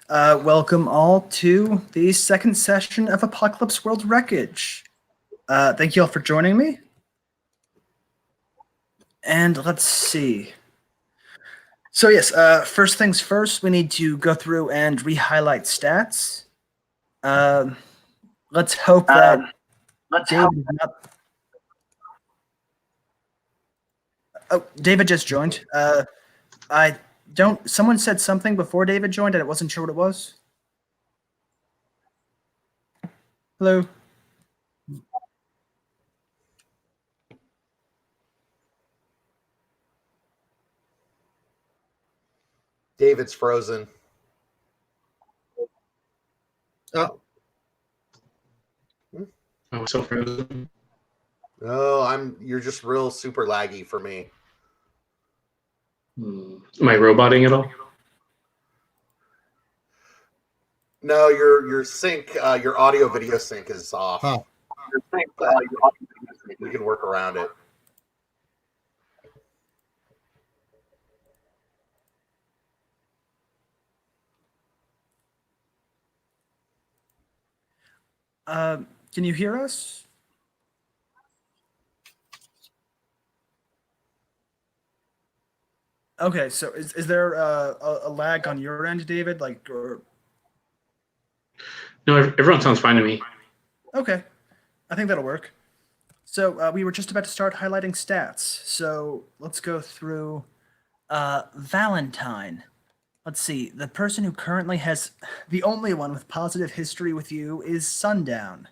Welcome all to the second session of Apocalypse World Wreckage. Thank you all for joining me. And let's see. So yes, first things first, we need to go through and re-highlight stats. Let's hope that David not... Oh, David just joined. I don't... Someone said something before David joined and I wasn't sure what it was. Hello? David's frozen. Oh. Oh, so frozen. Oh, you're just real super laggy for me. Am I roboting at all? No, your sync, your audio video sync is off. Huh. We can work around it. Can you hear us? Okay, so is there a lag on your end, David? Or... No, everyone sounds fine to me. Okay, I think that'll work. So we were just about to start highlighting stats. So let's go through Valentine. Let's see. The person who currently has the only one with positive history with you is Sundown.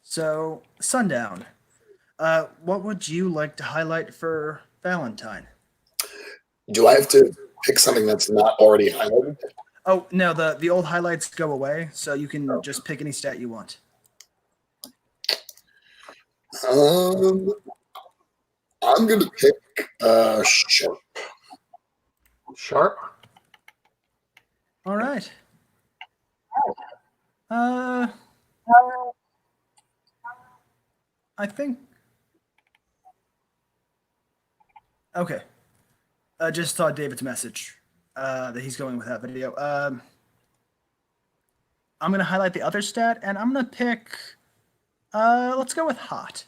So Sundown, what would you like to highlight for Valentine? Do I have to pick something that's not already highlighted? Oh, no, the old highlights go away, so you can just pick any stat you want. I'm going to pick Sharp. Sharp? All right. I think... Okay. I just saw David's message that he's going with that video. I'm going to highlight the other stat, and I'm going to pick... let's go with Hot.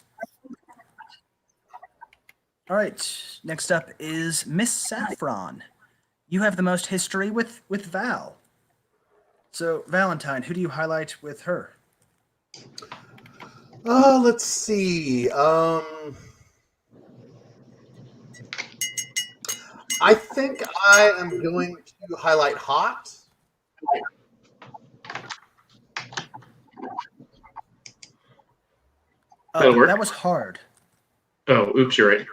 All right. Next up is Miss Saffron. You have the most history with Val. So, Valentine, who do you highlight with her? Let's see. I think I am going to highlight Hot. That'll work. That was hard. Oh, oops, you're right.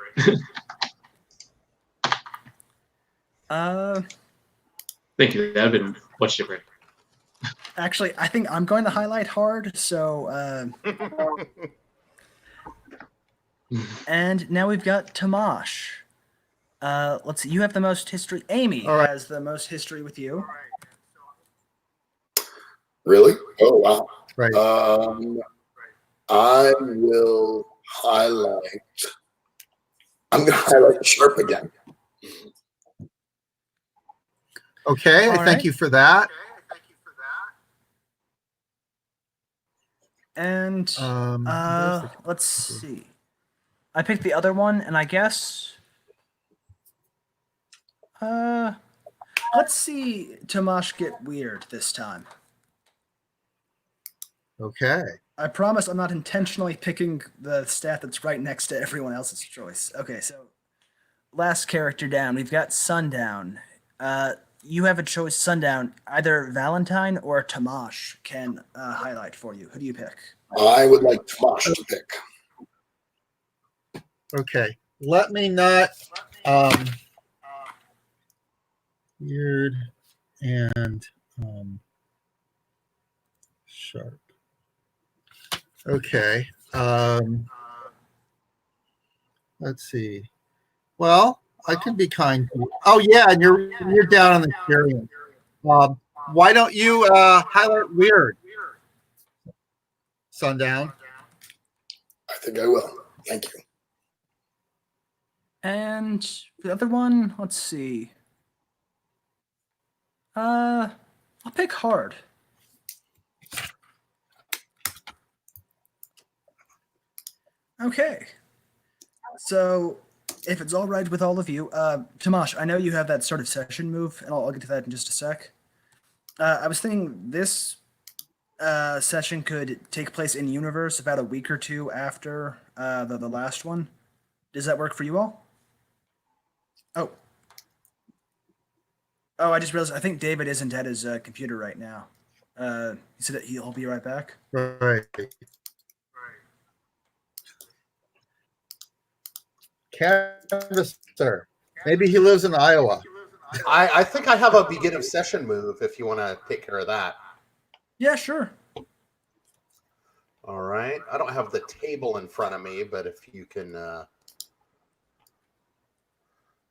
Thank you. That'd been much different. Actually, I think I'm going to highlight hard, so... And now we've got Tamash. Let's see, you have the most history. Amy has the most history with you. Really? Oh, wow. Right. I will highlight... I'm going to highlight Sharp again. Okay, thank you for that. And let's see. I picked the other one, and I guess... let's see Tamash get weird this time. Okay. I promise I'm not intentionally picking the stat that's right next to everyone else's choice. Okay, so last character down, we've got Sundown. You have a choice, Sundown. Either Valentine or Tamash can highlight for you. Who do you pick? I would like Tomash to pick. Okay. Let me not weird and Sharp. Okay. Let's see. Well, I could be kind to you. Oh yeah, and you're down on the experience. Why don't you highlight weird? Sundown. I think I will. Thank you. And the other one, let's see. pick hard. Okay. So, if it's all right with all of you, Tomash, I know you have that sort of session move, and I'll get to that in just a sec. I was thinking this session could take place in universe about a week or two after the last one. Does that work for you all? Oh. Oh, I just realized I think David isn't at his computer right now. He said that he'll be right back. Right. Canvasser. Maybe he lives in Iowa. I think I have a begin of session move if you want to take care of that. Yeah, sure. All right. I don't have the table in front of me, but if you can,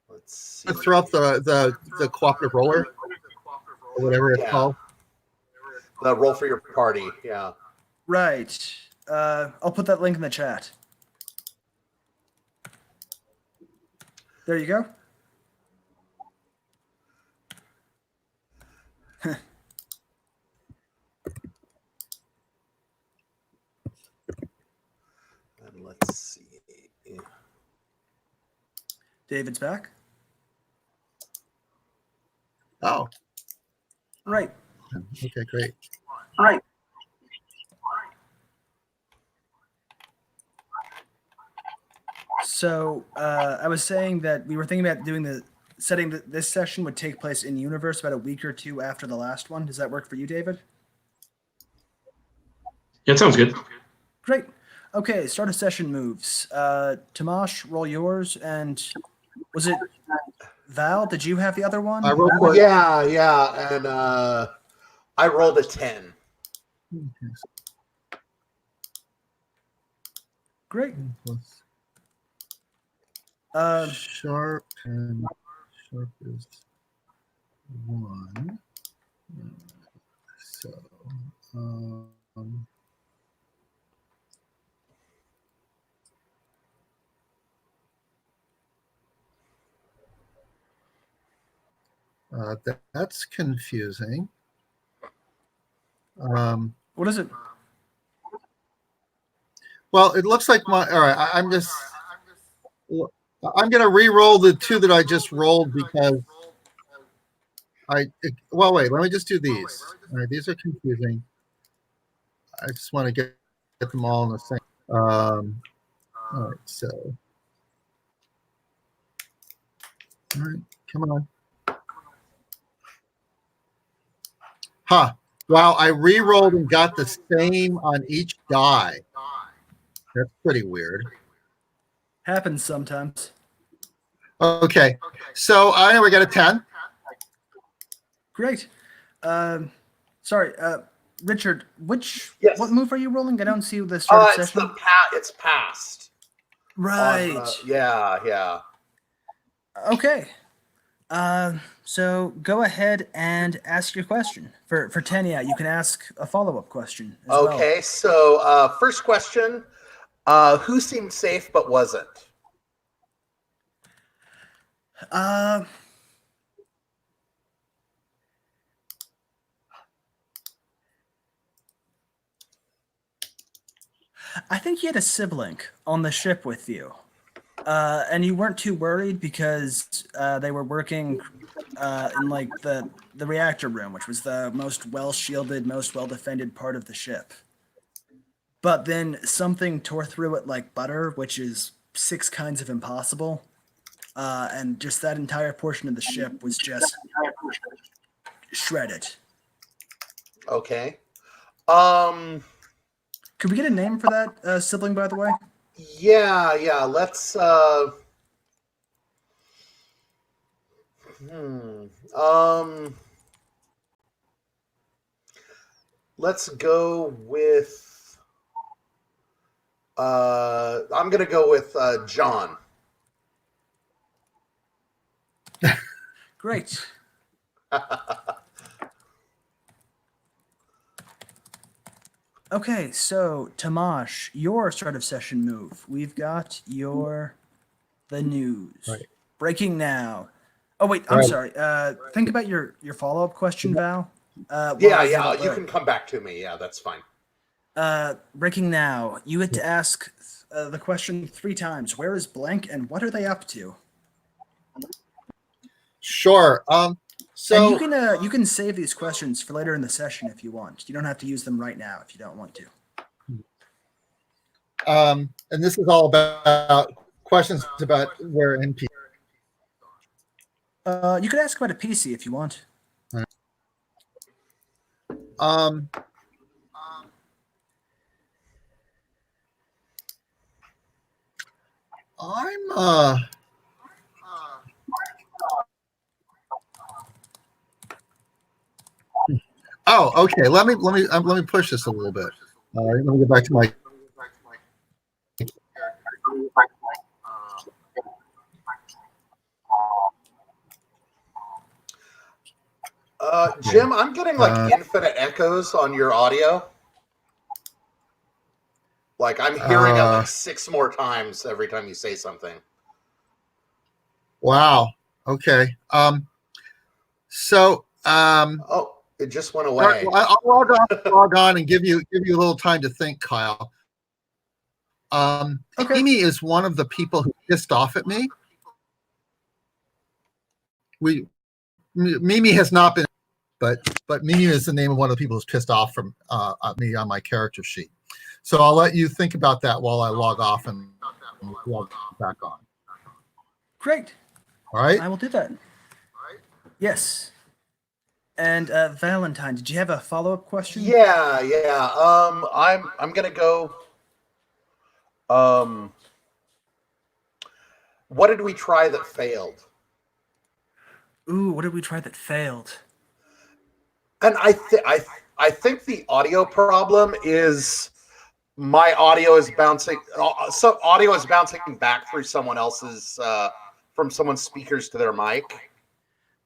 let's see. Throw up the cooperative roller, or whatever it's Yeah. called. The roll for your party. Yeah. Right. I'll put that link in the chat. There you go. And let's see. David's back. Oh, Right. okay, great. Right. So I was saying that we were thinking about doing the setting that this session would take place in universe about a week or two after the last one. Does that work for you, David? Yeah, it sounds good. Great. Okay, start of session moves. Tomash, roll yours, and was it Val? Did you have the other one? I rolled for Yeah, and I rolled a 10. Great. Sharp and sharp is 1. So, that's confusing. What is it? Well, it looks like my. All right, I'm going to re-roll the 2 that I just rolled because well, wait. Let me just do these. All right, these are confusing. I just want to get them all in the same. All right, so. All right, come on. Huh. Wow, I re-rolled and got the same on each die. That's pretty weird. Happens sometimes. Okay, so I know we got a 10. Great. Sorry, Richard. Yes. What move are you rolling? I don't see the start of It's session. it's past. Right. Yeah. Okay. So go ahead and ask your question. For Tanya, you can ask a follow-up question as well. Okay, so first question. Who seemed safe but wasn't? I think you had a sibling on the ship with you. And you weren't too worried because they were working in like the reactor room, which was the most well-shielded, most well-defended part of the ship. But then something tore through it like butter, which is 6 kinds of impossible. And just that entire portion of the ship was just shredded. Okay. Could we get a name for that sibling, by the way? Yeah. Let's let's go with I'm gonna go with John. Great. Okay, so Tomash, your start of session move. We've got the news. Right. Breaking now. Oh wait, I'm Right. sorry. Think about your follow-up question, Val. while Yeah, I yeah. have it You load. can come back to me. Yeah, that's fine. Breaking now. You get to ask the question 3 times. Where is blank and what are they up to? Sure. And So you can save these questions for later in the session if you want. You don't have to use them right now if you don't want to. and this is all about questions about where NP. You could ask about a PC if you want. Um, I'm Oh, okay. Let me push this a little bit. All right, let me get back to my. Jim, I'm getting like infinite echoes on your audio. Like I'm hearing it like 6 more times every time you say something. Wow. Okay. So Oh, it just went away. I'll log on and give you a little time to think, Kyle. Okay. Amy is one of the people who pissed off at me. Mimi has not been, but Mimi is the name of one of the people who's pissed off from at me on my character sheet. So I'll let you think about that while I log off and log back on. Great. All right. I will do that. Yes. And Valentine, did you have a follow-up question? Yeah, yeah. I'm gonna go. What did we try that failed? Ooh, what did we try that failed? And I think the audio problem is my audio is bouncing. So audio is bouncing back through someone else's from someone's speakers to their mic.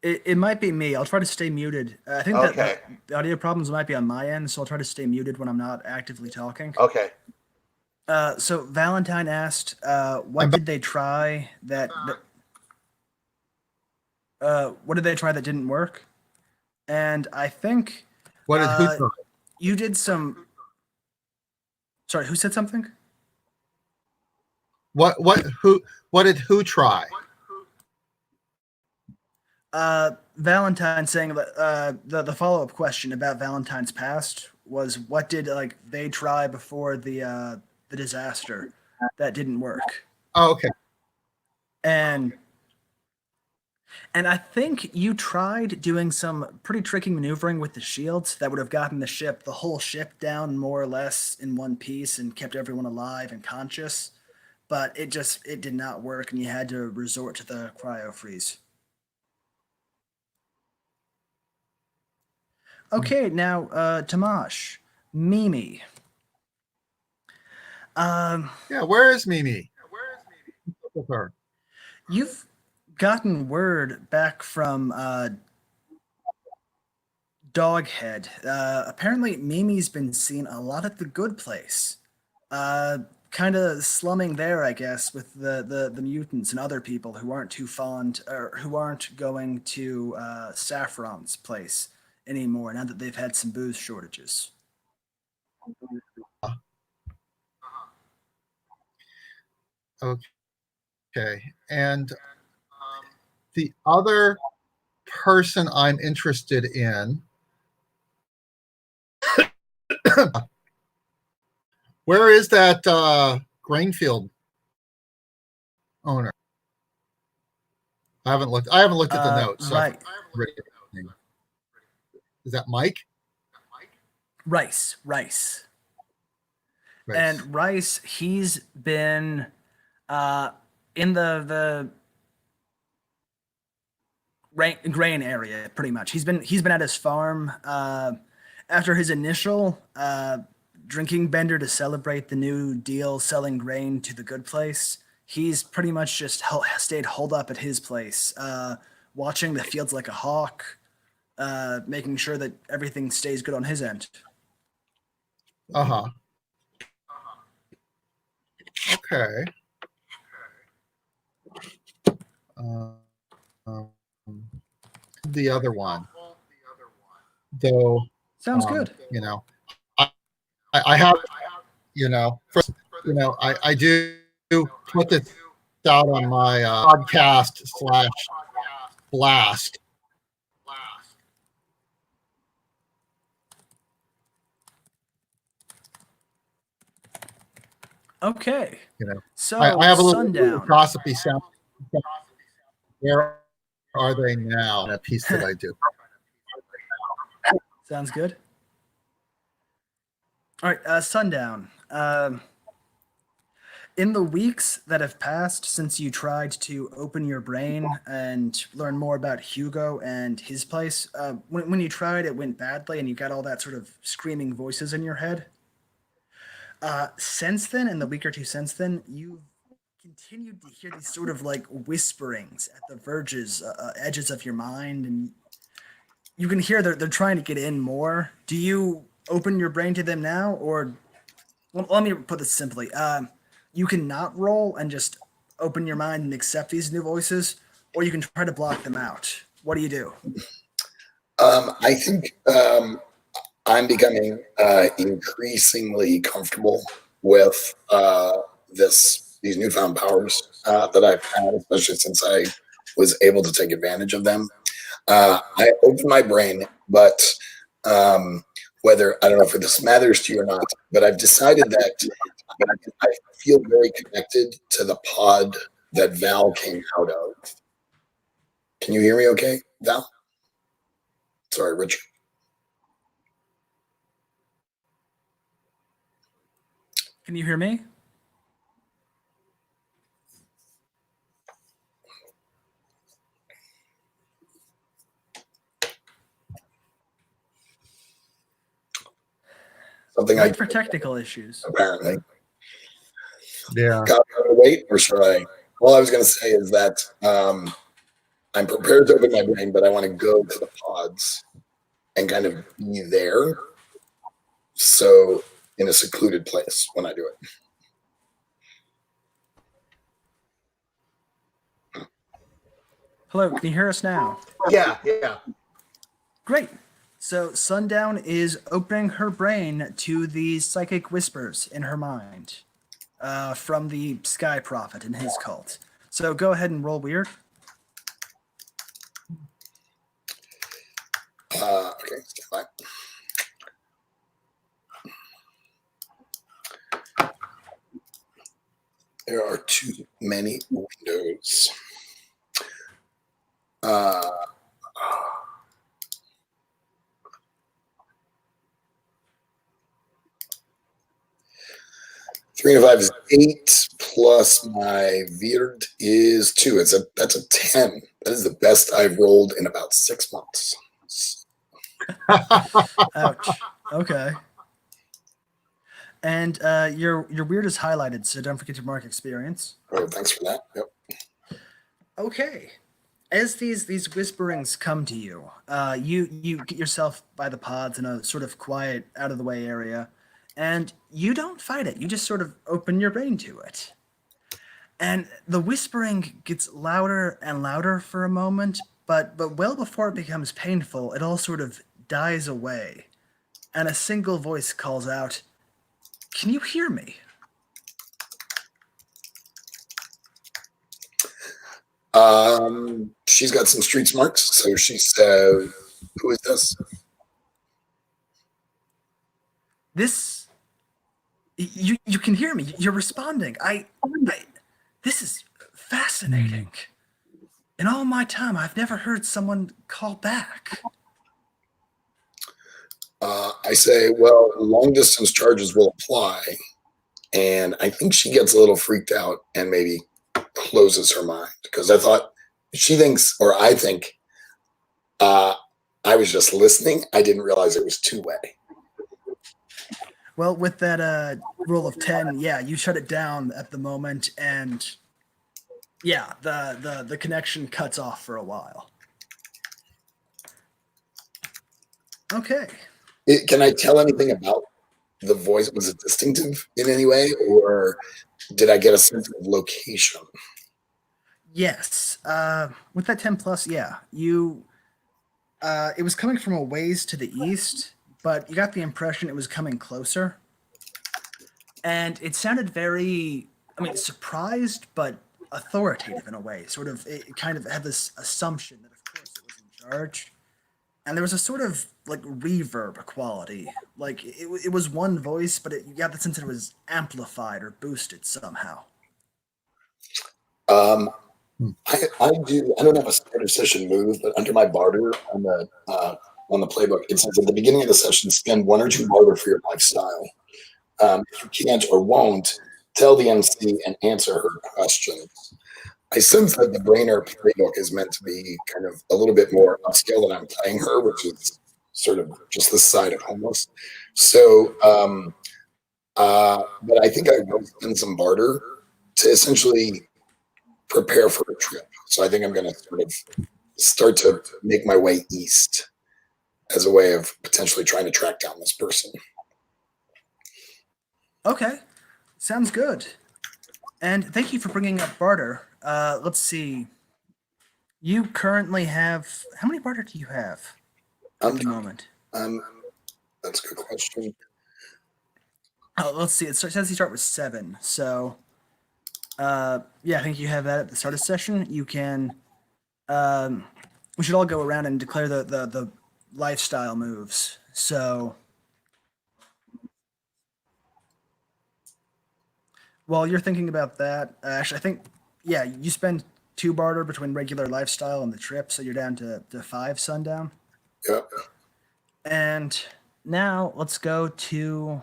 It might be me. I'll try to stay muted. I think Okay. that the audio problems might be on my end, so I'll try to stay muted when I'm not actively talking. Okay. So Valentine asked, what did they try that what did they try that didn't work? And I think What did who try? you did some. Sorry, who said something? What did who try? Valentine saying that the follow-up question about Valentine's past was what did like they try before the disaster that didn't work. Oh, okay. And I think you tried doing some pretty tricky maneuvering with the shields that would have gotten the whole ship down more or less in one piece and kept everyone alive and conscious, but it did not work and you had to resort to the cryo freeze. Okay, now Tamash, Mimi. Yeah, where is Mimi? With her. You've gotten word back from Doghead. Apparently, Mimi's been seen a lot at the Good Place. Kind of slumming there, I guess, with the mutants and other people who aren't too fond or who aren't going to Saffron's place anymore now that they've had some booze shortages. Okay. And the other person I'm interested in, where is that Grainfield owner? I haven't looked at the notes. So Right. Is that Mike? Rice. And Rice, he's been in the grain area pretty much. He's been at his farm after his initial drinking bender to celebrate the new deal selling grain to the Good Place. He's pretty much just stayed holed up at his place, watching the fields like a hawk, making sure that everything stays good on his end. Okay. The other one. though. Sounds good. You know, I have, first, I do put this out on my podcast / blast. Okay. So I have a little Sundown. gossipy sound. Where are they now? That piece that I do. Sounds good. All right, Sundown. In the weeks that have passed since you tried to open your brain and learn more about Hugo and his place, when you tried, it went badly and you got all that sort of screaming voices in your head. Since then, in the week or two since then, you've continued to hear these sort of like whisperings at the edges of your mind, and you can hear they're trying to get in more. Do you open your brain to them now, or let me put this simply: you can not roll and just open your mind and accept these new voices, or you can try to block them out. What do you do? I think I'm becoming increasingly comfortable with these newfound powers that I've had, especially since I was able to take advantage of them. I opened my brain, but whether I don't know if this matters to you or not, but I've decided that I feel very connected to the pod that Val came out of. Can you hear me okay, Val? Sorry, Richard. Can you hear me? Something Wait for technical issues. apparently. Yeah. Got to wait, or should I? All I was going to say is that I'm prepared to open my brain, but I want to go to the pods and kind of be there. So in a secluded place when I do it. Hello, can you hear us now? Yeah. Great. So Sundown is opening her brain to the psychic whispers in her mind from the Sky Prophet and his cult. So go ahead and roll weird. Okay, stand by. There are too many windows. 3 and 5 is 8, plus my weird is 2. That's a 10. That is the best I've rolled in about 6 months. Ouch. Okay. And your weird is highlighted, so don't forget to mark experience. Oh, thanks for that. Yep. Okay. As these whisperings come to you, you get yourself by the pods in a sort of quiet, out of the way area, and you don't fight it. You just sort of open your brain to it. And the whispering gets louder and louder for a moment, but well before it becomes painful, it all sort of dies away. And a single voice calls out, "Can you hear me?" She's got some street smarts, so she said, "Who is this?" This, you can hear me. You're responding. This is fascinating. In all my time, I've never heard someone call back. I say, "Well, long distance charges will apply," and I think she gets a little freaked out and maybe closes her mind because I thought she thinks, or I think, I was just listening. I didn't realize it was two-way. Well, with that roll of 10, yeah, you shut it down at the moment, and yeah, the connection cuts off for a while. Okay. Can I tell anything about the voice? Was it distinctive in any way, or did I get a sense of location? Yes. With that 10 plus, yeah, you It was coming from a ways to the east, but you got the impression it was coming closer. And it sounded very, I mean, surprised, but authoritative in a way. Sort of, it kind of had this assumption that, of course, it was in charge. And there was a sort of like reverb quality. Like it was one voice, but you got the sense that it was amplified or boosted somehow. Um, I do. I don't have a starter session move, but under my barter on the playbook, it says at the beginning of the session, spend 1 or 2 barter for your lifestyle. If you can't or won't, tell the MC and answer her questions. I sense that the Brainer playbook is meant to be kind of a little bit more upscale than I'm playing her, which is sort of just this side of homeless. So, but I think I will spend some barter to essentially prepare for a trip. So I think I'm going to sort of start to make my way east as a way of potentially trying to track down this person. Okay, sounds good. And thank you for bringing up barter. Let's see. You currently have how many barter do you have at the moment? That's a good question. Oh, let's see. It says you start with 7. So, yeah, I think you have that at the start of the session. You can. We should all go around and declare the lifestyle moves. So, while you're thinking about that, actually, I think, yeah, you spend 2 barter between regular lifestyle and the trip, so you're down to 5 sundown. Yep. And now let's go to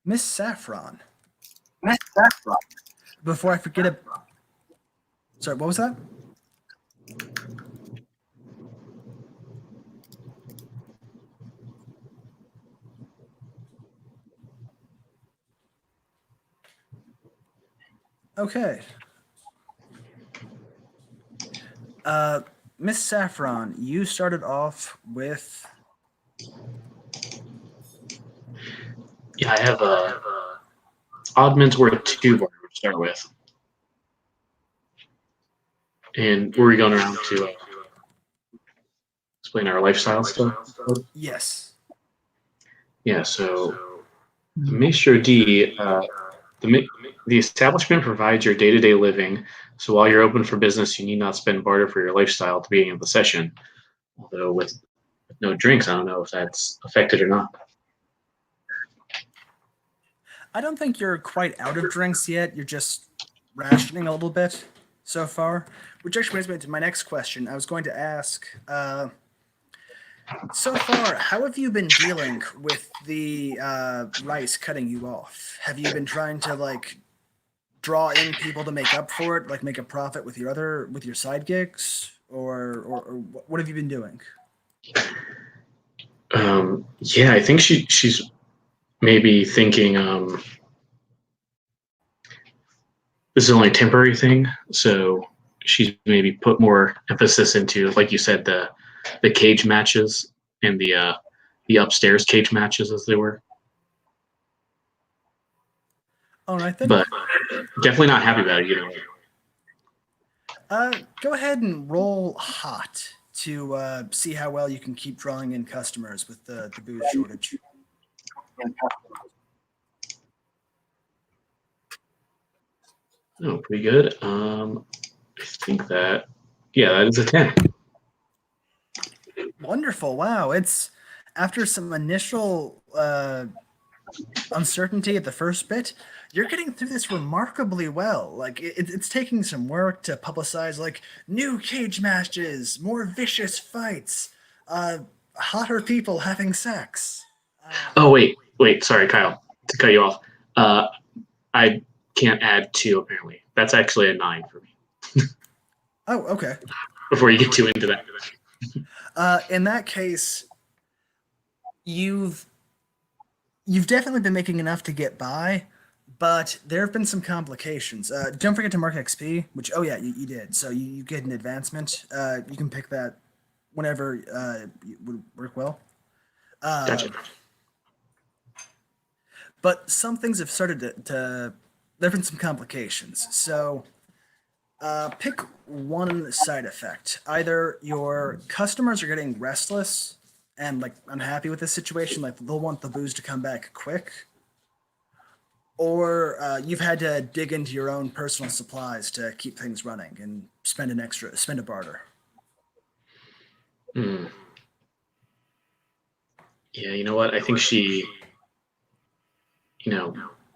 Miss Saffron. Before I forget it. Sorry, what was that? Okay. Miss Saffron, you started off with. Yeah, I have oddments worth 2 barter to start with. And we're going around to explain our lifestyle stuff. Yes. Yeah, so Maestro D, the establishment provides your day-to-day living, so while you're open for business, you need not spend barter for your lifestyle at the beginning of the session. Although with no drinks, I don't know if that's affected or not. I don't think you're quite out of drinks yet. You're just rationing a little bit so far. Which actually brings me to my next question. I was going to ask, so far, how have you been dealing with the rice cutting you off? Have you been trying to like draw in people to make up for it, like make a profit with your side gigs, or what have you been doing? Yeah, I think she's maybe thinking this is only a temporary thing, so she's maybe put more emphasis into, like you said, the cage matches and the upstairs cage matches as they were. All right then. But definitely not happy about it either. Go ahead and roll hot to see how well you can keep drawing in customers with the booze shortage. Oh, pretty good. I think that, yeah, that is a 10. Wonderful. Wow. It's after some initial uncertainty at the first bit, you're getting through this remarkably well. Like it's taking some work to publicize like new cage matches, more vicious fights, hotter people having sex. Oh, wait, sorry, Kyle, to cut you off. I can't add 2 apparently. That's actually a 9 for me. Oh, okay. Before you get too into that. In that case, you've definitely been making enough to get by, but there have been some complications. Don't forget to mark XP, which, oh yeah, you did. So you get an advancement. You can pick that whenever it would work well. Gotcha. But some things have started to there have been some complications. So Pick one side effect. Either your customers are getting restless and like unhappy with this situation, like they'll want the booze to come back quick, or you've had to dig into your own personal supplies to keep things running and spend a barter. Hmm. Yeah, you know what? I think she,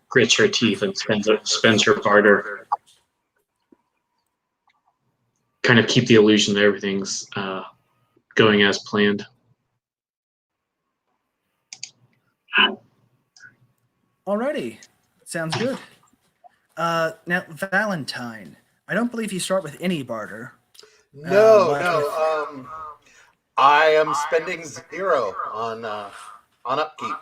grits her teeth and spends her barter. Kind of keep the illusion that everything's going as planned. Alrighty, sounds good. Now Valentine. I don't believe you start with any barter. No, but no. I am spending 0 on upkeep.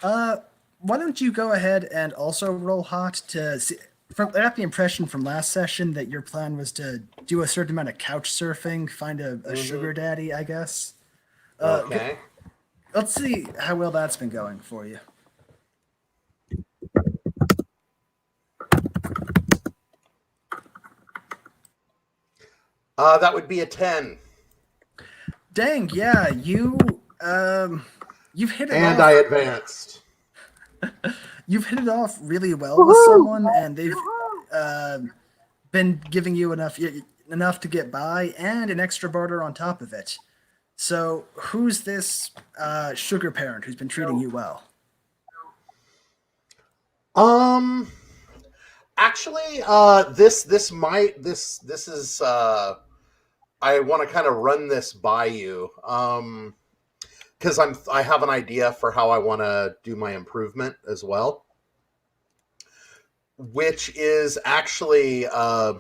Why don't you go ahead and also roll hot to see? I got the impression from last session that your plan was to do a certain amount of couch surfing, find a sugar daddy, I guess. Okay. Let's see how well that's been going for you. That would be a 10. Dang, yeah, you've hit it And off. I advanced. You've hit it off really well with someone, and they've been giving you enough to get by, and an extra barter on top of it. So, who's this sugar parent who's been treating you well? Actually, this is I want to kind of run this by you, because I have an idea for how I want to do my improvement as well, which is actually I've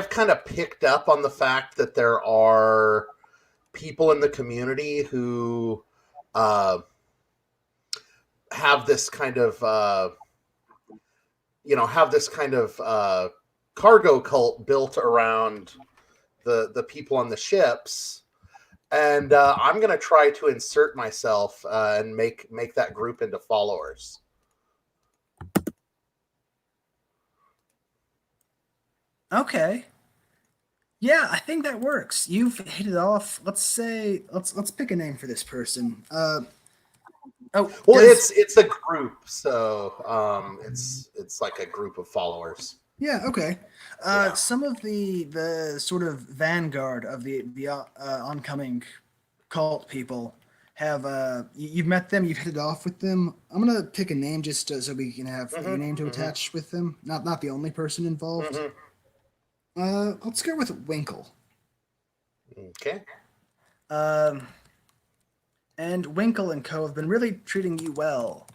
kind of picked up on the fact that there are people in the community who have this kind of cargo cult built around the people on the ships, and I'm going to try to insert myself and make that group into followers. Okay. Yeah, I think that works. You've hit it off. Let's pick a name for this person. Well, it's a group, so it's like a group of followers. Yeah, okay. Yeah. Some of the sort of vanguard of the oncoming cult people have you've met them, you've hit it off with them. I'm gonna pick a name just so we can have a name to attach with them. Not the only person involved. Let's go with Winkle. Okay. And Winkle and Co. have been really treating you well.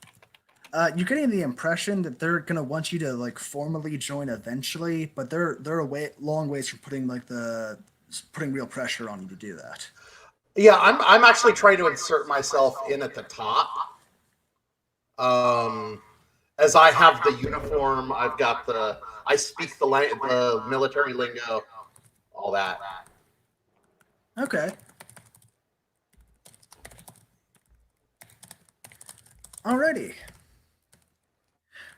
You're getting the impression that they're gonna want you to like formally join eventually, but they're long ways from putting real pressure on you to do that. Yeah, I'm actually trying to insert myself in at the top. As I have the uniform, I speak the military lingo, all that. Okay. Alrighty.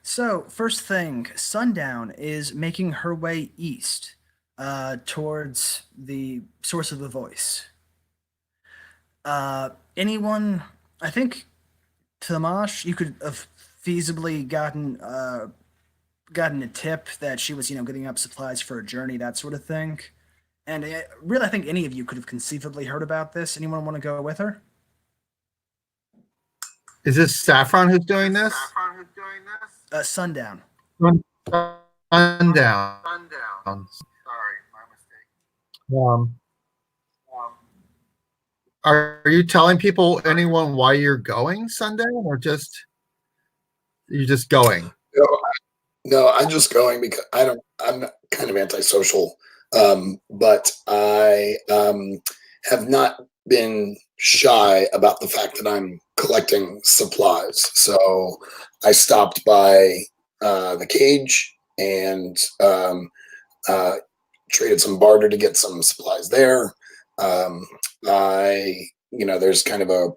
So, first thing, Sundown is making her way east towards the source of the voice. Anyone, I think, Tamash, you could have feasibly gotten a tip that she was, getting up supplies for a journey, that sort of thing. And really, I think any of you could have conceivably heard about this. Anyone want to go with her? Is this Saffron who's doing this? Sundown. Sundown. Sorry, my mistake. Are you telling anyone why you're going, Sundown, or you're just going? No, I'm just going because I'm kind of antisocial, but I have not been shy about the fact that I'm collecting supplies. So I stopped by the cage and traded some barter to get some supplies there. There's kind of a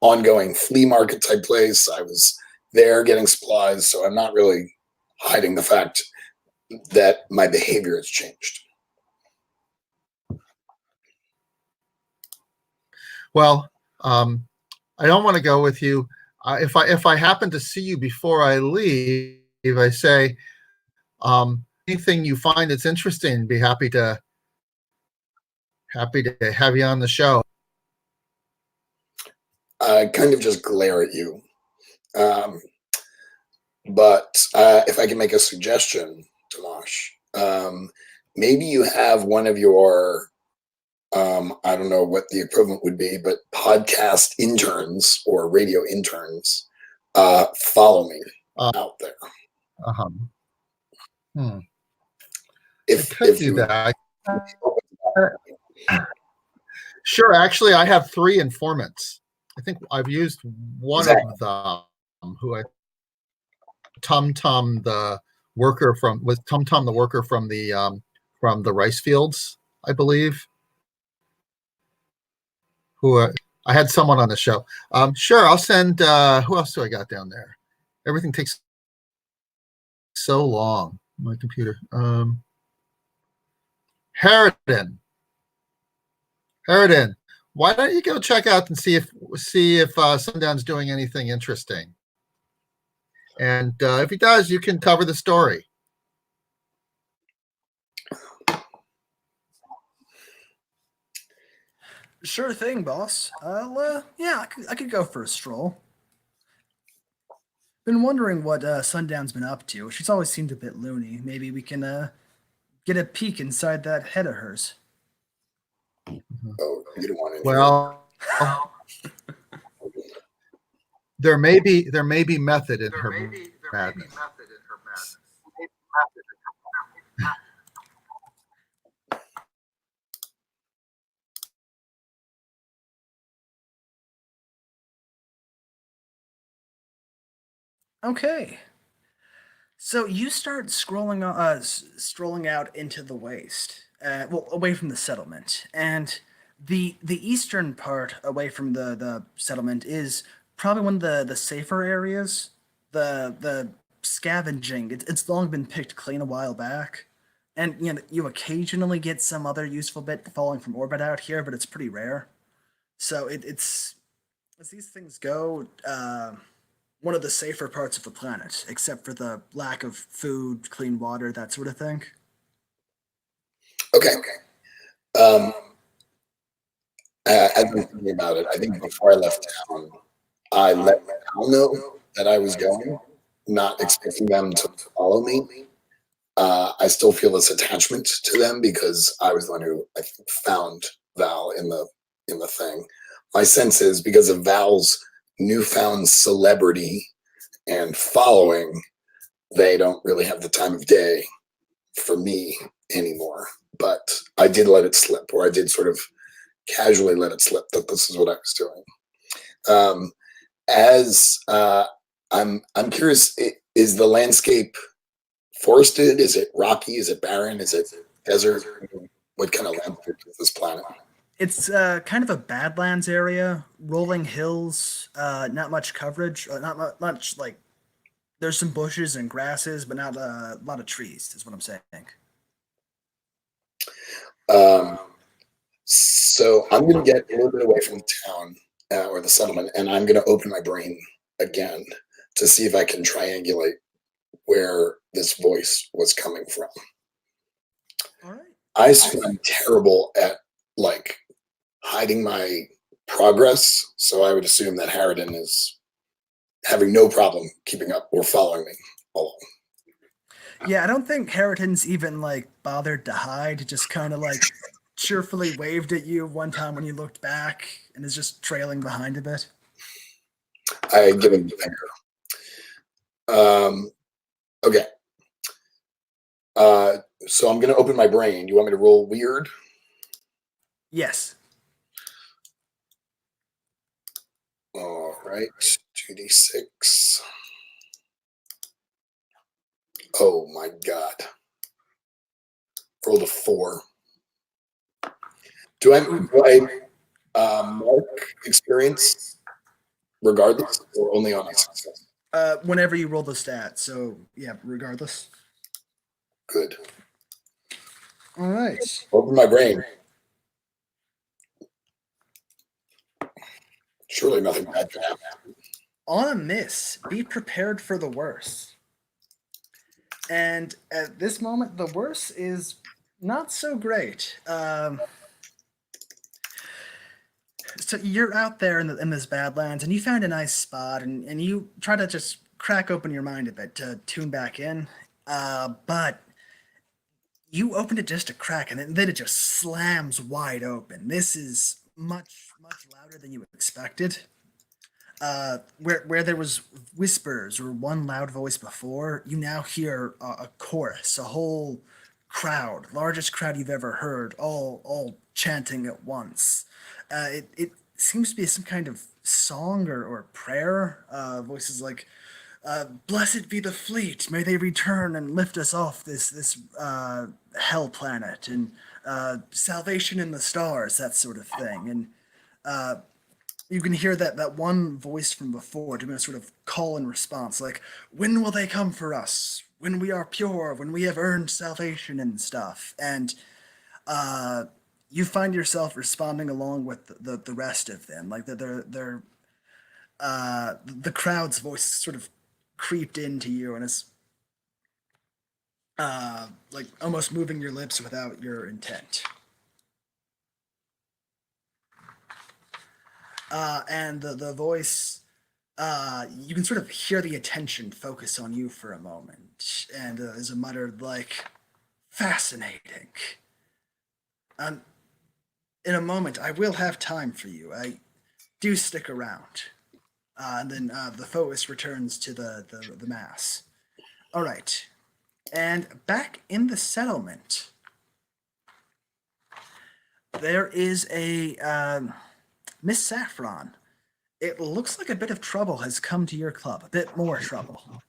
ongoing flea market type place. I was there getting supplies, so I'm not really hiding the fact that my behavior has changed. Well, I don't want to go with you. If I happen to see you before I leave, I say, anything you find that's interesting, be happy to have you on the show. I kind of just glare at you. But if I can make a suggestion, Tomash, maybe you have one of your, I don't know what the equivalent would be, but podcast interns or radio interns follow me out there. Uh-huh. If do you that. Sure. Actually, I have 3 informants. I think I've used one of them, who Tum Tum, the worker from the rice fields, I believe. Who I had someone on the show. Sure, I'll send. Who else do I got down there? Everything takes so long. My computer. Harridan. Why don't you go check out and see if Sundown's doing anything interesting? And if he does, you can cover the story. Sure thing, boss. Yeah, I could go for a stroll. Been wondering what Sundown's been up to. She's always seemed a bit loony. Maybe we can get a peek inside that head of hers. Oh, you don't want to. Well, there may be method in her madness. Okay. So you start strolling out into the waste, well, away from the settlement, and the eastern part away from the settlement is probably one of the safer areas. The scavenging, it's long been picked clean a while back, and you occasionally get some other useful bit falling from orbit out here, but it's pretty rare. So it's as these things go. One of the safer parts of the planet, except for the lack of food, clean water, that sort of thing. Okay. As I'm thinking about it, I think before I left town, I let Cal know that I was going, not expecting them to follow me. I still feel this attachment to them because I was the one who I think found Val in the thing. My sense is because of Val's newfound celebrity and following, they don't really have the time of day for me anymore. But I did let it slip, or I did sort of casually let it slip that this is what I was doing. I'm curious, is the landscape forested? Is it rocky? Is it barren? Is it desert? What kind of landscape is this planet? It's kind of a badlands area, rolling hills, not much coverage, much like there's some bushes and grasses, but not a lot of trees. Is what I'm saying. So I'm going to get a little bit away from town or the settlement, and I'm going to open my brain again to see if I can triangulate where this voice was coming from. All right. I assume I'm terrible at like hiding my progress, so I would assume that Harridan is having no problem keeping up or following me along. Yeah, I don't think Harridan's even like bothered to hide. Just kind of like cheerfully waved at you one time when you looked back, and is just trailing behind a bit. I give him the finger. Okay. So I'm going to open my brain. You want me to roll weird? Yes. All right. 2d6. Oh my God. Rolled a 4. Do I mark experience regardless or only on a success? Whenever you roll the stat. So yeah, regardless. Good. All right. Open my brain. Surely nothing bad can happen. On a miss, be prepared for the worst. And at this moment, the worst is not so great. So you're out there in this Badlands, and you found a nice spot, and you try to just crack open your mind a bit to tune back in. But you opened it just a crack, and then it just slams wide open. This is much louder than you expected. Where there was whispers or one loud voice before, you now hear a chorus, a whole crowd, largest crowd you've ever heard, all chanting at once. It seems to be some kind of song or prayer. Voices like, "Blessed be the fleet, may they return and lift us off this hell planet," and "Salvation in the stars," that sort of thing, and you can hear that one voice from before doing a sort of call and response, like, "When will they come for us? When we are pure, when we have earned salvation," and stuff. And you find yourself responding along with the rest of them, like the crowd's voice sort of creeped into you, and it's like almost moving your lips without your intent. And the voice, you can sort of hear the attention focus on you for a moment, and there's a muttered, like, "Fascinating. In a moment, I will have time for you. I do stick around." And then the focus returns to the mass. All right. And back in the settlement, there is a Miss Saffron. It looks like a bit of trouble has come to your club. A bit more trouble.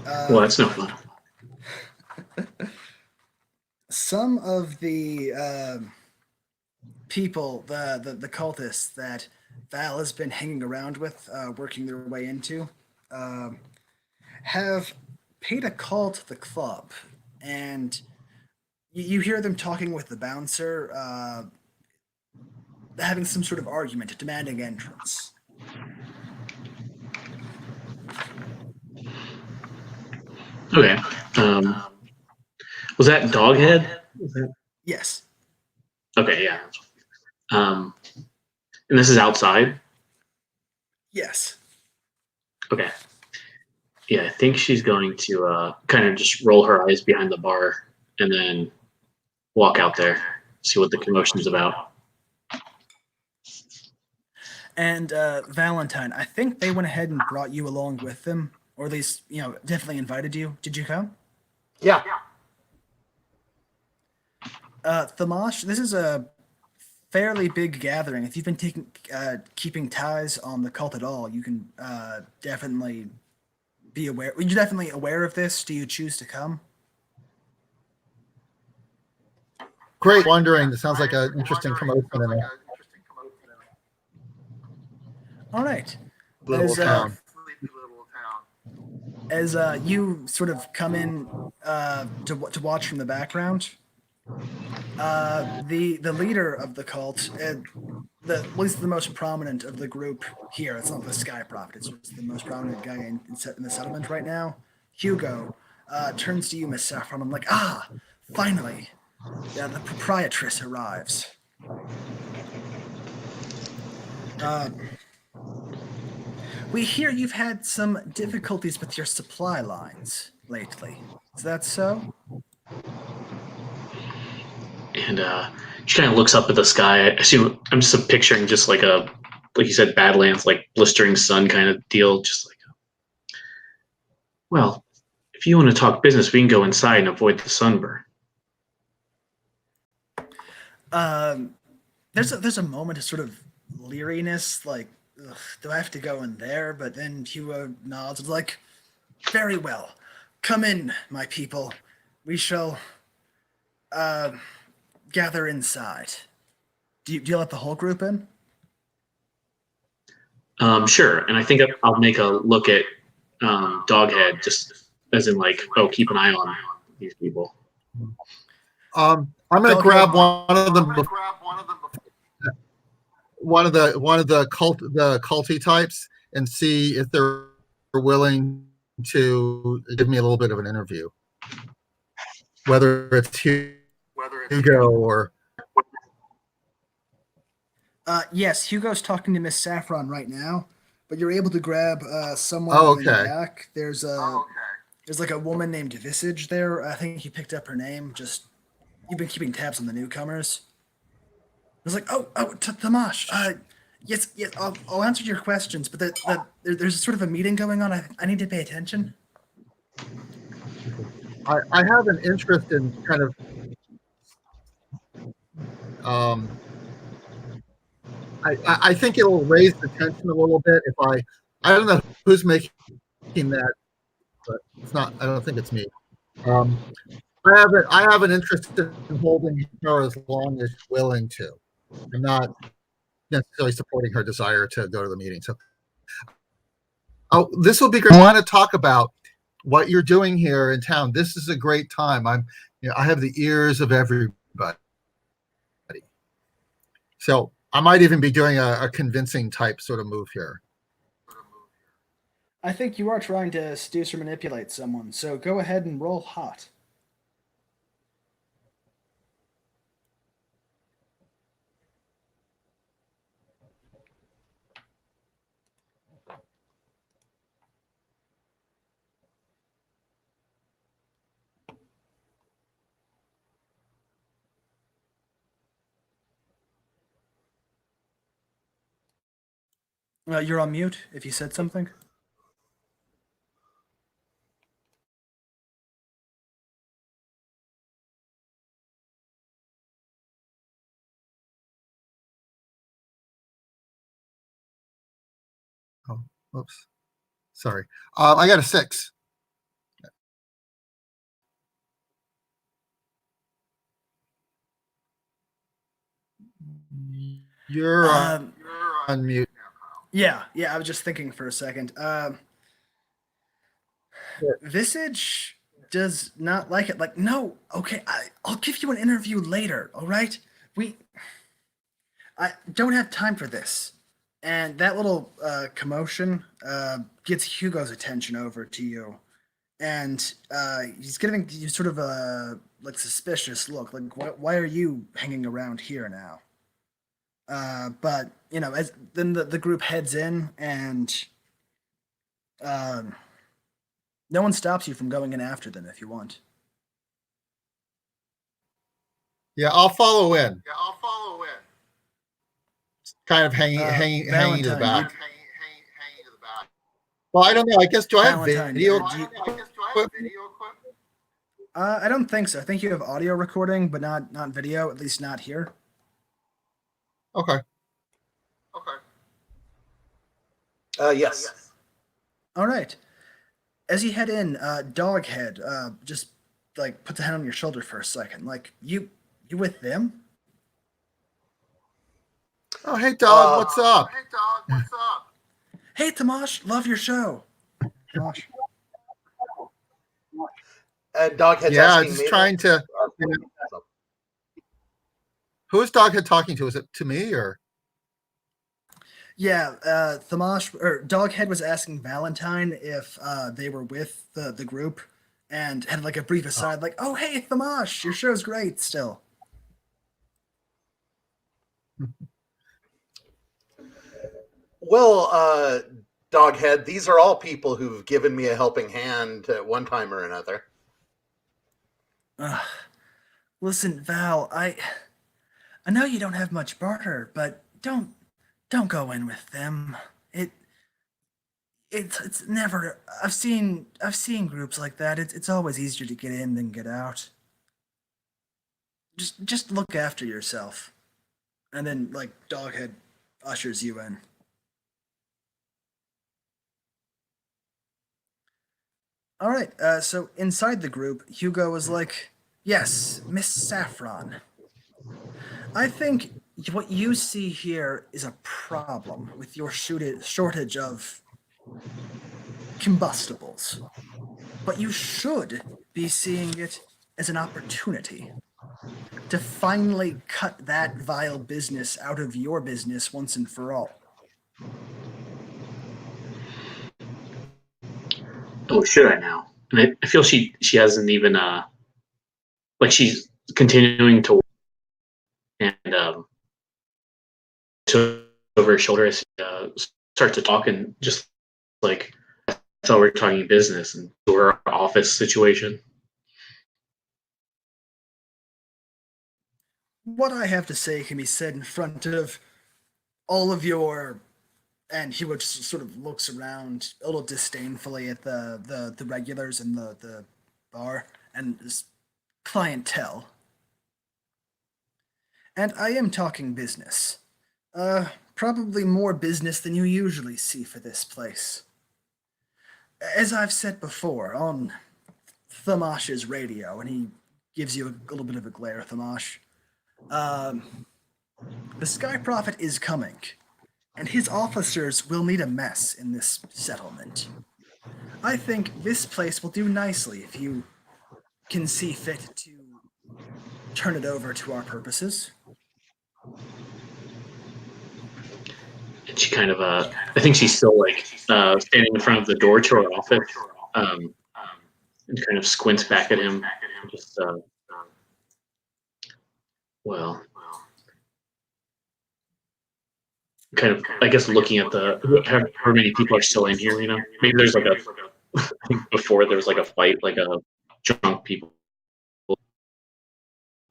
Well, that's no fun. Some of the people, the cultists that Val has been hanging around with, working their way into, have paid a call to the club, and you hear them talking with the bouncer, having some sort of argument, demanding entrance. Okay. Was that Doghead? Yes. Okay, yeah. And this is outside? Yes. Okay. Yeah, I think she's going to kind of just roll her eyes behind the bar and then walk out there, see what the commotion's about. And Valentine, I think they went ahead and brought you along with them, or at least, definitely invited you. Did you come? Yeah. Thamash, this is a fairly big gathering. If you've been keeping ties on the cult at all, you can definitely be aware. Are you definitely aware of this? Do you choose to come? Great. Wondering. It sounds like an interesting commotion in there. All right. Little town. As you sort of come in to watch from the background, the leader of the cult, at least the most prominent of the group here, it's not the Sky Prophet, it's just the most prominent guy in the settlement right now, Hugo, turns to you, Miss Saffron. I'm like, finally, yeah, the proprietress arrives. We hear you've had some difficulties with your supply lines lately. Is that so? And she kind of looks up at the sky. I'm just picturing just like you said, Badlands, like blistering sun kind of deal. Just like, well, if you want to talk business, we can go inside and avoid the sunburn. There's a moment of sort of leeriness, like, ugh, do I have to go in there? But then Hugo nods and is like, very well. Come in, my people. We shall gather inside. Do you let the whole group in? Sure. And I think I'll make a look at Doghead, just as in like, oh, keep an eye on these people. I'm gonna Go grab ahead. one of them. One of the culty types and see if they're willing to give me a little bit of an interview, whether it's Hugo or. Yes, Hugo's talking to Miss Saffron right now, but you're able to grab someone Oh, in the okay. back. There's like a woman named Visage there. I think he picked up her name. Just you've been keeping tabs on the newcomers. I was like, Tamash. Yes, I'll answer your questions, but there's sort of a meeting going on. I need to pay attention. I have an interest in kind of I think it'll raise the tension a little bit if I don't know who's making that, but it's not. I don't think it's me. I have an interest in holding her as long as she's willing to. I'm not necessarily supporting her desire to go to the meeting. So, this will be great. I want to talk about what you're doing here in town. This is a great time. I have the ears of everybody. So I might even be doing a convincing type sort of move here. I think you are trying to seduce or manipulate someone, so go ahead and roll hot. You're on mute if you said something. Oh, oops. Sorry. I got a 6. You're on mute. Yeah, I was just thinking for a second. Visage does not like it. Like, no, okay, I'll give you an interview later, all right? I don't have time for this. And that little commotion gets Hugo's attention over to you. And he's giving you sort of a like suspicious look. Like, why are you hanging around here now? But as then the group heads in, and no one stops you from going in after them if you want. Yeah, I'll follow in. Kind of hanging to the Valentine, back. Well, I don't know. I guess do I have Valentine, video? I don't think so. I think you have audio recording, but not video. At least not here. Okay. Yes. All right. As you head in, Doghead just like puts a hand on your shoulder for a second. Like, you with them? Oh, hey, dog. What's up? Hey, Tamash, love your show. Tamash. And Doghead's Yeah, asking just me. trying to. Who is Doghead talking to? Is it to me or? Yeah, Thamash or Doghead was asking Valentine if they were with the group, and had like a brief aside, like, "Oh, hey, Thamash, your show's great still." Well, Doghead, these are all people who've given me a helping hand at one time or another. Listen, Val, I know you don't have much barter, but don't go in with them. It's never. I've seen groups like that. It's always easier to get in than get out. Just look after yourself, and then like Doghead ushers you in. All right. So inside the group, Hugo was like, "Yes, Miss Saffron. I think what you see here is a problem with your shortage of combustibles. but you should be seeing it as an opportunity to finally cut that vile business out of your business once and for all. Oh, should I now? And I feel she hasn't even like she's continuing to and to over her shoulder as he start to talk and just like I thought we were talking business and to her office situation. What I have to say can be said in front of all of your, and he would just sort of looks around a little disdainfully at the regulars in the bar and his clientele. And I am talking business. Probably more business than you usually see for this place. As I've said before, on Thamash's radio, and he gives you a little bit of a glare, Thamash. The Sky Prophet is coming, and his officers will need a mess in this settlement. I think this place will do nicely if you can see fit to turn it over to our purposes. And she kind of I think she's still like standing in front of the door to her office, and kind of squints back at him. Just well, kind of I guess looking at how many people are still in here. You know, maybe there's like a I think before there was like a fight, like a drunk people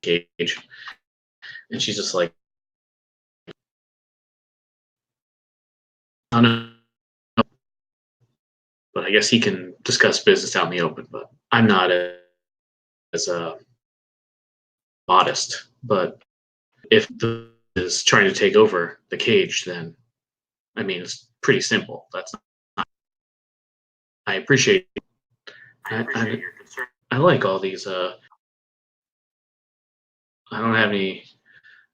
cage, and she's just like, I don't know, but I guess he can discuss business out in the open. But I'm not as modest. But if the is trying to take over the cage, then I mean it's pretty simple. That's not, I appreciate. Your concern. I like all these. I don't have any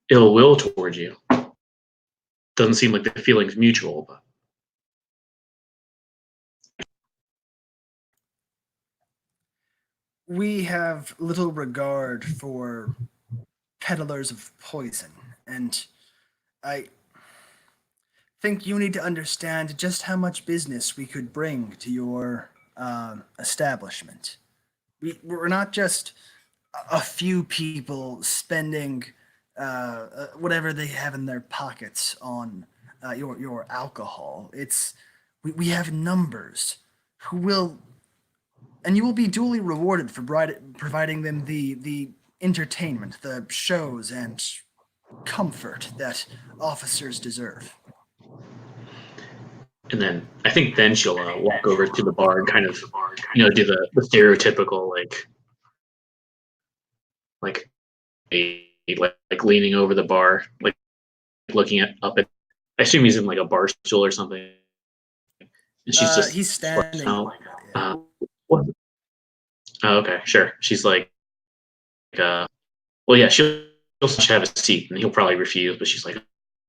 ill will towards you. Doesn't seem like the feeling's mutual, but We have little regard for peddlers of poison, and I think you need to understand just how much business we could bring to your establishment. We're not just a few people spending whatever they have in their pockets on your alcohol. We have numbers who will, and you will be duly rewarded for providing them the entertainment, the shows, and comfort that officers deserve. and then I think then she'll walk over to the bar and kind of do the stereotypical like like leaning over the bar, like looking up at. I assume he's in like a bar stool or something. And she's just he's standing. what? Oh, okay, sure. She's like, well, yeah, she'll have a seat, and he'll probably refuse. But she's like,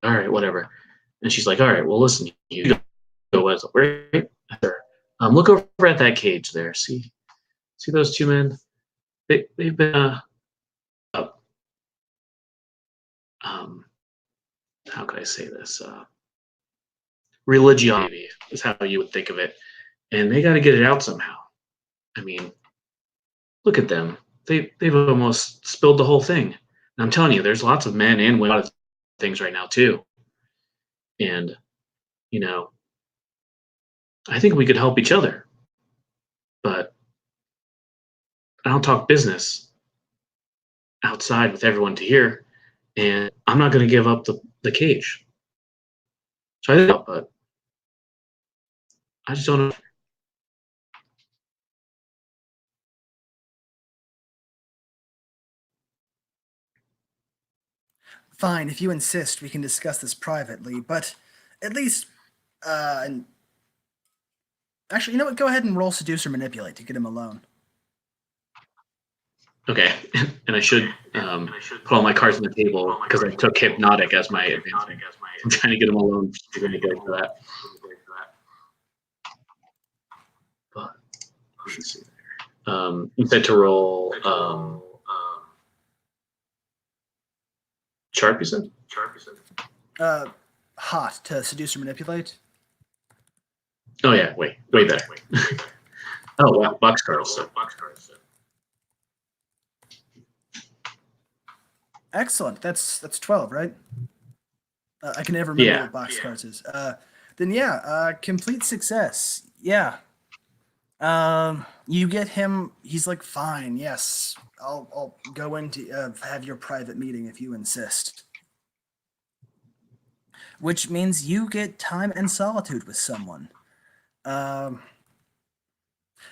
all right, whatever. And she's like, all right, well, listen, you go as right. Look over at that cage there. See those two men? They've been how could I say this? Religiosity is how you would think of it, and they got to get it out somehow. I mean, look at them. They've almost spilled the whole thing. And I'm telling you, there's lots of men and women of things right now too. And I think we could help each other. But I don't talk business outside with everyone to hear, and I'm not going to give up the cage. So I think, but I just don't know. Fine, if you insist, we can discuss this privately, but at least, and actually, you know what? Go ahead and roll seduce or manipulate to get him alone. Okay, and I should put all my cards on the table because I took hypnotic as my advancement. I'm trying to get him alone. You're going to go for that. But let's see there. You said to roll sharp. You said. Hot to seduce or manipulate. Oh yeah, way better. Oh wow, boxcar. So. Excellent. That's 12, right? I can never remember Yeah. what boxcars is. Then yeah, complete success. Yeah. You get him. He's like, fine. Yes, I'll go in to have your private meeting if you insist. Which means you get time and solitude with someone.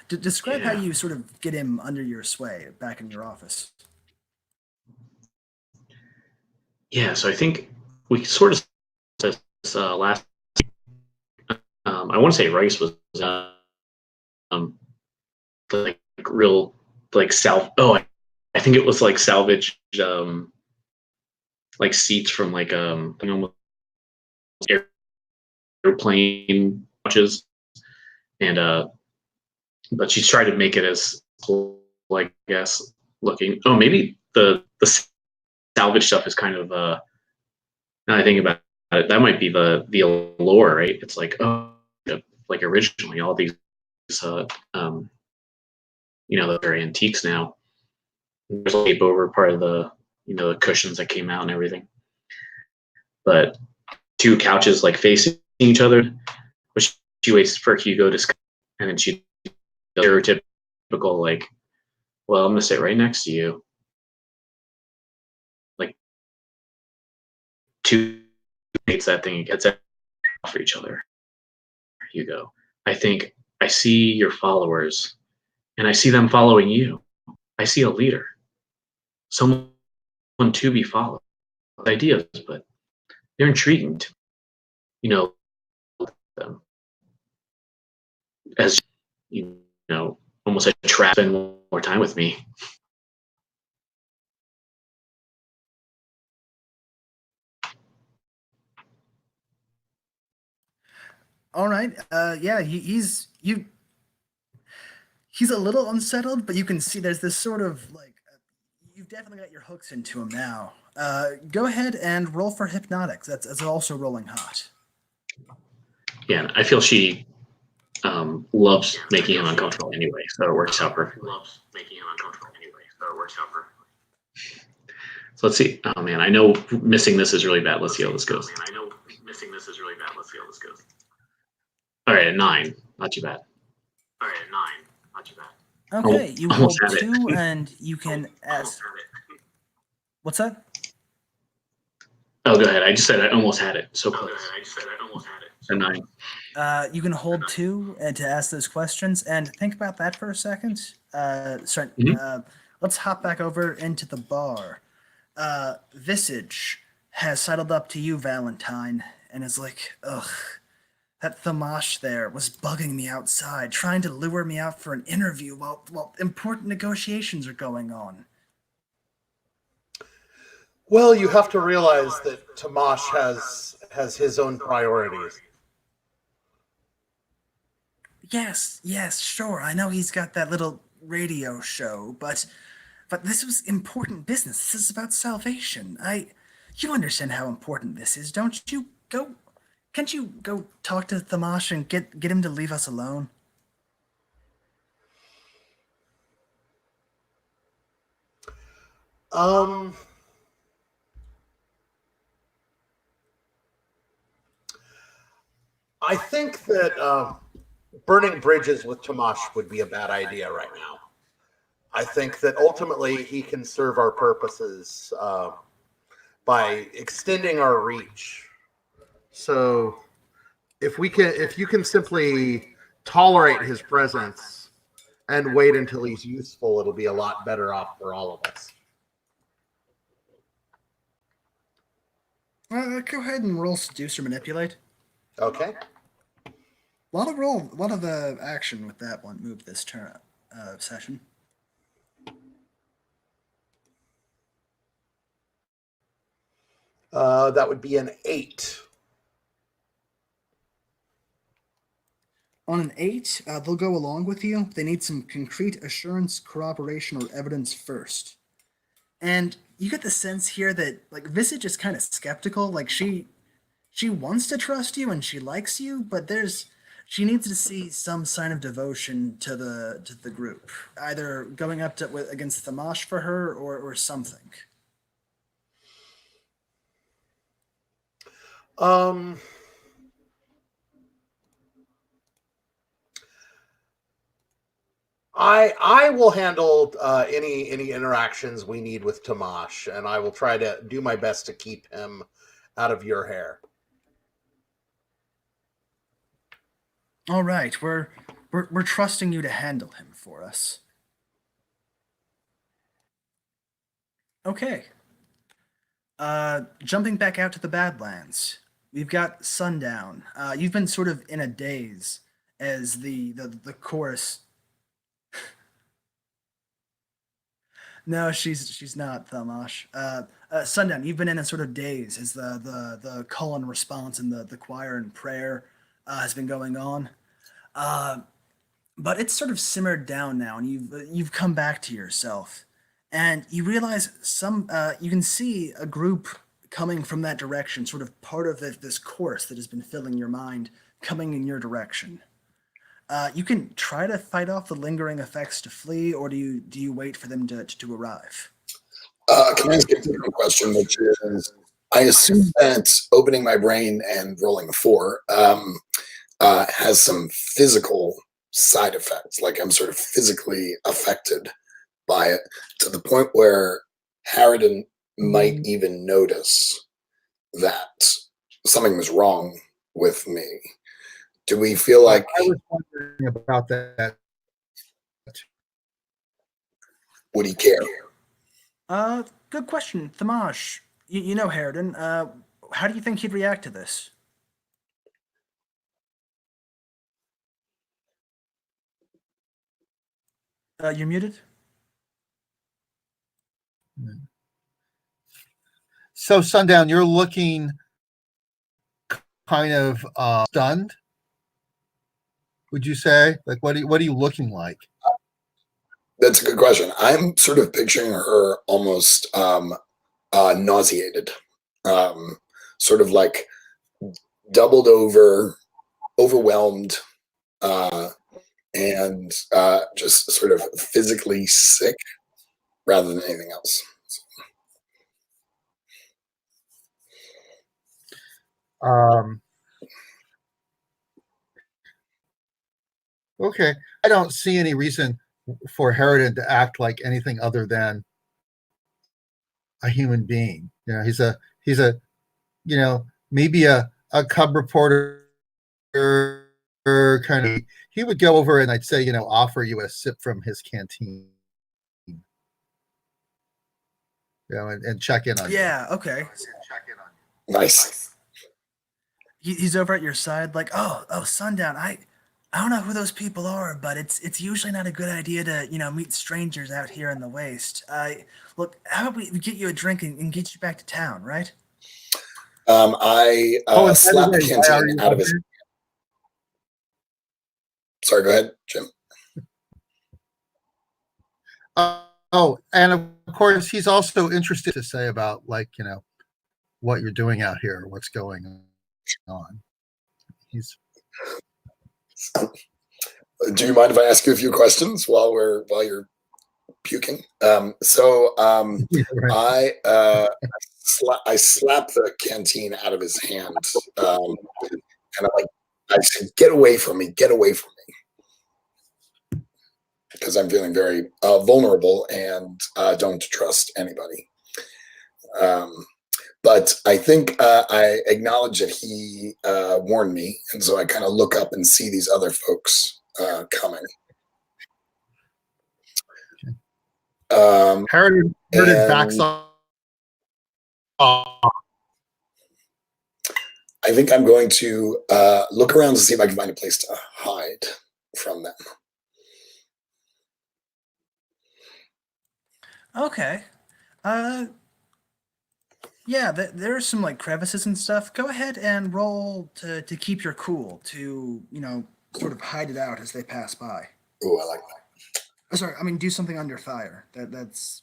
Describe how Yeah. you sort of get him under your sway back in your office. Yeah. So I think we sort of said this last. I want to say Rice was like real like I think it was like salvaged like seats from like airplane watches, and but she's tried to make it as cool, I guess, looking. Oh, maybe the salvage stuff is kind of now I think about it, that might be the allure, right? It's like, oh, like originally all these they're antiques now. There's a tape over part of the the cushions that came out and everything, but two couches like facing each other, which she waits for Hugo to, and then she stereotypical like, well, I'm gonna sit right next to you, like two mates that thing gets for each other. Hugo, I think I see your followers, and I see them following you. I see a leader, someone to be followed. Ideas, but they're intriguing to them as almost a trap. Spend more time with me. All right. Yeah, he's a little unsettled, but you can see there's this sort of like you've definitely got your hooks into him now. Go ahead and roll for hypnotics. That's also rolling hot. Yeah, I feel she loves making him uncomfortable anyway, so it works out perfectly. So let's see. Oh man, I know missing this is really bad. Let's see how this goes. All right, at 9, not too bad. Okay, you rolled Almost had it. 2, and you can ask. What's that? Oh, go ahead. I just said I almost had it. So close. A 9. You can hold 2 and to ask those questions, and think about that for a second. Let's hop back over into the bar. Visage has sidled up to you, Valentine, and is like, ugh, that Thamash there was bugging me outside, trying to lure me out for an interview while important negotiations are going on. Well, you have to realize that Tamash has his own priorities. Yes, sure. I know he's got that little radio show, but this was important business. This is about salvation. You understand how important this is, don't you? Can't you go talk to Thamash and get him to leave us alone? I think that burning bridges with Tamash would be a bad idea right now. I think that ultimately he can serve our purposes by extending our reach. So if you can simply tolerate his presence and wait until he's useful, it'll be a lot better off for all of us. Go ahead and roll seduce or manipulate. Okay. A lot of action with that one move this turn session. That would be an 8. On an 8, they'll go along with you. They need some concrete assurance, corroboration, or evidence first. And you get the sense here that like Visage is kind of skeptical. Like she wants to trust you and she likes you, but she needs to see some sign of devotion to the group, either going up against Thamash for her or something. I will handle any interactions we need with Tamash, and I will try to do my best to keep him out of your hair. All right, we're trusting you to handle him for us. Okay. Jumping back out to the Badlands, we've got sundown. You've been sort of in a daze as the chorus. No, she's not Thamash. Sundown, you've been in a sort of daze as the call and response and the choir and prayer has been going on. But it's sort of simmered down now, and you've come back to yourself, and you realize you can see a group coming from that direction, sort of part of this chorus that has been filling your mind, coming in your direction. You can try to fight off the lingering effects to flee, or do you wait for them to arrive? Can I ask a different question, which is, I assume that opening my brain and rolling a 4 has some physical side effects. Like I'm sort of physically affected by it to the point where Harridan might even notice that something was wrong with me. Do we feel like I was wondering about that. would he care? Good question, Thamash. You know Harridan. How do you think he'd react to this? You're muted. So Sundown, you're looking kind of stunned. Would you say? Like, what are you looking like? That's a good question. I'm sort of picturing her almost nauseated, sort of like doubled over, overwhelmed, and just sort of physically sick rather than anything else. Okay, I don't see any reason for Harridan to act like anything other than a human being. You know, he's a maybe a cub reporter kind of. He would go over and I'd say, offer you a sip from his canteen. And check in on you. Yeah. Okay. Nice. He's over at your side, like, oh, Sundown. I don't know who those people are, but it's usually not a good idea to meet strangers out here in the waste. Look, how about we get you a drink and get you back to town, right? I slapped the canteen out of his. Sorry, go ahead, Jim. And of course, he's also interested to say about what you're doing out here, what's going on. Do you mind if I ask you a few questions while you're puking? Right. I slapped the canteen out of his hand, and I said, "Get away from me! Get away from me!" Because I'm feeling very vulnerable and don't trust anybody. But I think I acknowledge that he warned me, and so I kind of look up and see these other folks coming. Harridan backs off. I think I'm going to look around to see if I can find a place to hide from them. Okay. Yeah, there are some crevices and stuff. Go ahead and roll to keep your cool, to sort of hide it out as they pass by. Oh, I like that. Oh, sorry, I mean do something under fire. That's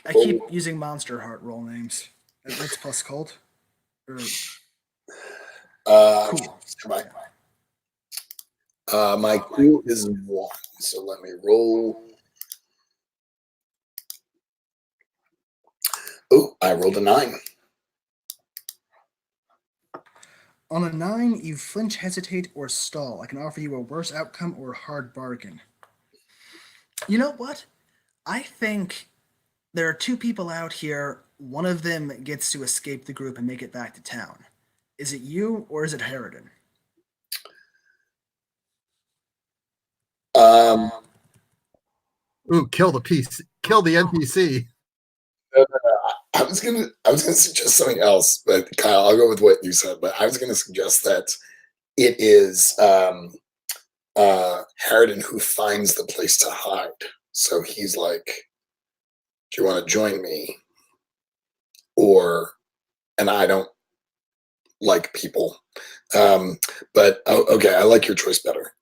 I Oh. keep using Monster Heart roll names. That's plus cold. Or, cool. Come on. My cool is 1, so let me roll. Oh, I rolled a 9. On a 9, you flinch, hesitate, or stall. I can offer you a worse outcome or a hard bargain. You know what? I think there are 2 people out here. One of them gets to escape the group and make it back to town. Is it you or is it Harridan? Ooh, kill the NPC. I was gonna suggest something else, but Kyle, I'll go with what you said. But I was gonna suggest that it is Harridan who finds the place to hide. So he's like, "Do you want to join me?" And I don't like people, but okay, I like your choice better.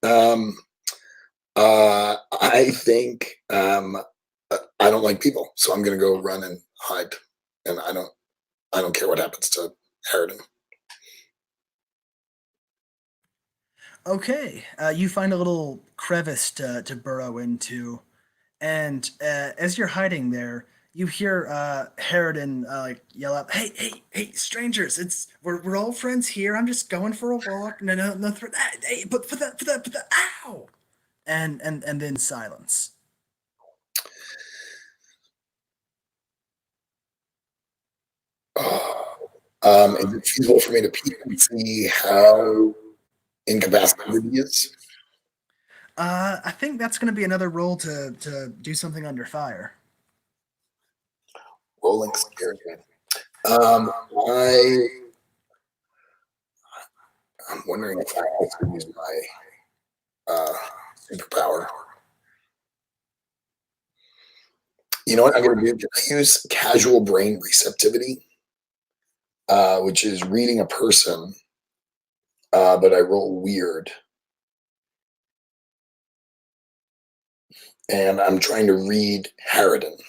I think I don't like people, so I'm gonna go run and hide, and I don't care what happens to Harridan. Okay, you find a little crevice to burrow into, and as you're hiding there, you hear Harridan like yell out, "Hey, hey, hey, strangers! We're all friends here. I'm just going for a walk. No threat. Hey, but for the ow!" And then silence. Is it feasible for me to peek and see how incapacitated he is? I think that's going to be another roll to do something under fire. Rolling scary. I'm wondering if I also use my superpower. You know what I'm going to do? I use casual brain receptivity, which is reading a person, but I roll weird. And I'm trying to read Harridan.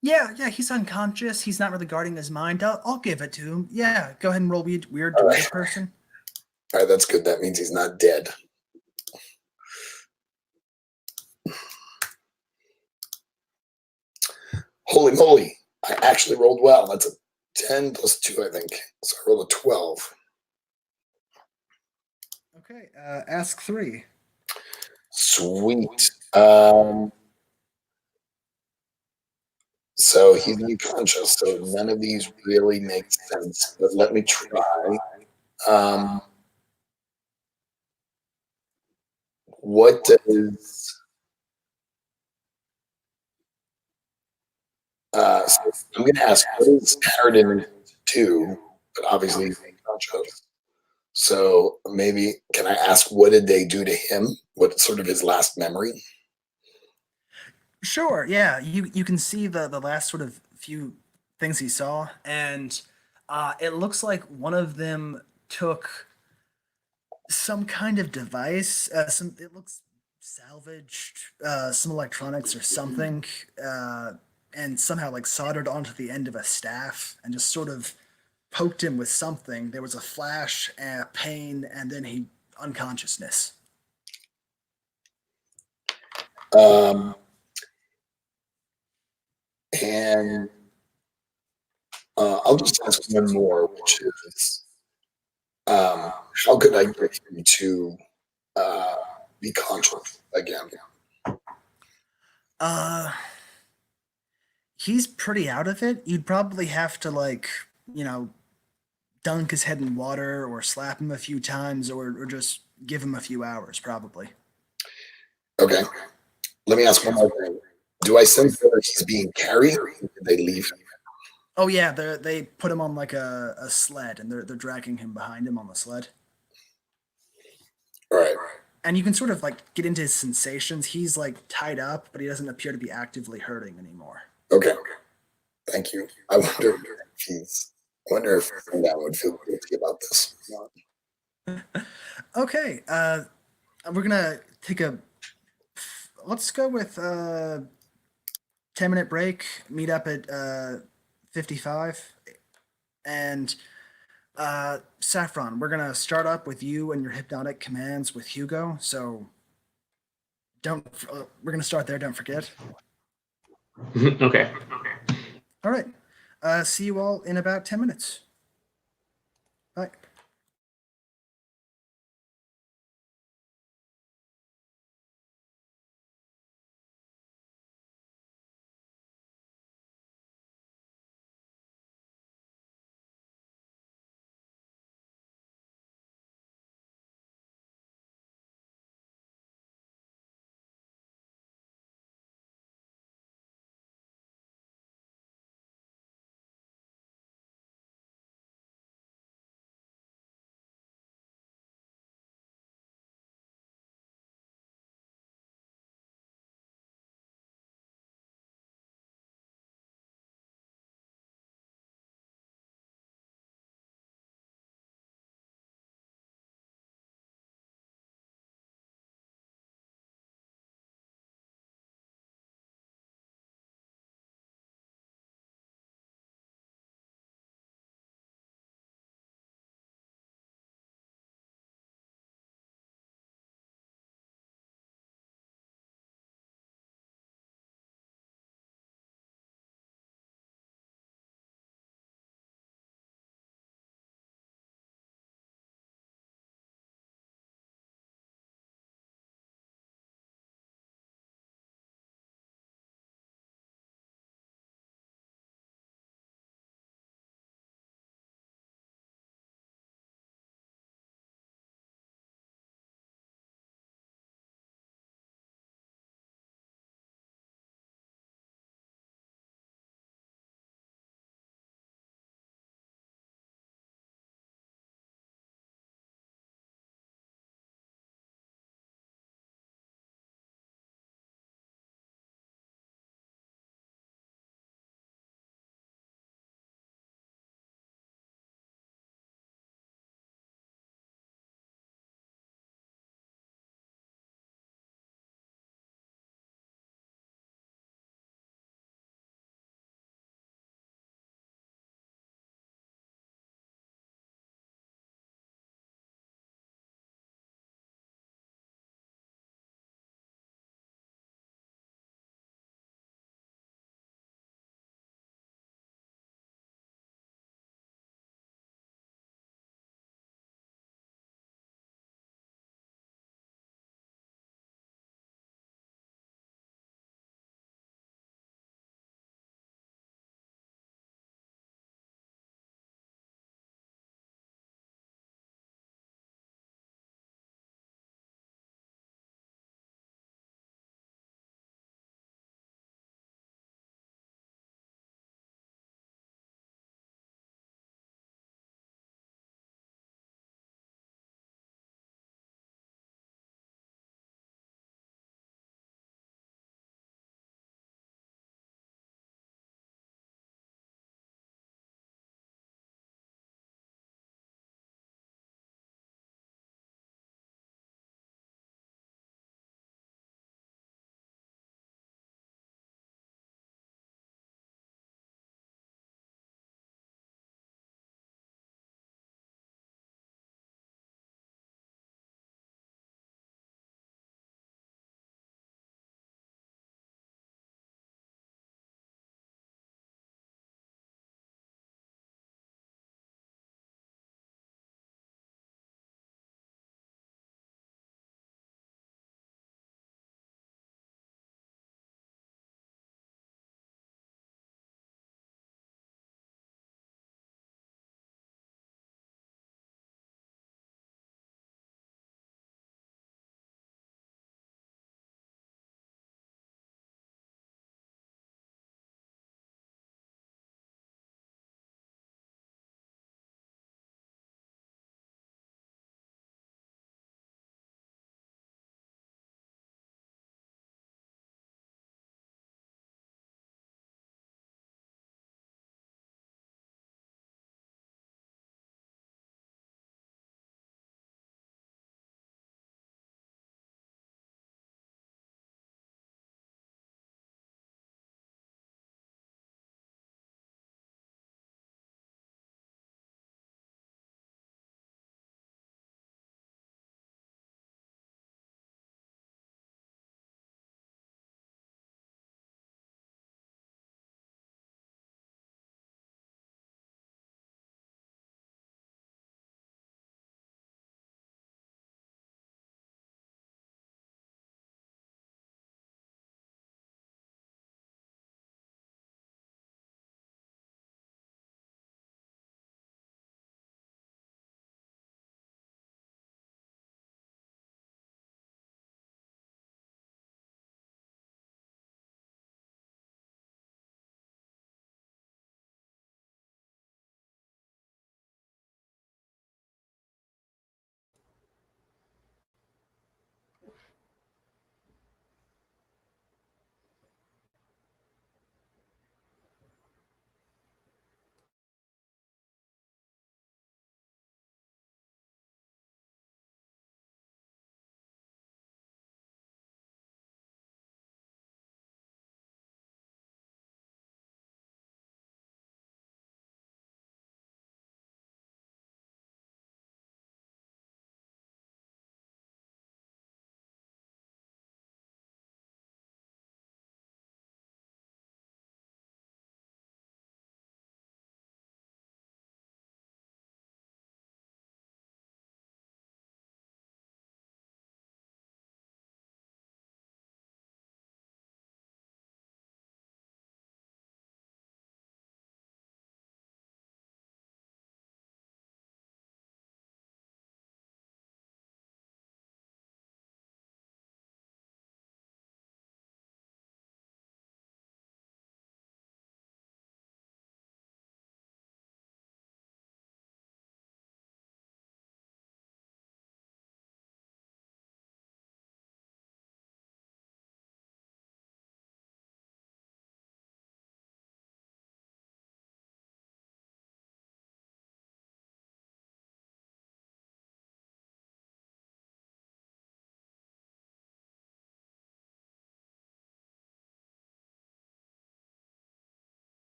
Yeah, he's unconscious. He's not really guarding his mind. I'll give it to him. Yeah, go ahead and roll weird to All read right. a person. All right, that's good. That means he's not dead. Holy moly. I actually rolled well. That's a 10 plus 2, I think. So I rolled a 12. Okay, ask 3. Sweet. So he's unconscious, so none of these really make sense. But let me try. What does so I'm going to ask, what does Harridan do? But obviously he's unconscious. So maybe can I ask, what did they do to him? What's sort of his last memory? Sure, yeah. You can see the last sort of few things he saw, and it looks like one of them took some kind of device. It looks salvaged, some electronics or something, and somehow like soldered onto the end of a staff, and just sort of poked him with something. There was a flash, pain, and then he unconsciousness. And I'll just ask one more, which is, how could I get him to be conscious again? He's pretty out of it. You'd probably have to like, dunk his head in water or slap him a few times or just give him a few hours, probably. Okay. Let me ask one more thing. Do I sense that he's being carried, or did they leave him? Oh yeah, they put him on like a sled, and they're dragging him behind him on the sled. All right. And you can sort of like get into his sensations. He's like tied up, but he doesn't appear to be actively hurting anymore. Okay. Thank you. I wonder if he's wonder if Sundown would feel guilty about this. Okay, we're gonna take a. Let's go with 10-minute break. Meet up at 55, and Saffron. We're gonna start up with you and your hypnotic commands with Hugo. So don't. We're gonna start there. Don't forget. Okay. All right. See you all in about 10 minutes. Bye.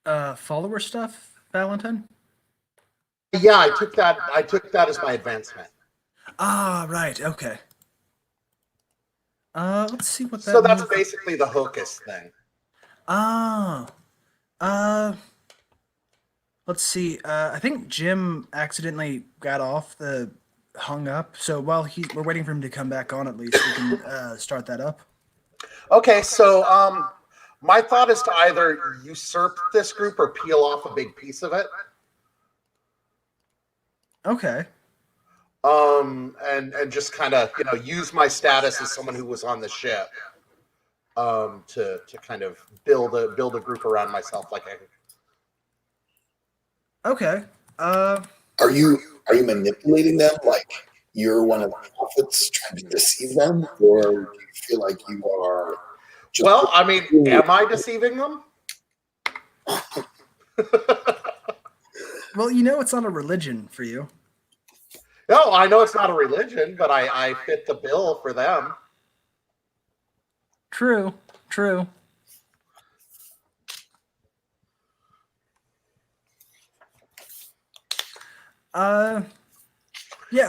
Follower stuff, Valentine? Yeah, I took that. I took that as my advancement. Ah, right. Okay. Let's see what So that that's move. basically the hocus thing. Ah. Uh. Let's see. I think Jim accidentally got off the hung up. So while we're waiting for him to come back on, at least we can start that up. Okay, so my thought is to either usurp this group or peel off a big piece of it. Okay. And just kind of use my status as someone who was on the ship, to kind of build a group around myself. Like Okay. Are you manipulating them like you're one of the prophets trying to deceive them, or do you feel like you are just well, I mean, am I deceiving them? Well, you know it's not a religion for you. No, I know it's not a religion, but I fit the bill for them. True. True. Yeah,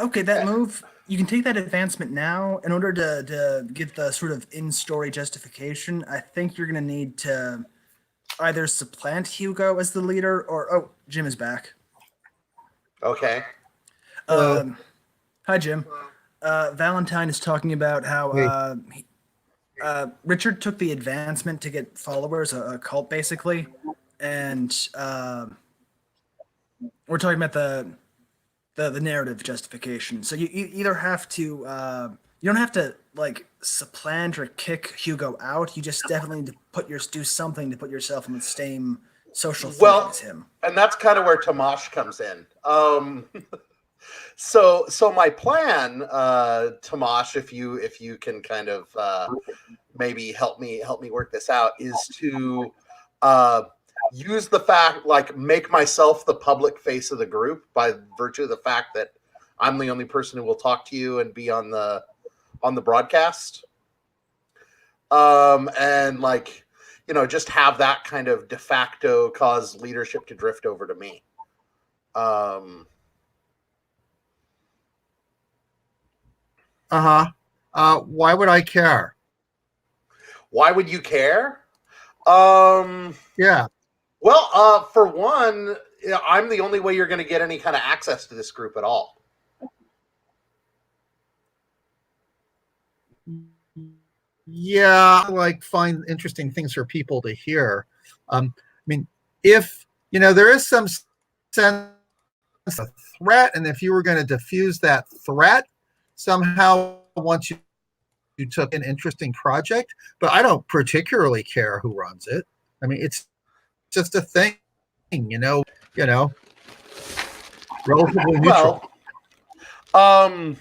okay, that move, you can take that advancement now. In order to get the sort of in-story justification, I think you're going to need to either supplant Hugo as the leader or, oh, Jim is back. Okay. Um, Hi, Jim. Valentine is talking about how Richard took the advancement to get followers, a cult basically, and we're talking about the narrative justification. So you either have to you don't have to like supplant or kick Hugo out. You just definitely need to do something to put yourself in the same social footing as him. And that's kind of where Tomash comes in. So my plan, Tomash, if you can kind of maybe help me work this out, is to use the fact, like, make myself the public face of the group by virtue of the fact that I'm the only person who will talk to you and be on the broadcast. And like, just have that kind of de facto cause leadership to drift over to me. Why would I care? Why would you care? Yeah. Well, for one, I'm the only way you're going to get any kind of access to this group at all. Yeah, like find interesting things for people to hear. I mean, if there is some sense of threat, and if you were going to diffuse that threat somehow once you took an interesting project, but I don't particularly care who runs it. I mean, it's just a thing, relatively neutral. Well,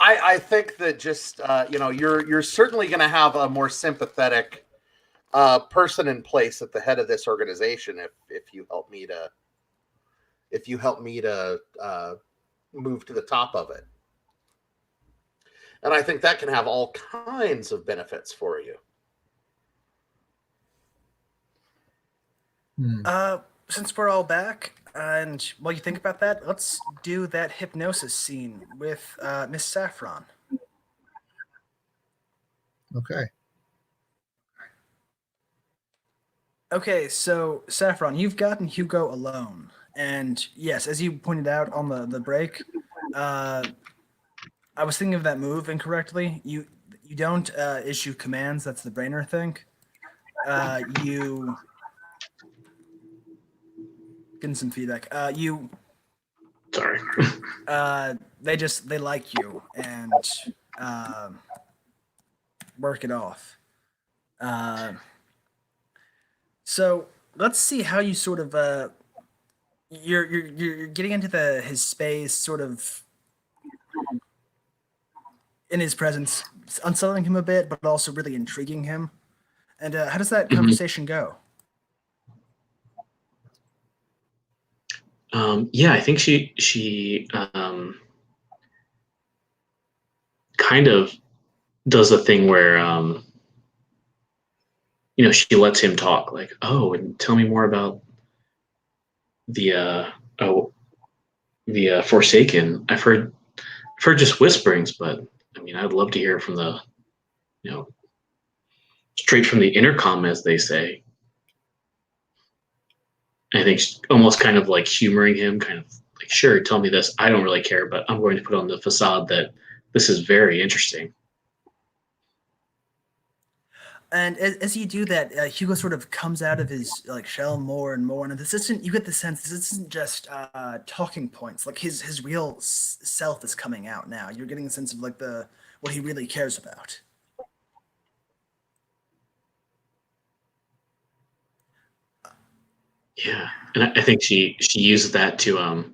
I think that just you're certainly going to have a more sympathetic person in place at the head of this organization if you help me to move to the top of it. And I think that can have all kinds of benefits for you. Since we're all back, and while you think about that, let's do that hypnosis scene with Miss Saffron. Okay. Okay, so Saffron, you've gotten Hugo alone, and yes, as you pointed out on the break, I was thinking of that move incorrectly. You don't issue commands. That's the brainer thing. You getting some feedback. Sorry. They like you and work it off. So let's see how you sort of you're getting into his space, sort of in his presence, unsettling him a bit, but also really intriguing him. And how does that conversation go? Yeah, I think she kind of does a thing where she lets him talk, like, oh, and tell me more about the Forsaken. I've heard just whisperings, but I mean, I'd love to hear from the, you know, straight from the intercom, as they say. I think almost kind of like humoring him, kind of like, sure, tell me this. I don't really care, but I'm going to put on the facade that this is very interesting. And as you do that, Hugo sort of comes out of his like shell more and more, and this isn't. You get the sense this isn't just talking points. Like his real self is coming out now. You're getting a sense of like what he really cares about. Yeah, and I think she uses that to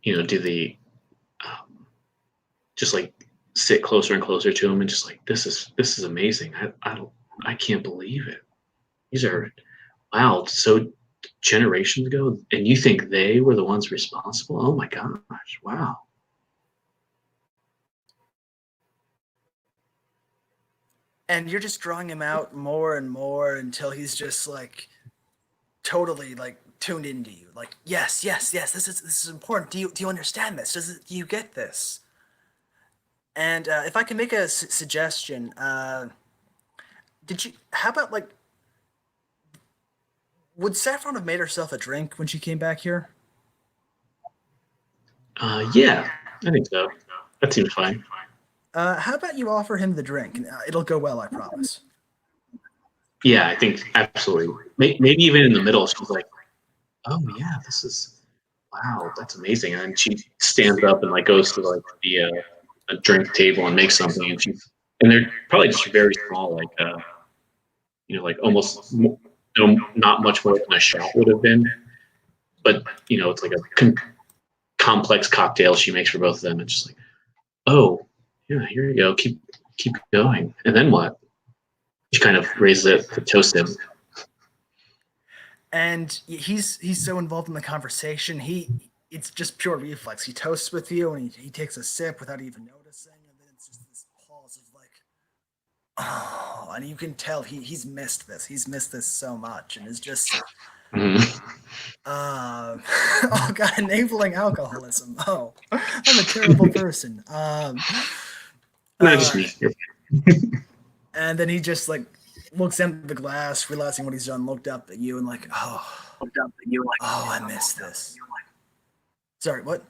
do the just like sit closer and closer to him and just like, this is amazing. I can't believe it. These are, wow, so generations ago, and you think they were the ones responsible? Oh my gosh, wow. And you're just drawing him out more and more until he's just like totally like tuned into you. Like, yes, this is important. Do you understand this? Do you get this? And if I can make a suggestion, how about like, would Saffron have made herself a drink when she came back here? Yeah, I think so. That seems fine. How about you offer him the drink? It'll go well, I promise. Yeah, I think absolutely. Maybe even in the middle, she's like, oh yeah, this is, wow, that's amazing. And she stands up and like goes to like the a drink table and makes something, and they're probably just very small, like like almost not much more than a shot would have been, but it's like a complex cocktail she makes for both of them. It's just like, oh yeah, here you go, keep going, and then what? She kind of raises it to toast him. And he's so involved in the conversation, it's just pure reflex. He toasts with you, and he takes a sip without even noticing, and then it's just this pause of like, oh, and you can tell he's missed this. He's missed this so much, and is just, oh god, enabling alcoholism. Oh, I'm a terrible person. Not just me. And then he just like looks into the glass, realizing what he's done, looked up at you and like, oh, I missed this. Sorry, what?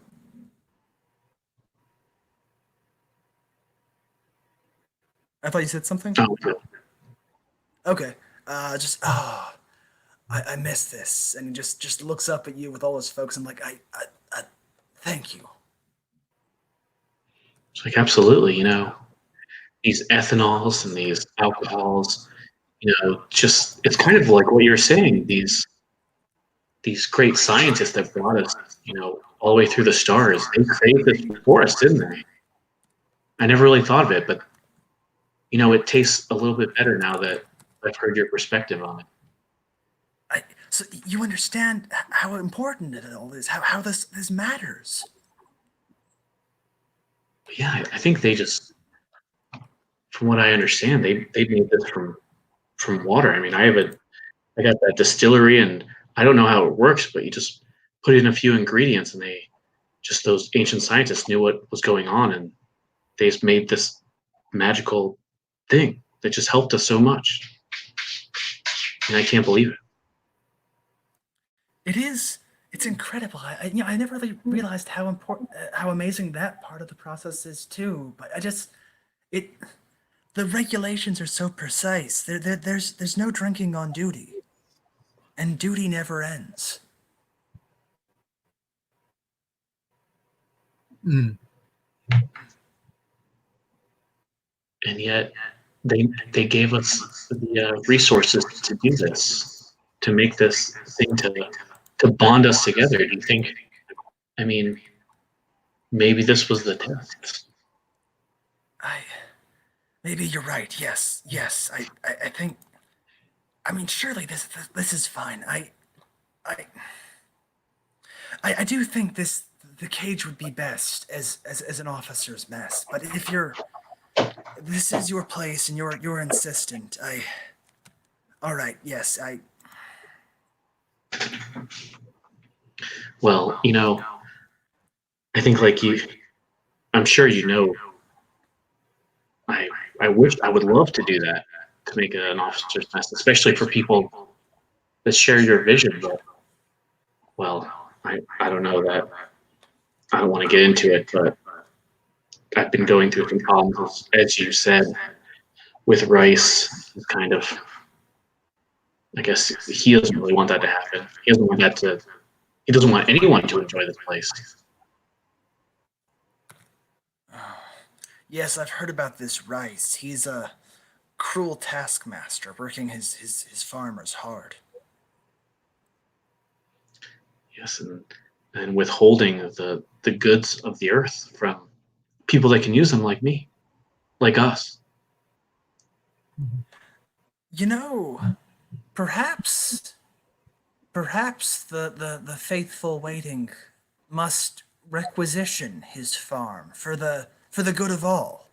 I thought you said something. Okay. I missed this, and he just looks up at you with all his folks and like, I thank you. It's like, absolutely, these ethanols and these alcohols, just, it's kind of like what you're saying, these great scientists that brought us, all the way through the stars, they created this for us, didn't they? I never really thought of it, but it tastes a little bit better now that I've heard your perspective on it. So you understand how important it all is, how this matters. Yeah, I think they just, from what I understand, they made this from water. I mean, I got that distillery, and I don't know how it works, but you just put in a few ingredients, and those ancient scientists knew what was going on, and they just made this magical thing that just helped us so much. And I can't believe it. It's incredible. I never really realized how important, how amazing that part of the process is too. But the regulations are so precise. There's no drinking on duty, and duty never ends. Mm. And yet they gave us the resources to do this, to make this thing, to bond us together. Do you think, I mean, maybe this was the test? Maybe you're right. Yes. I think, I mean, surely this is fine. I do think the cage would be best as an officer's mess. But if you're This is your place, and you're insistent. All right. Yes, Well, I think like you, I'm sure you know. I I would love to do that to make an officer's nest, especially for people that share your vision. But well, I don't know that. I don't want to get into it, but I've been going through some problems, as you said, with Rice. Kind of, I guess he doesn't really want that to happen. He doesn't want that to. He doesn't want anyone to enjoy this place. yes, I've heard about this Rice. He's a cruel taskmaster, working his farmers hard. Yes, and withholding the goods of the earth from people that can use them, like me, like us. You know, perhaps the faithful waiting must requisition his farm for the good of all.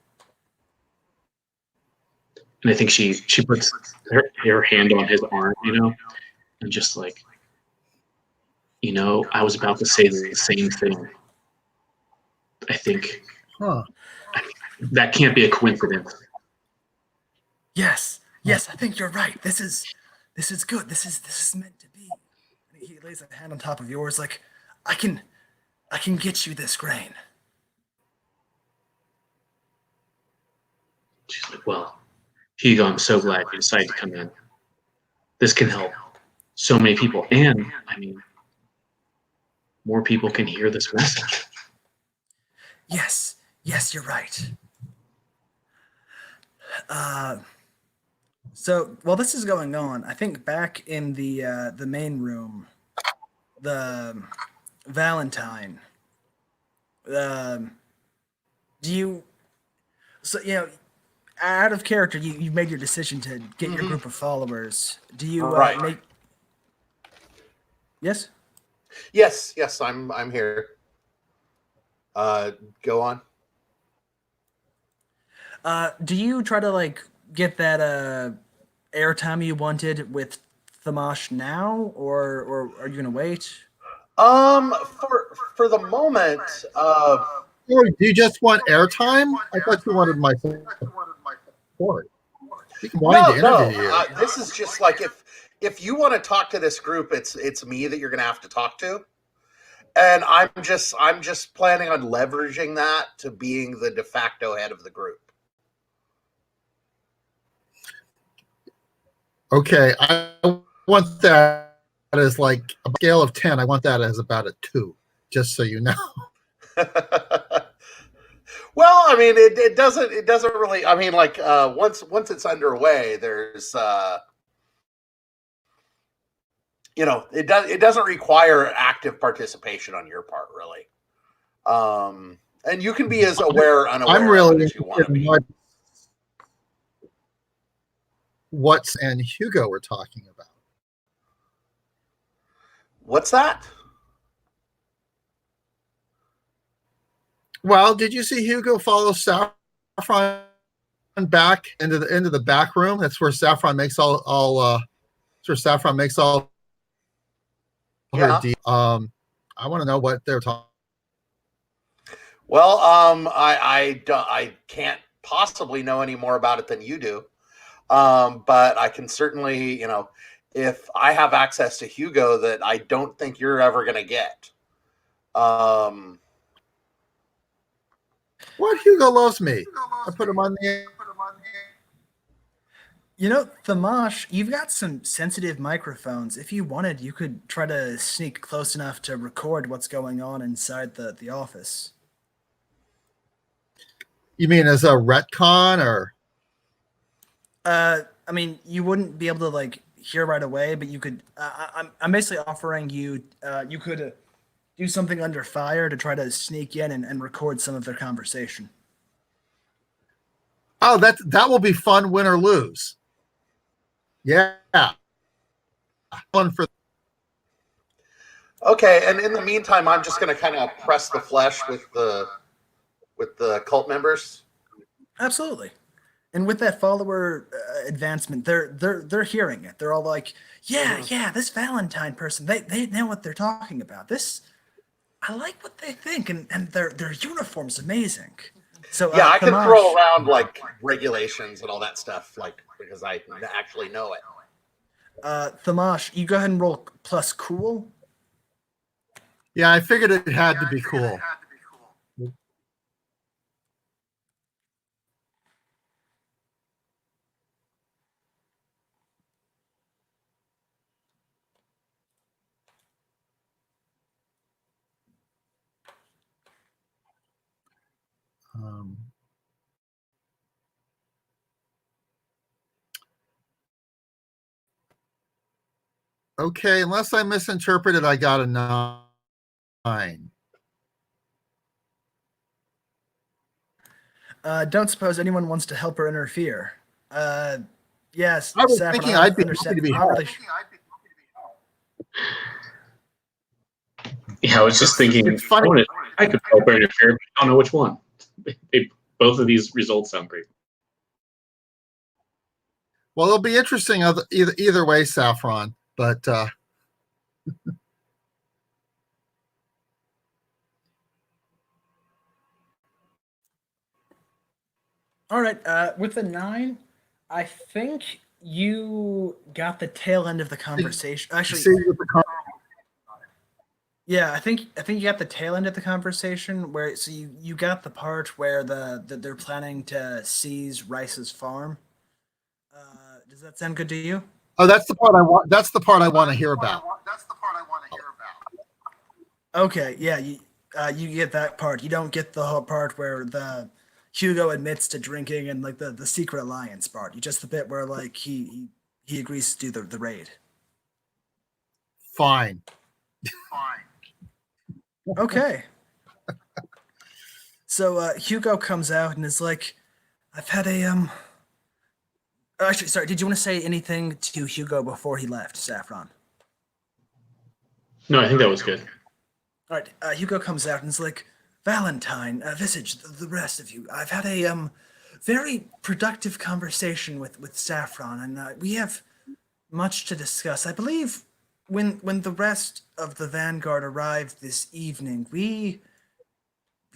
And I think she puts her hand on his arm, and just like, I was about to say the same thing. I think Huh. that can't be a coincidence. Yes, yes, I think you're right. This is good. This is meant to be. He lays a hand on top of yours, like, I can get you this grain. She's like, well, Hugo, I'm so glad you decided to come in. This can help so many people. And, I mean, more people can hear this message. Yes, you're right. So while this is going on, I think back in the main room, the Valentine. Do you? So out of character, you've made your decision to get your group of followers. Do you Right. make? Yes. Yes, I'm here. Go on. Do you try to get that airtime you wanted with Thamash now, or are you gonna wait? For the moment, Or do you just want airtime? I thought you wanted my support. You can wanting to no. interview you. This is just like if you want to talk to this group, it's me that you're going to have to talk to, and I'm just planning on leveraging that to being the de facto head of the group. Okay, I want that as like a scale of 10. I want that as about a 2, just so you know. Well, I mean, it doesn't really. I mean, like once it's underway, there's it doesn't require active participation on your part, really. And you can be as aware or unaware I'm really of it as you want to interested in be. what's and Hugo were talking about. What's that? Well, did you see Hugo follow Saffron back into the back room? That's where Saffron makes all Yeah. her deal. I want to know what they're talking. Well, I can't possibly know any more about it than you do. But I can certainly, if I have access to Hugo that I don't think you're ever going to get. What? Hugo loves me. I put him on the. Thamash, you've got some sensitive microphones. If you wanted, you could try to sneak close enough to record what's going on inside the office. You mean as a retcon or? I mean, you wouldn't be able to hear right away, but you could. I'm basically offering you. You could do something under fire to try to sneak in and record some of their conversation. Oh, that will be fun. Win or lose. Yeah. Fun for. Okay, and in the meantime, I'm just going to kind of press the flesh with the cult members. Absolutely. And with that follower advancement, they're hearing it. They're all like, "Yeah, yeah, this Valentine person, they know what they're talking about. This, I like what they think, and their uniform's amazing." So, Yeah, I can throw Thamash, around like regulations and all that stuff, like because I actually know it. Thamash, you go ahead and roll plus cool. Yeah, I figured it had to be cool. Um, okay, unless I misinterpreted, I got a 9. Don't suppose anyone wants to help or interfere. Yes, I was Saffron, thinking I I'd don't be happy understand. to be I'm not helped. really Yeah, I was just thinking, It's funny. I could help or interfere, but I don't know which one. Both of these results sound great. Well, it'll be interesting either way, Saffron. But All right. With the 9, I think you got the tail end of the conversation. Actually, see with the yeah, I think you got the tail end of the conversation where so you got the part where they're planning to seize Rice's farm. Does that sound good to you? oh, that's the part I want. That's the part I want to hear about. Okay, yeah, you get that part. You don't get the whole part where the Hugo admits to drinking and like the secret alliance part. You just the bit where like he agrees to do the raid. Fine. Okay. So Hugo comes out and is like, I've had a Actually, sorry. Did you want to say anything to Hugo before he left, Saffron? No, I think that was good. All right. Hugo comes out and is like, Valentine, Visage, the rest of you. I've had a very productive conversation with Saffron, and we have much to discuss. I believe when the rest of the Vanguard arrived this evening,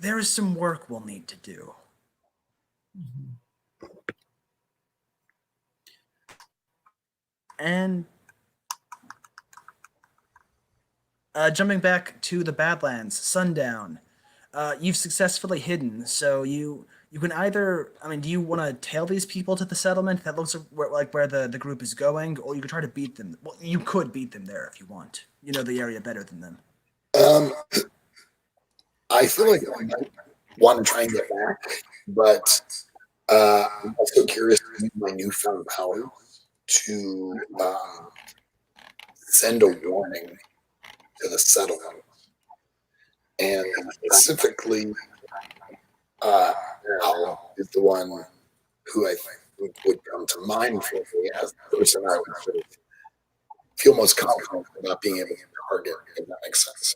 there is some work we'll need to do. And jumping back to the Badlands, sundown. You've successfully hidden, so you can either. I mean, do you want to tail these people to the settlement? That looks like where the group is going, or you could try to beat them. Well, you could beat them there if you want. You know the area better than them. I feel like I might want to try and get back, but I'm also curious to use my newfound power to send a warning to the settlement. And specifically, Al is the one who I think would come to mind for me as the person I would sort of feel most confident about being able to target, if that makes sense.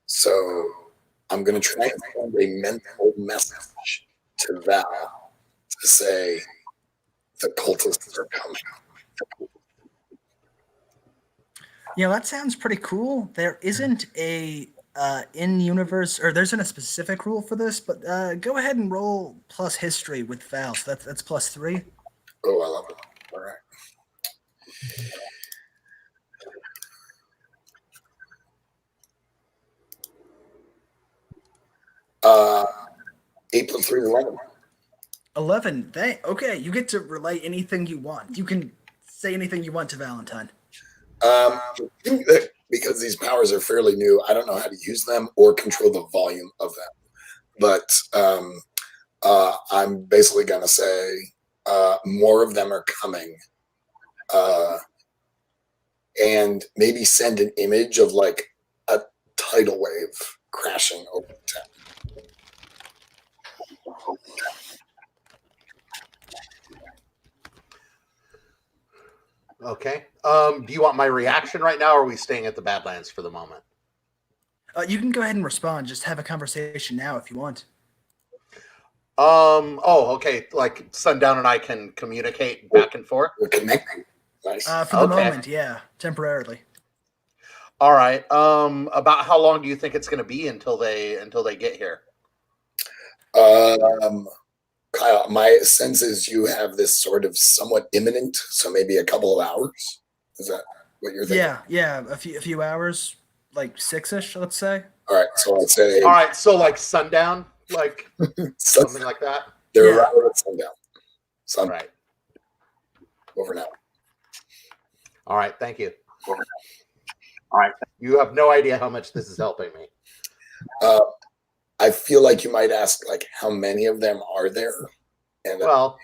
So I'm going to try and send a mental message to Val to say the cultists are coming. That sounds pretty cool. There isn't a in-universe, or there isn't a specific rule for this, but go ahead and roll plus history with Val. So that's +3. Oh, I love it. All right. 8 + 3 is 11. 11. Okay, you get to relay anything you want. You can say anything you want to Valentine. I think that because these powers are fairly new, I don't know how to use them or control the volume of them. But I'm basically going to say more of them are coming. And maybe send an image of like a tidal wave crashing over the town. Okay. Do you want my reaction right now, or are we staying at the Badlands for the moment? You can go ahead and respond. Just have a conversation now if you want. Oh, okay. Like Sundown and I can communicate back and forth. We're connected. Nice. For the Okay. moment, yeah, temporarily. All right. About how long do you think it's going to be until they get here? Kyle, my sense is you have this sort of somewhat imminent, so maybe a couple of hours. Is that what you're thinking? Yeah, a few hours, like 6ish, let's say. All right, so let's say All right. So like sundown, like something like that. they're Yeah. around at sundown. All right. Over now. All right. Thank you. All right. You have no idea how much this is helping me. I feel like you might ask, like, how many of them are there? And Well,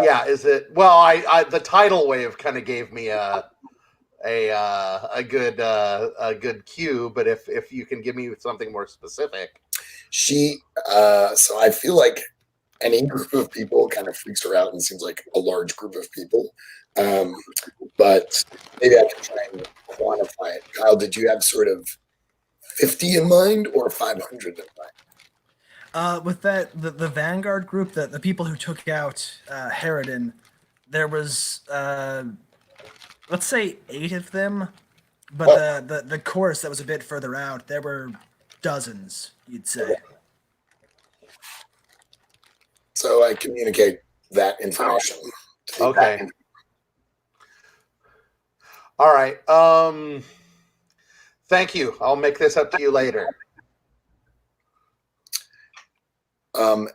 yeah. Is it? Well, I the tidal wave kind of gave me a good cue, but if you can give me something more specific. So I feel like any group of people kind of freaks her out and seems like a large group of people. But maybe I can try and quantify it. Kyle, did you have sort of 50 in mind or 500 in mind? With that, the Vanguard group, the people who took out Harridan, there was let's say 8 of them, but the chorus that was a bit further out, there were dozens, you'd say. So I communicate that information. Okay. All right. Thank you. I'll make this up to you later. I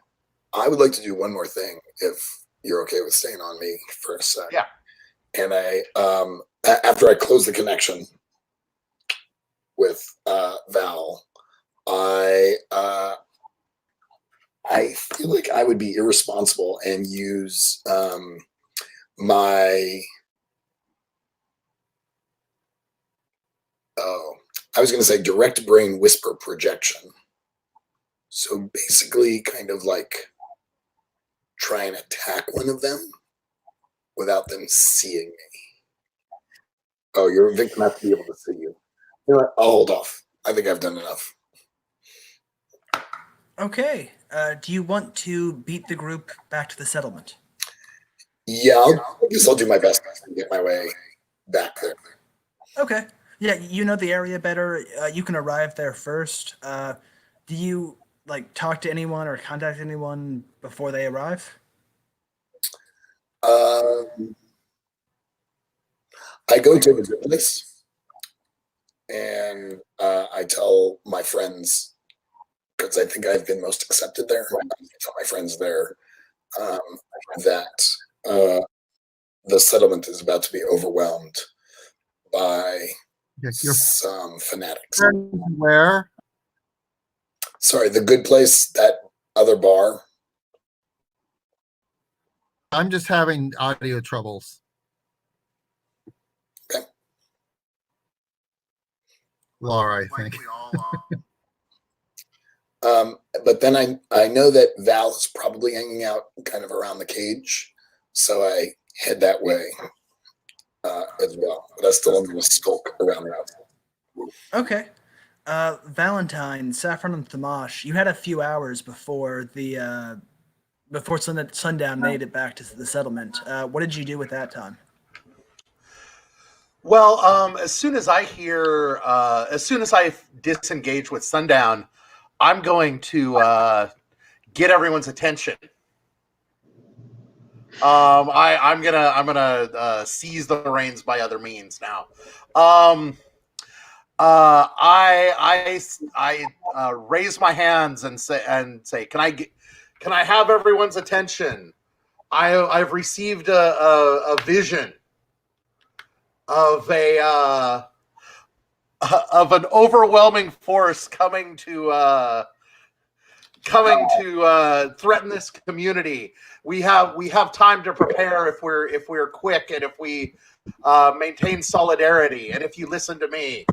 would like to do one more thing, if you're okay with staying on me for a sec. Yeah. And after I close the connection with Val, I feel like I would be irresponsible and use I was going to say direct brain whisper projection. So basically kind of like try and attack one of them without them seeing me. Oh, your victim has to be able to see you. You know what? I'll hold off. I think I've done enough. Okay. Do you want to beat the group back to the settlement? Yeah, I guess I'll do my best to get my way back there. Okay. Yeah, you know the area better. You can arrive there first. Do you talk to anyone or contact anyone before they arrive? I go to the place and I tell my friends, because I think I've been most accepted there. I tell my friends there that the settlement is about to be overwhelmed by some fanatics. Where? Sorry, the good place, that other bar. I'm just having audio troubles. Okay. Laura, I think. But then I know that Val is probably hanging out kind of around the cage, so I head that way as well. But I still am going to skulk around the outside. Okay. Valentine, Saffron, and Thamash, you had a few hours before before sundown made it back to the settlement. What did you do at that time? Well, as soon as I disengage with sundown, I'm going to get everyone's attention. I'm gonna seize the reins by other means now. I raise my hands and say, can I have everyone's attention? I've received a vision of an overwhelming force coming to threaten this community. We have time to prepare if we're quick and if we maintain solidarity and if you listen to me.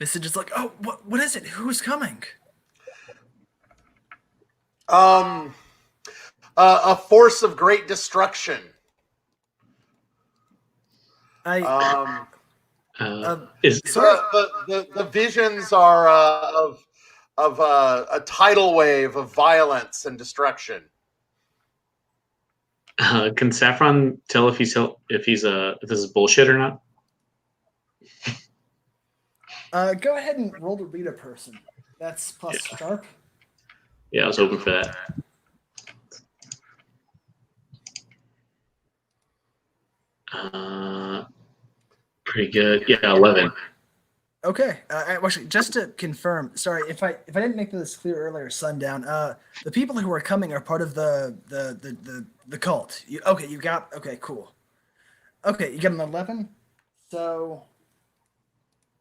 Visage is like, oh, what is it? Who's coming? A force of great destruction. Is Sorry. The visions are of a tidal wave of violence and destruction. can Saffron tell if if this is bullshit or not? Go ahead and roll to read a person. That's plus sharp. Yeah, I was hoping for that. Pretty good. Yeah, 11. Okay. Actually, just to confirm, sorry if I didn't make this clear earlier, Sundown. The people who are coming are part of the cult. You got. Okay, cool. Okay, you get an 11. So,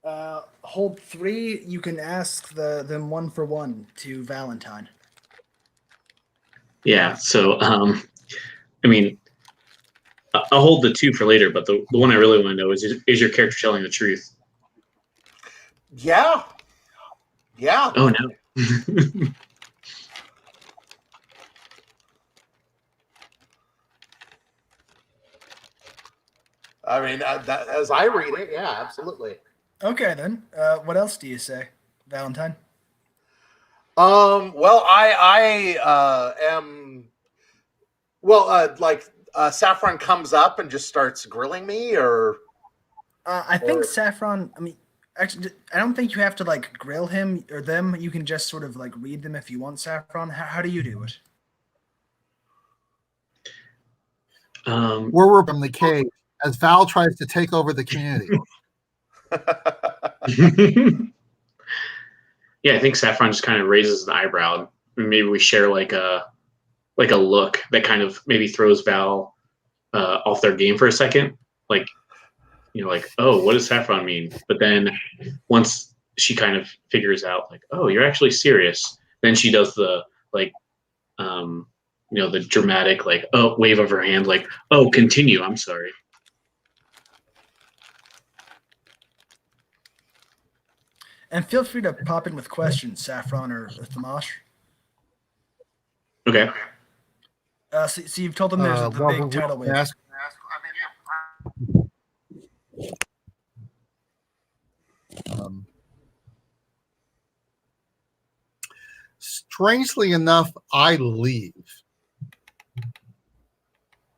hold 3. You can ask them one for one to Valentine. Yeah. So, I mean, I'll hold the 2 for later, but the one I really want to know is your character telling the truth? Yeah. Oh no. I mean, as I read it, yeah, absolutely. Okay, then. What else do you say, Valentine? Well, I am. Well, Saffron comes up and just starts grilling me, or I think Saffron. I mean, actually, I don't think you have to like grill him or them. You can just sort of like read them if you want, Saffron. How do you do it? We're from the cave as Val tries to take over the community. Yeah, I think Saffron just kind of raises an eyebrow. Maybe we share like a look that kind of maybe throws Val off their game for a second. Like, like, oh, what does Saffron mean? But then once she kind of figures out, like, oh, you're actually serious, then she does the like, the dramatic like, oh, wave of her hand, like, oh, continue. I'm sorry. And feel free to pop in with questions, Saffron or Thamash. Okay. So you've told them there's the big tidal wave. Strangely enough, I leave.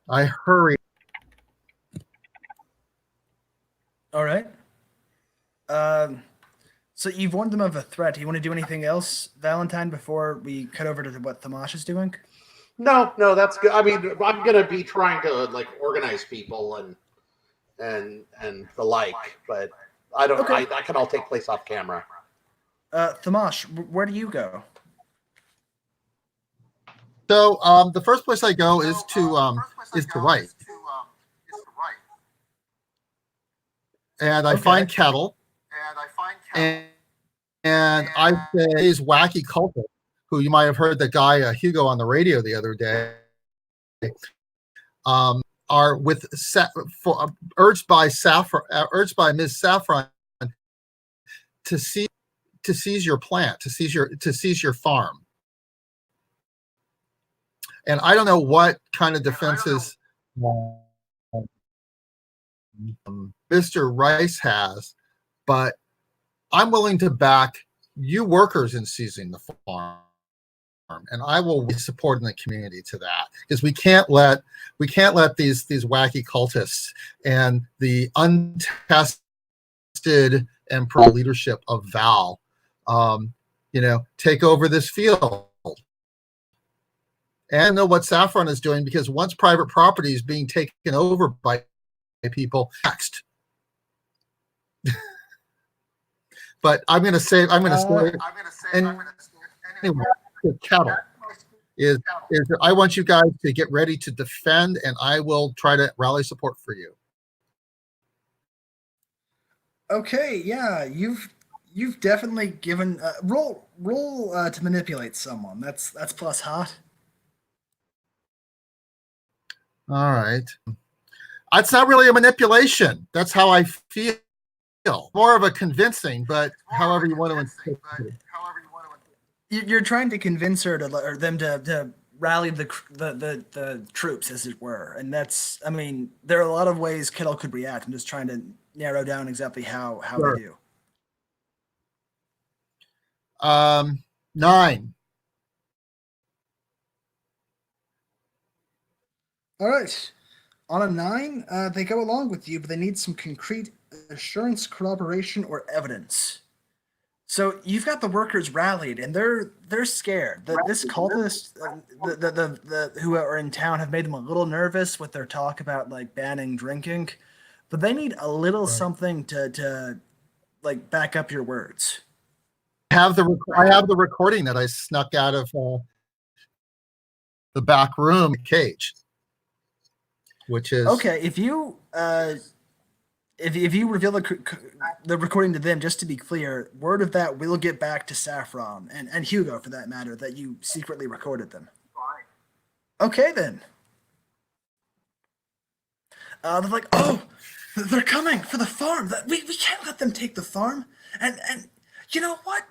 I hurry. All right. So you've warned them of a threat. Do you want to do anything else, Valentine, before we cut over to what Thamash is doing? No, that's good. I mean, I'm gonna be trying to like organize people and the like, but I don't. Okay. That can all take place off camera. Thamash, where do you go? So the first place I go is to write, and I find Kettle, and I say these wacky cultists who you might have heard the guy Hugo on the radio the other day. Are urged by Ms. Saffron to seize your plant, to seize your farm. And I don't know what kind of defenses Mr. Rice has, but I'm willing to back you workers in seizing the farm. And I will be supporting the community to that, because we can't let these wacky cultists and the untested and pro leadership of Val, take over this field. And I know what Saffron is doing, because once private property is being taken over by people, next. But I'm going to say anyway. Cattle is I want you guys to get ready to defend, and I will try to rally support for you. Okay, yeah, you've definitely given roll to manipulate someone. That's plus hot. All right, it's not really a manipulation. That's how I feel. More of a convincing, but however you want to interpret it. You're trying to convince her or them to rallied the troops, as it were. And that's, I mean, there are a lot of ways Kittle could react. I'm just trying to narrow down exactly how Sure. they do. 9. All right. On a 9, they go along with you, but they need some concrete assurance, corroboration, or evidence. So you've got the workers rallied, and they're scared. This cultist, the who are in town, have made them a little nervous with their talk about like banning drinking, but they need a little Right. something to like back up your words. I have the recording that I snuck out of the back room cage, which is Okay. If you reveal the recording to them, just to be clear, word of that will get back to Saffron and Hugo, for that matter, that you secretly recorded them. Okay, then. They're like, oh, they're coming for the farm. We can't let them take the farm. And you know what?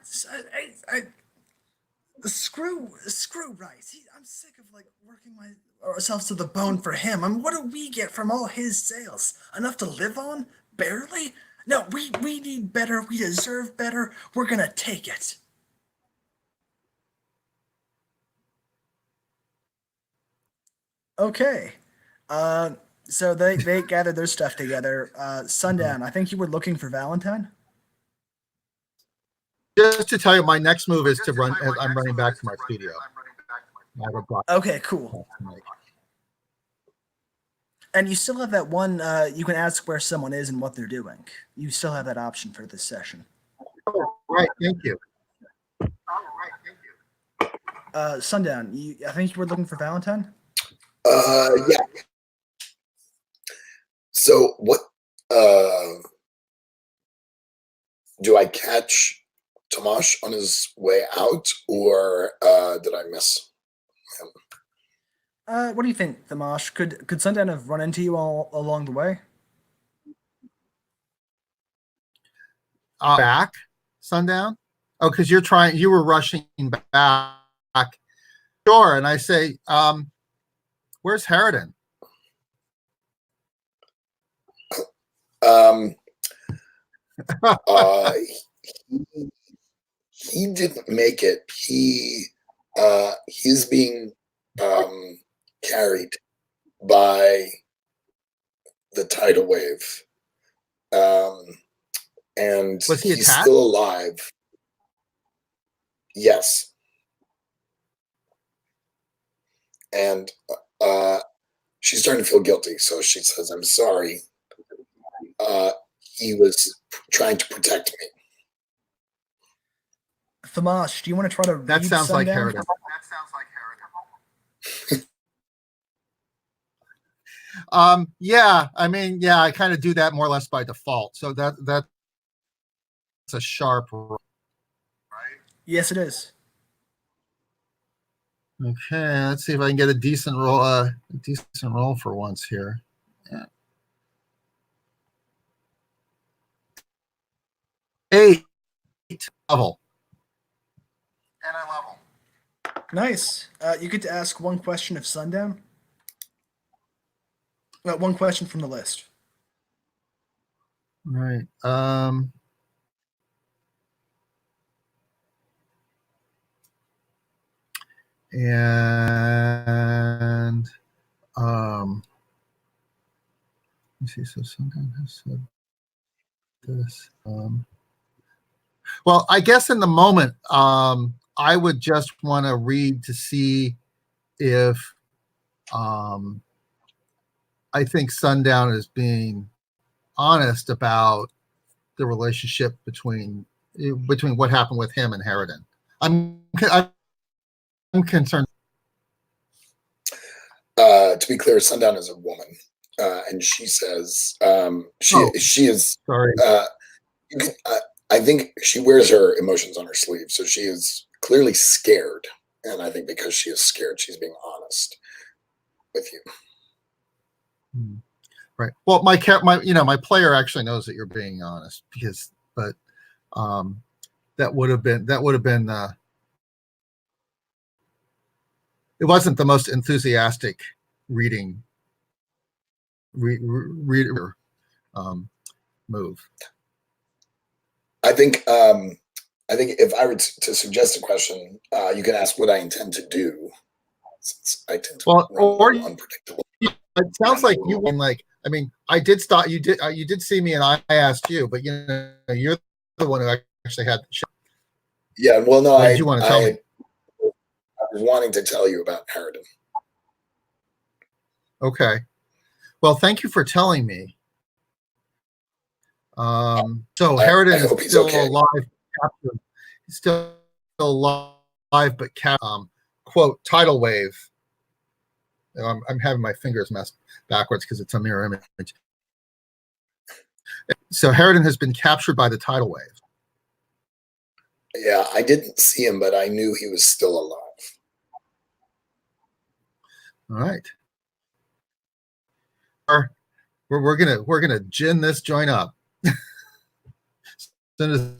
Screw Rice. I'm sick of like working ourselves to the bone for him. I mean, what do we get from all his sales? Enough to live on? Barely? No, we need better. We deserve better. We're gonna take it. Okay. So they gathered their stuff together. Sundown. I think you were looking for Valentine. just to tell you, my next move is to run. I'm running back to my studio. I have a block Okay, cool. tonight. And you still have that one. You can ask where someone is and what they're doing. You still have that option for this session. Right. Thank you. Sundown. I think you were looking for Valentine. Yeah. So what? Do I catch Tomash on his way out, or did I miss him? What do you think, Thamash? Could Sundown have run into you all along the way? Back, Sundown. Oh, because you were rushing back. Sure. And I say, where's Harridan? He didn't make it. He's being carried by the tidal wave, and Was he he's attacked? still alive. Yes, and she's starting to feel guilty, so she says, "I'm sorry. He was trying to protect me." Thamash, do you want to try to read That sounds like Sundown? Harridan. Yeah, I mean, yeah, I kind of do that more or less by default. So that's a sharp roll. Yes, it is. Okay, let's see if I can get a decent roll for once here. Yeah. 8 level. Nice. You get to ask one question of Sundown. Well, one question from the list. All right. And let me see. So Sundown has said this. Well, I guess in the moment, I would just want to read to see if I think Sundown is being honest about the relationship between what happened with him and Harridan. I'm concerned. To be clear, Sundown is a woman, and she says she is. Sorry. I think she wears her emotions on her sleeve, so she is clearly scared, and I think because she is scared, she's being honest with you. Right. Well, my player actually knows that you're being honest but that would have been it wasn't the most enthusiastic reading reader move. I think if I were to suggest a question, you can ask what I intend to do, since I tend to Well, run a or little unpredictable. it sounds like you were like. I mean, I did stop. You did see me, and I asked you, but you're the one who actually had the show. Yeah, well, no, What did you want to tell me? I was wanting to tell you about Harridan. Okay. Well, thank you for telling me. So Harridan is still alive. Captured. He's still alive, but quote, tidal wave. I'm having my fingers messed backwards because it's a mirror image. So Harridan has been captured by the tidal wave. Yeah, I didn't see him, but I knew he was still alive. All right. We're gonna gin this joint up as soon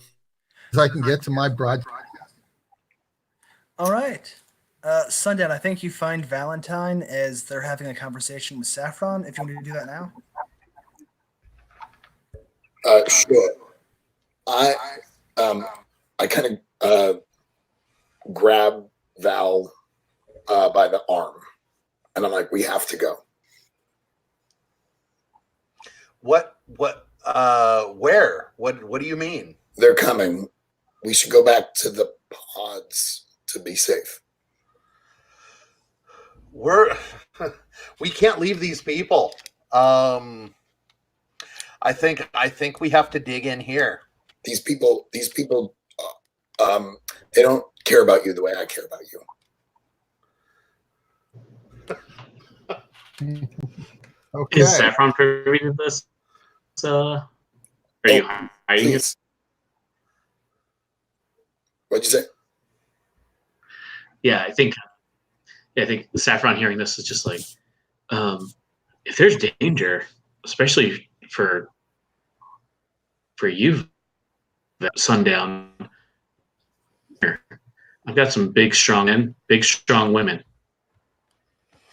as I can get to my broadcast. All right. Sundown, I think you find Valentine as they're having a conversation with Saffron. If you want to do that now. Sure. I kind of grab Val by the arm, and I'm like, "We have to go." What? Where? What do you mean? They're coming. We should go back to the pods to be safe. We can't leave these people. I think we have to dig in here. These people, they don't care about you the way I care about you. Okay. Is Saffron privy to this? Are you hiding it? What'd you say? Yeah, I think Saffron hearing this is just like, if there's danger, especially for you, that Sundown, I've got some big strong women.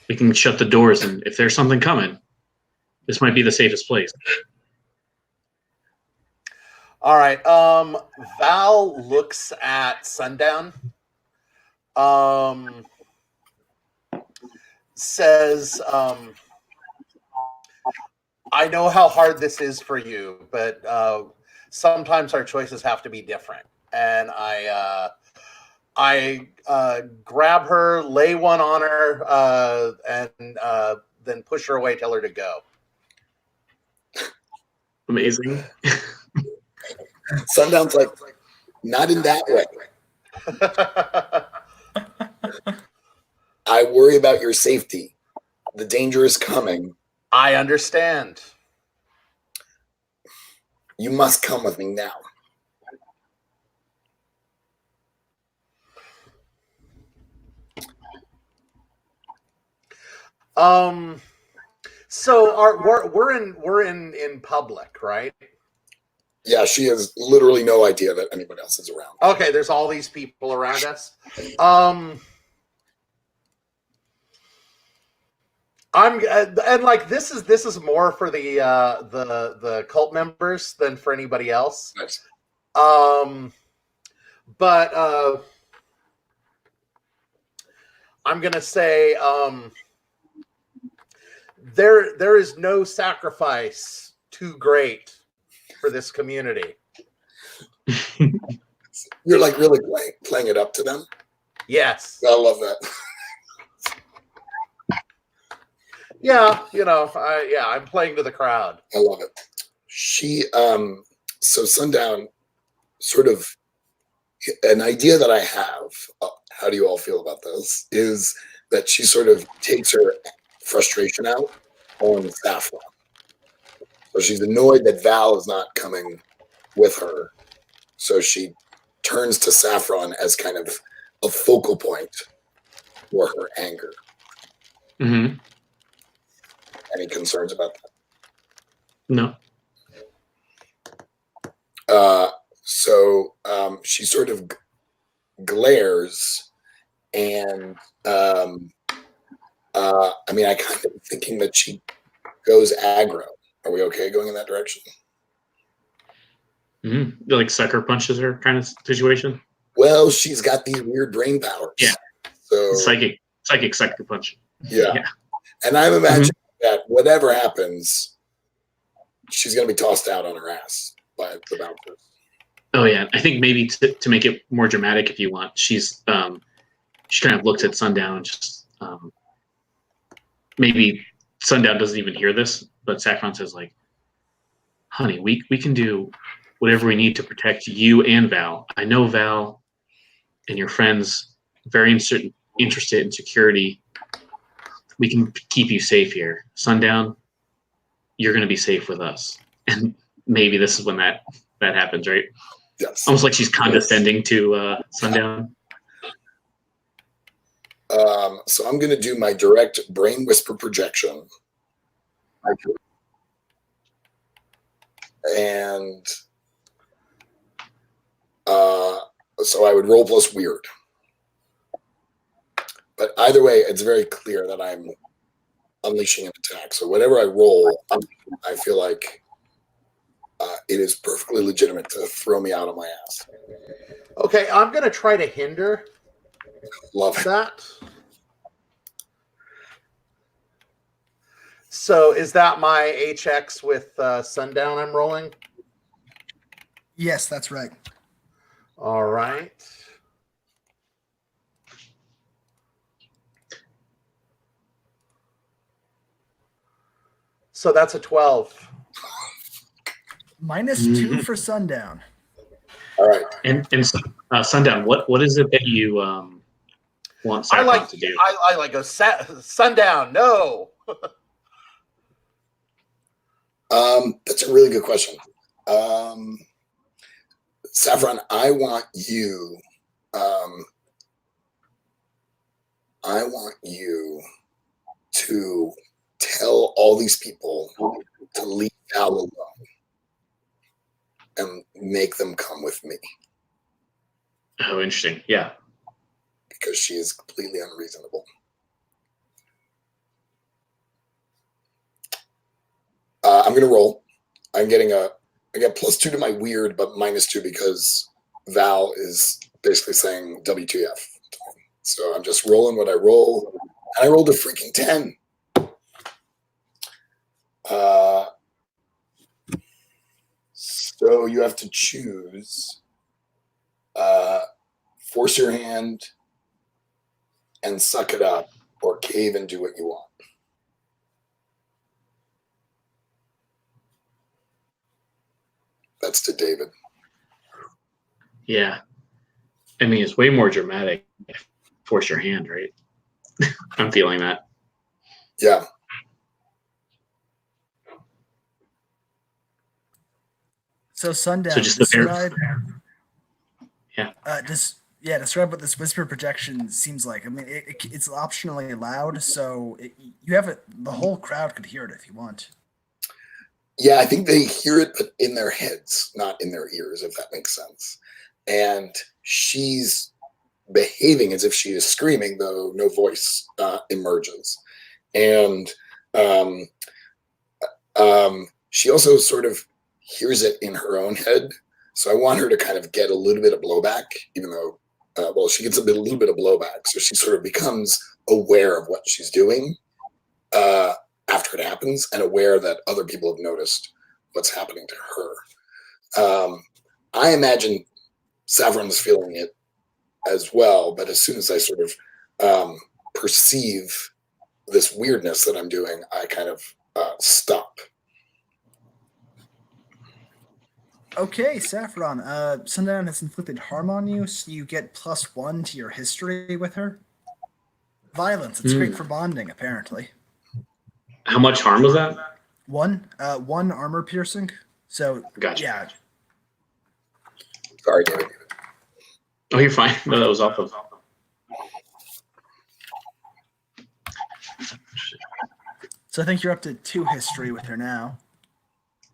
We can shut the doors, and if there's something coming, this might be the safest place. All right. Val looks at Sundown. Says, I know how hard this is for you, but sometimes our choices have to be different. And I grab her, lay one on her, and then push her away, tell her to go. Amazing. Sundown's like, not in that way. I worry about your safety. The danger is coming. I understand. You must come with me now. So we're in public, right? Yeah, she has literally no idea that anyone else is around. Okay, there's all these people around us. And like this is more for the cult members than for anybody else. Nice. But I'm gonna say there is no sacrifice too great for this community. You're like really playing it up to them. Yes. I love that. Yeah, I'm playing to the crowd. I love it. She, so Sundown, sort of, an idea that I have, how do you all feel about this, is that she sort of takes her frustration out on Saffron. So she's annoyed that Val is not coming with her. So she turns to Saffron as kind of a focal point for her anger. Mm-hmm. Any concerns about that? No. So she sort of glares And I mean, I kind of thinking that she goes aggro. Are we okay going in that direction? Like sucker punches her kind of situation. Well, she's got these weird brain powers. Yeah. So Psychic sucker punch. yeah. And I'm imagining that whatever happens, she's going to be tossed out on her ass by the bouncers. Oh yeah, I think maybe to make it more dramatic, if you want, she kind of looks at Sundown and just maybe Sundown doesn't even hear this, but Saffron says like, "Honey, we can do whatever we need to protect you and Val. I know Val and your friends very interested in security. We can keep you safe here. Sundown, you're going to be safe with us." And maybe this is when that happens, right? Yes. Almost like she's condescending to Sundown. So I'm going to do my direct brain whisper projection. And so I would roll plus weird. But either way, it's very clear that I'm unleashing an attack. So whatever I roll, I feel like it is perfectly legitimate to throw me out of my ass. Okay, I'm going to try to hinder Love it. that. So is that my HX with Sundown I'm rolling? Yes, that's right. All right. So that's a 12. -2 for Sundown. All right. And Sundown, what is it that you want Saffron to do? I like a Sundown. No. That's a really good question. Saffron, I want you to tell all these people to leave Val alone and make them come with me Oh, interesting. Yeah. because she is completely unreasonable. I'm gonna roll. I get +2 to my weird, but -2 because Val is basically saying WTF. So I'm just rolling what I roll, and I rolled a freaking 10. So you have to choose force your hand and suck it up, or cave and do what you want. That's to David. Yeah. I mean, it's way more dramatic. Force your hand, right? I'm feeling that. Yeah. So Sundown, So just the describe. Yeah. Describe what this whisper projection seems like. I mean, it's optionally loud, so you have it. The whole crowd could hear it if you want. Yeah, I think they hear it, but in their heads, not in their ears, if that makes sense. And she's behaving as if she is screaming, though no voice emerges. And she also sort of hears it in her own head. So I want her to kind of get a little bit of blowback, even though, she gets a little bit of blowback. So she sort of becomes aware of what she's doing after it happens, and aware that other people have noticed what's happening to her. I imagine Saffron's feeling it as well, but as soon as I sort of perceive this weirdness that I'm doing, I kind of stop. Okay, Saffron. Sundown has inflicted harm on you, so you get +1 to your history with her. Violence. It's great for bonding, apparently. How much harm was that? 1 armor piercing. So Gotcha. yeah. Sorry, David. Oh, you're fine. No, that was awful. So I think you're up to 2 history with her now.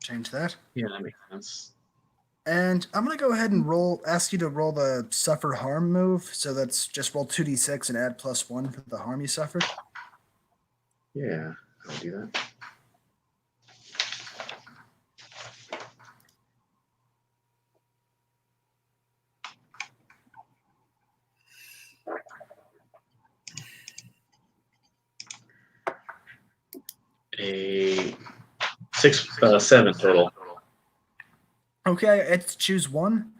Change that. Yeah, that makes sense. And I'm gonna go ahead and ask you to roll the suffer harm move. So that's just roll 2d6 and add +1 for the harm you suffered. Yeah, I'll do that. A 7 total. Okay, it's choose one,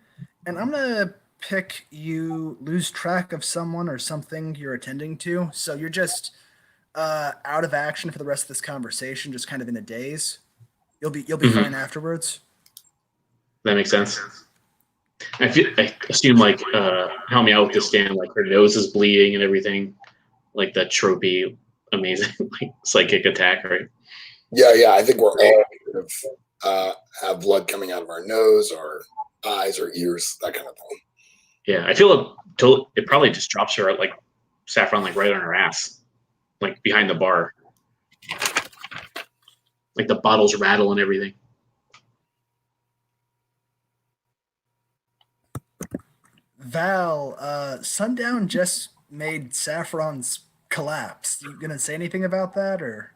and I'm gonna pick you lose track of someone or something you're attending to. So you're just out of action for the rest of this conversation, just kind of in a daze. You'll be fine afterwards. That makes sense. I assume like help me out with this, Dan. Like her nose is bleeding and everything. Like that tropey, amazing like psychic attack, right? Yeah. I think we're all sort of, have blood coming out of our nose, or eyes, or ears, that kind of thing. Yeah, I feel it probably just drops her like Saffron like right on her ass, like behind the bar. Like the bottles rattle and everything. Val, Sundown just made Saffron's collapse. You gonna say anything about that, or?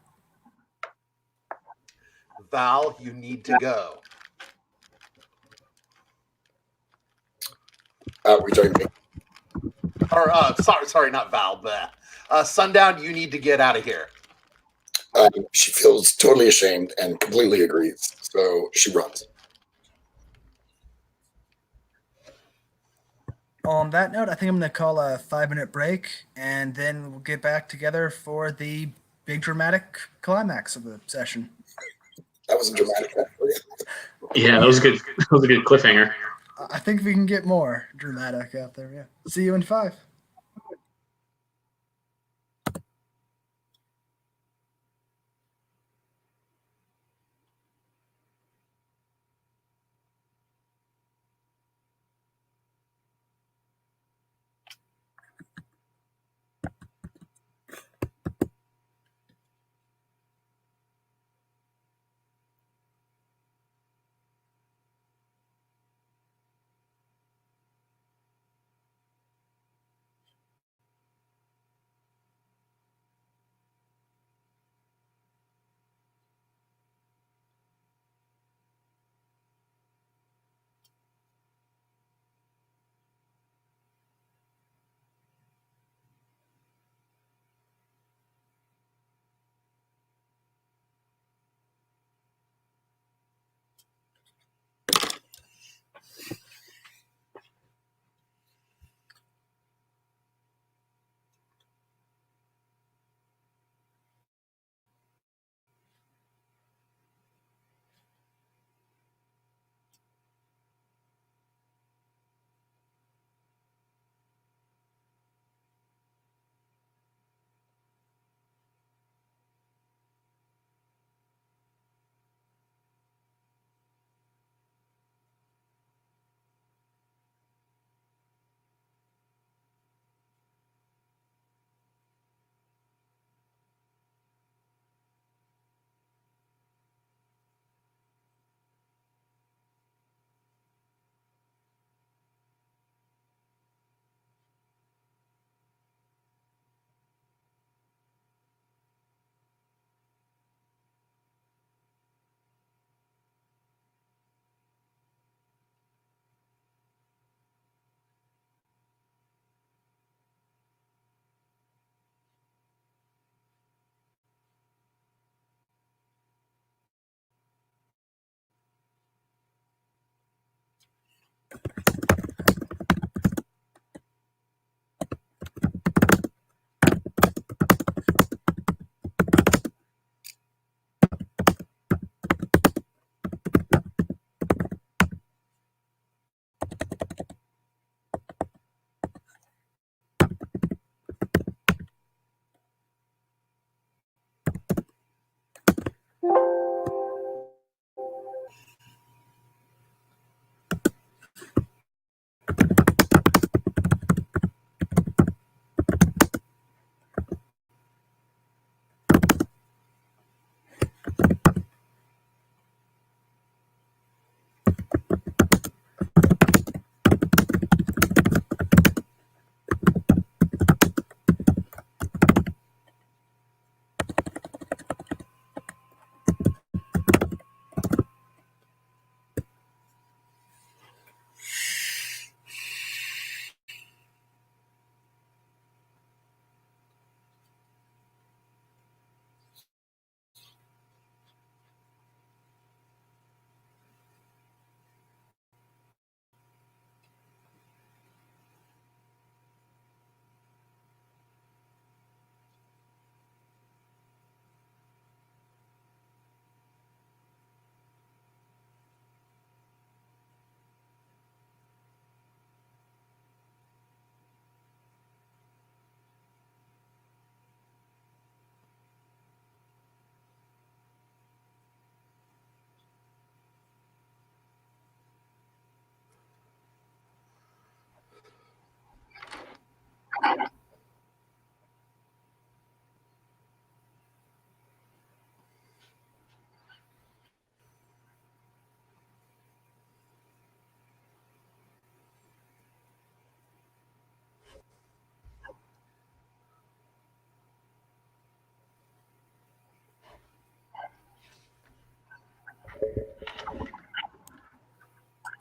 Val, you need to go. We're talking about Or sorry, not Val, but Sundown, you need to get out of here. she feels totally ashamed and completely agrees, so she runs. On that note, I think I'm gonna call a 5-minute break, and then we'll get back together for the big dramatic climax of the session. That was a dramatic one for you. Yeah, that was good. That was a good cliffhanger. I think we can get more dramatic out there. Yeah. See you in 5.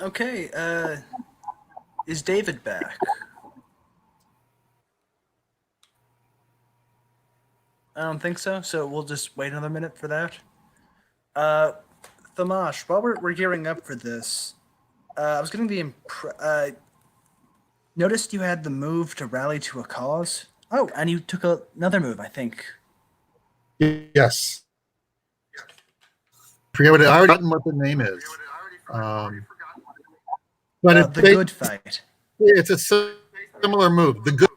Okay, is David back? I don't think so, so we'll just wait another minute for that. Thamash, while we're gearing up for this, I was getting the noticed you had the move to rally to a cause. Oh, and you took another move, I think. Yes. Forget what I already forgotten what the name is. But The good fight. it's a similar move. The good.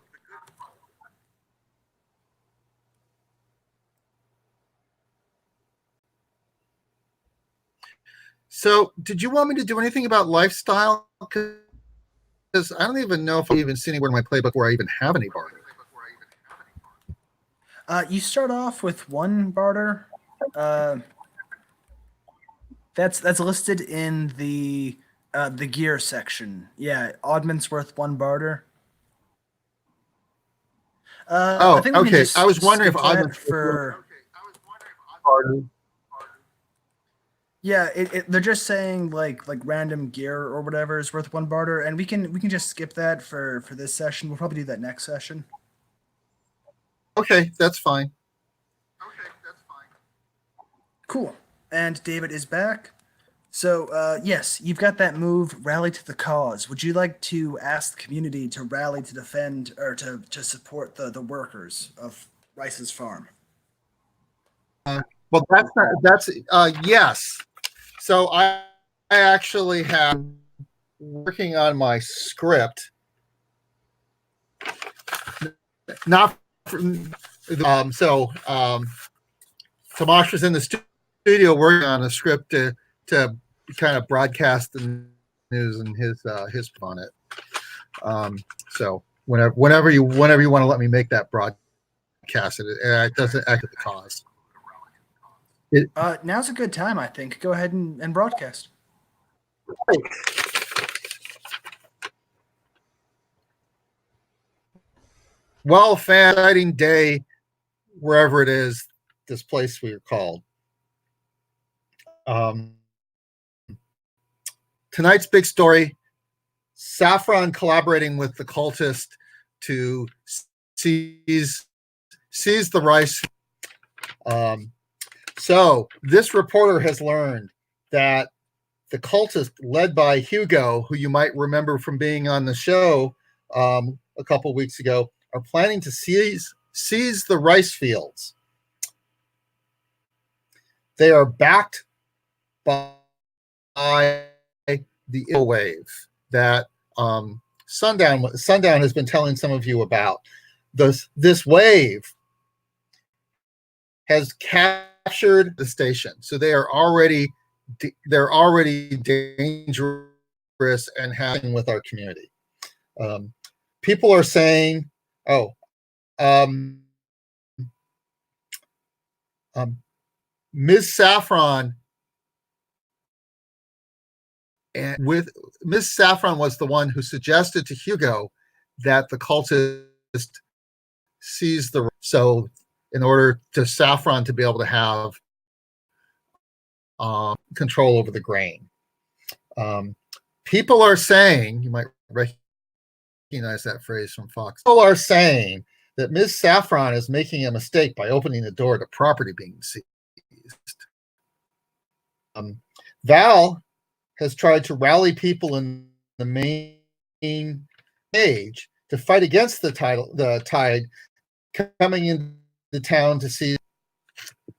So, did you want me to do anything about lifestyle? Because I don't even know if I've even seen anywhere in my playbook where I even have any barter. You start off with one barter. That's listed in the gear section. Yeah, oddments worth one barter. I think we can okay. just I was wondering if skip oddments that for. barter. Yeah, they're just saying like random gear or whatever is worth one barter, and we can just skip that for this session. We'll probably do that next session. Okay, that's fine. Cool. And David is back. So yes, you've got that move, rally to the cause. Would you like to ask the community to rally to defend or to support the workers of Rice's farm? Well, that's yes. So I actually have working on my script. Not Tomash was in the studio working on a script to kind of broadcast the news and his on it. So whenever you want to let me make that broadcast, it doesn't act at the cause. Now's a good time, I think. Go ahead and broadcast. Well, exciting day, wherever it is, this place we are called. Tonight's big story, Saffron collaborating with the cultist to seize the rice. So this reporter has learned that the cultist led by Hugo, who you might remember from being on the show a couple weeks ago, are planning to seize the rice fields. They are backed by the wave that Sundown has been telling some of you about. This wave has captured the station, so they are already dangerous and having with our community. People are saying, Ms. Saffron, and with Ms. Saffron was the one who suggested to Hugo that the cultist seize the, so in order to Saffron to be able to have control over the grain. People are saying, you might recognize that phrase from Fox. People are saying that Ms. Saffron is making a mistake by opening the door to property being seized. Val has tried to rally people in the main stage to fight against the tide coming into town to see.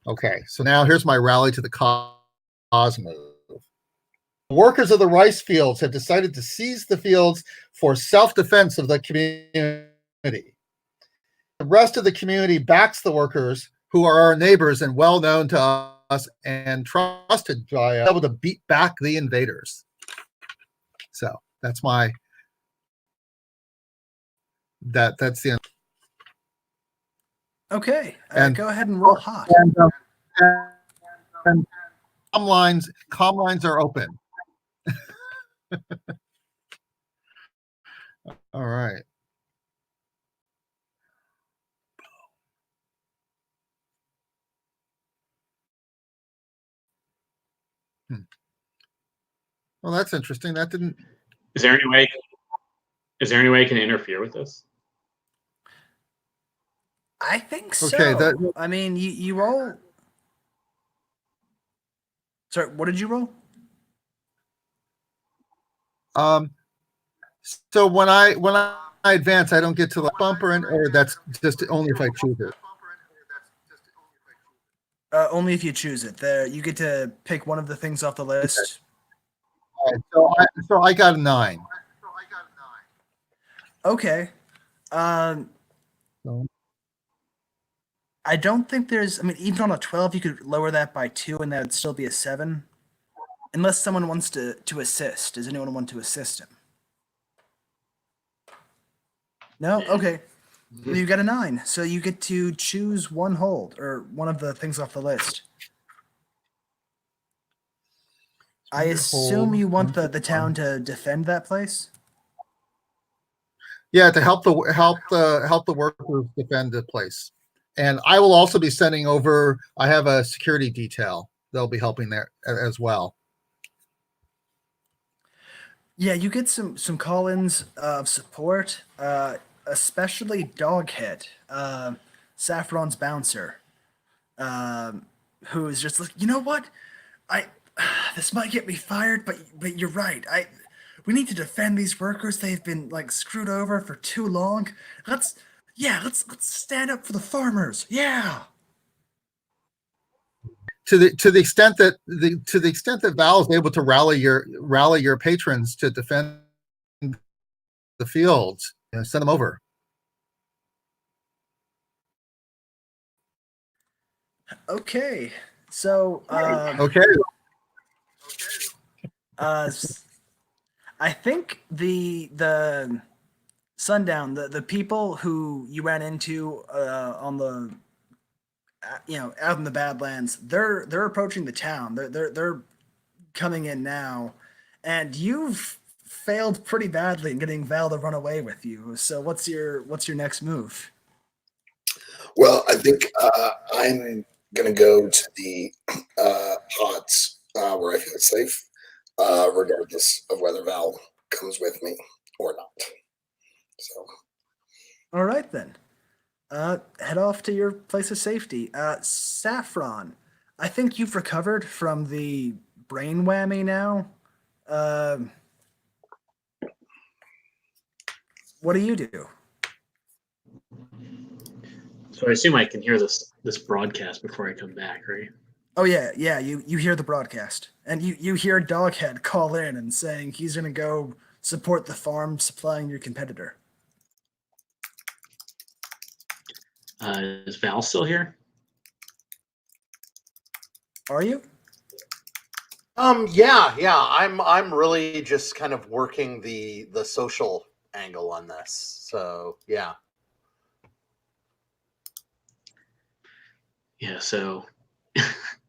Okay, so now here's my rally to the cause move. The workers of the rice fields have decided to seize the fields for self-defense of the community. The rest of the community backs the workers, who are our neighbors and well known to us and trusted by us, able to beat back the invaders. So that's that's the end. Okay, And go ahead and roll hot. And comm lines are open. All right. Well, that's interesting. That didn't. Is there any way? Is there any way I can interfere with this? I think so. Okay, that- I mean, you roll. Sorry, what did you roll? So when I advance, I don't get to the bumper, or that's just only if I choose it. Only if you choose it. There, you get to pick one of the things off the list. All right, so I got a 9. Okay. So, I don't think there's. I mean, even on a 12, you could lower that by 2, and that would still be a 7. Unless someone wants to assist. Does anyone want to assist him? No. Okay. Well, you got a 9, so you get to choose one hold or one of the things off the list. I assume you want the town to defend that place. yeah, to help the workers defend the place, and I will also be sending over. I have a security detail. They'll be helping there as well. Yeah, you get some call-ins of support, especially Doghead, Saffron's bouncer, who is just like, you know what, this might get me fired, but you're right. We need to defend these workers. They've been like screwed over for too long. Let's stand up for the farmers. Yeah. To the extent that Val is able to rally your patrons to defend the fields, send them over. Okay. So Okay. I think the Sundown, the people who you ran into on the out in the Badlands, they're approaching the town. They're coming in now, and you've failed pretty badly in getting Val to run away with you. So what's your next move? Well, I think I'm gonna go to the pods where I feel safe, regardless of whether Val comes with me or not. So, All right then. Head off to your place of safety. Saffron, I think you've recovered from the brain whammy now. What do you do? So I assume I can hear this broadcast before I come back, right? Oh yeah. You hear the broadcast, and you hear Doghead call in and saying he's gonna go support the farm supplying your competitor. Is Val still here? Are you? Yeah. I'm really just kind of working the social angle on this. So yeah. Yeah, so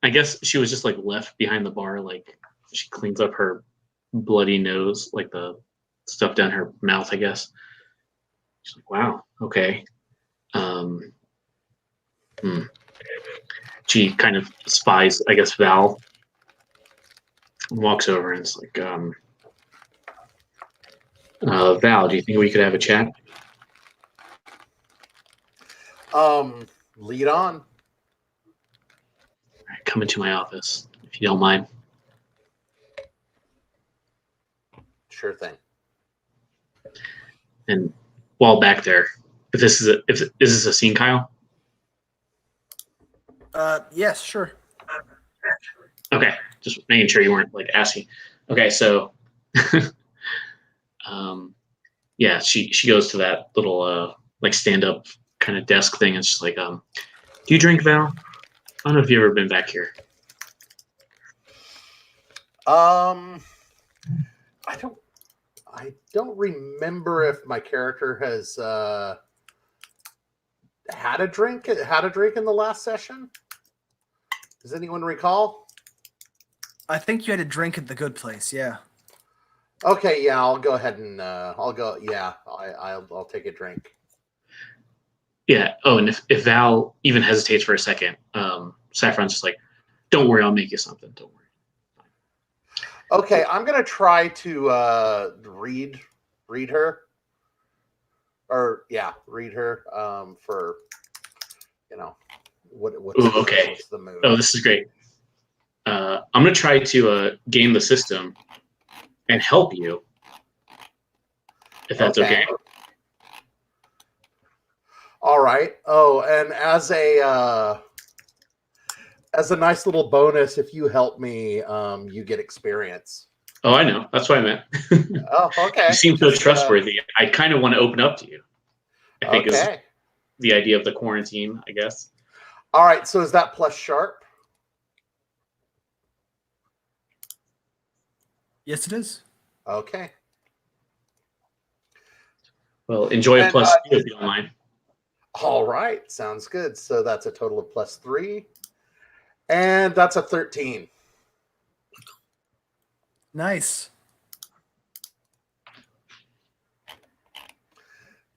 I guess she was just like left behind the bar, like she cleans up her bloody nose, like the stuff down her mouth, I guess. She's like, wow, okay. She kind of spies, I guess, Val, and walks over and it's like, Val, do you think we could have a chat? Lead on. All right, come into my office, if you don't mind. Sure thing. And while back there, is this a scene, Kyle? Yes, sure. Okay, just making sure you weren't like asking. Okay, so yeah, she goes to that little like stand up kind of desk thing and she's like, do you drink, Val? I don't know if you've ever been back here. I don't remember if my character has had a drink in the last session. Does anyone recall? I think you had a drink at the good place. Yeah. Okay, yeah, I'll go ahead and I'll go. Yeah, I'll take a drink. Yeah. Oh, and if Val even hesitates for a second, Saffron's just like, "Don't worry, I'll make you something. Don't worry." Okay, I'm gonna try to read her, or yeah, read her for Ooh, okay. what's the move? Oh, this is great. I'm gonna try to game the system and help you, if that's okay. All right. Oh, and as a nice little bonus, if you help me, you get experience. Oh, I know. That's what I meant. Oh, okay. You seem so trustworthy. I kind of want to open up to you. I think is the idea of the quarantine, I guess. All right. So is that plus sharp? Yes, it is. Okay. Well, enjoy a plus 2 if you don't mind. All right. Sounds good. So that's a total of plus 3. And that's a 13. Nice.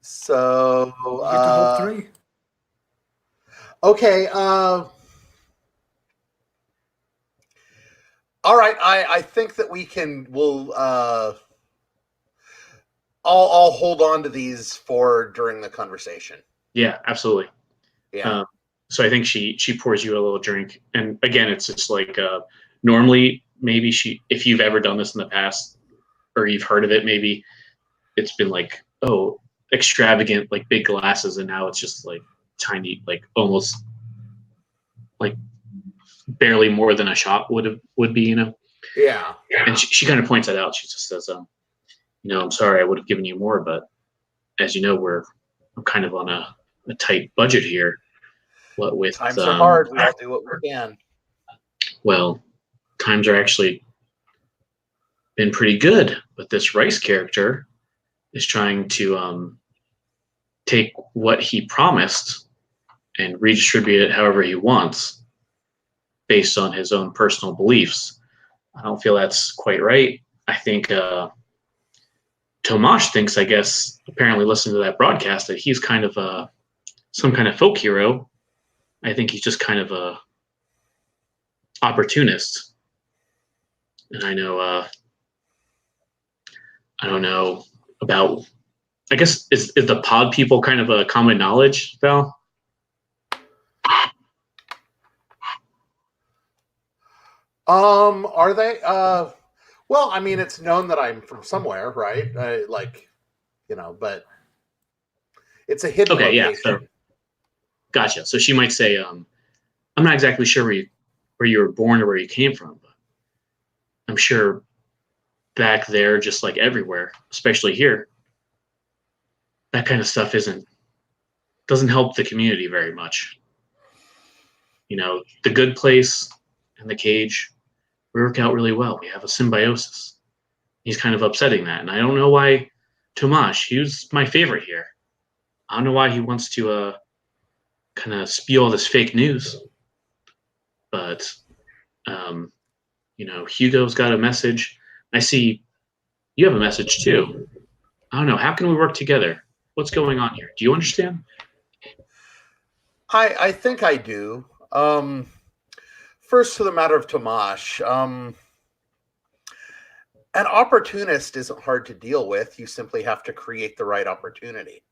So You get to hold 3. Okay. All right. I think that we'll I'll hold on to these for during the conversation. Yeah, absolutely. Yeah. So I think she pours you a little drink, and again, it's just like normally maybe if you've ever done this in the past or you've heard of it, maybe it's been like, oh, extravagant, like big glasses, and now it's just like tiny, like almost like barely more than a shot would be, Yeah. And she kind of points that out. She just says, I'm sorry, I would have given you more, but as you know, I'm kind of on a tight budget here. What with times are hard, we all do what we can. Well, times are actually been pretty good, but this Rice character is trying to take what he promised and redistribute it however he wants based on his own personal beliefs. I don't feel that's quite right. I think Tomash thinks, I guess, apparently listening to that broadcast, that he's kind of some kind of folk hero. I think he's just kind of a opportunist. And I know, I don't know about, I guess, is the pod people kind of a common knowledge, Val? Are they? Well, I mean, it's known that I'm from somewhere, right? But it's a hidden location. Yeah. So, gotcha. So she might say, I'm not exactly sure where you were born or where you came from, but I'm sure back there, just like everywhere, especially here, that kind of stuff doesn't help the community very much. The good place and the cage, we work out really well. We have a symbiosis. He's kind of upsetting that, and I don't know why. Tomash, he was my favorite here. I don't know why he wants to kind of spew all this fake news, but Hugo's got a message. I see you have a message too. I don't know. How can we work together? What's going on here? Do you understand? I think I do. First, to the matter of Tomash, an opportunist isn't hard to deal with. You simply have to create the right opportunity.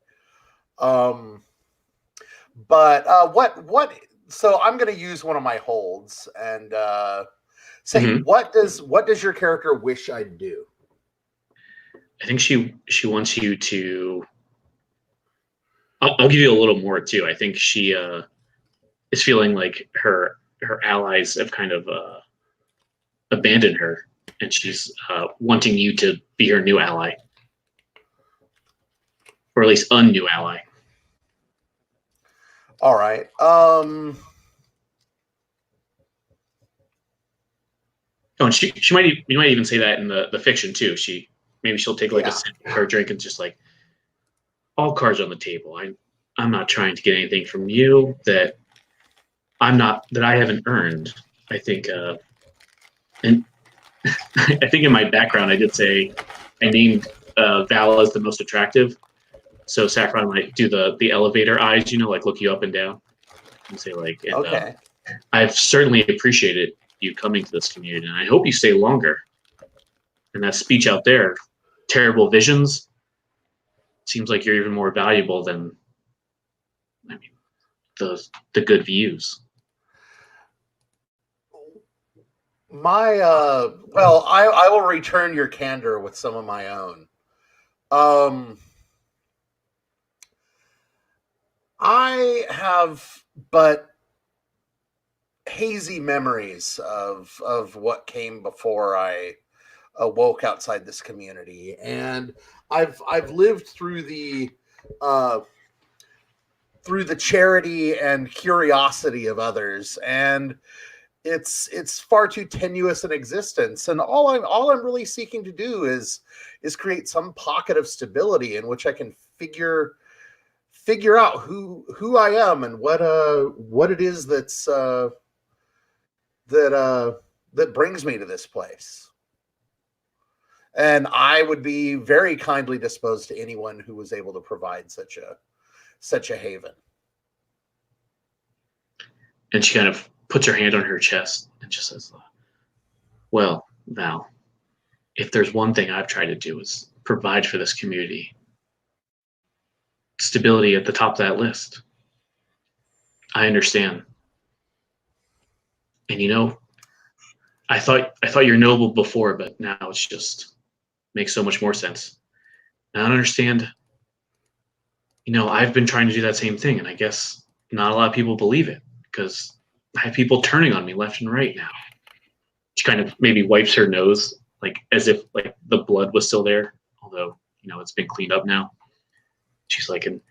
But what? So I'm going to use one of my holds and say, what does your character wish I'd do? I think she wants you to. I'll give you a little more too. I think she is feeling like her allies have kind of abandoned her, and she's wanting you to be her new ally, or at least a new ally. All right. Oh, and you might even say that in the fiction too. Maybe she'll take like a sip of her drink and just like, all cards on the table. I'm not trying to get anything from you that I haven't earned. I think, and I think in my background I did say I named Val as the most attractive. So Saffron might do the elevator eyes, like look you up and down, and say like, okay. I've certainly appreciated you coming to this community, and I hope you stay longer. And that speech out there, terrible visions, seems like you're even more valuable than, I mean, the good views. Well, I will return your candor with some of my own. I have but hazy memories of what came before I awoke outside this community, and I've lived through the charity and curiosity of others, and it's far too tenuous in existence. And all I'm really seeking to do is create some pocket of stability in which I can figure out who I am and what it is that brings me to this place. And I would be very kindly disposed to anyone who was able to provide such a haven. And she kind of puts her hand on her chest and just says, well, Val, if there's one thing I've tried to do is provide for this community, stability at the top of that list. I understand. And I thought you're noble before, but now it's just makes so much more sense. And I don't understand. I've been trying to do that same thing, and I guess not a lot of people believe it because I have people turning on me left and right now. She kind of maybe wipes her nose, like as if like the blood was still there, although it's been cleaned up now. She's like, and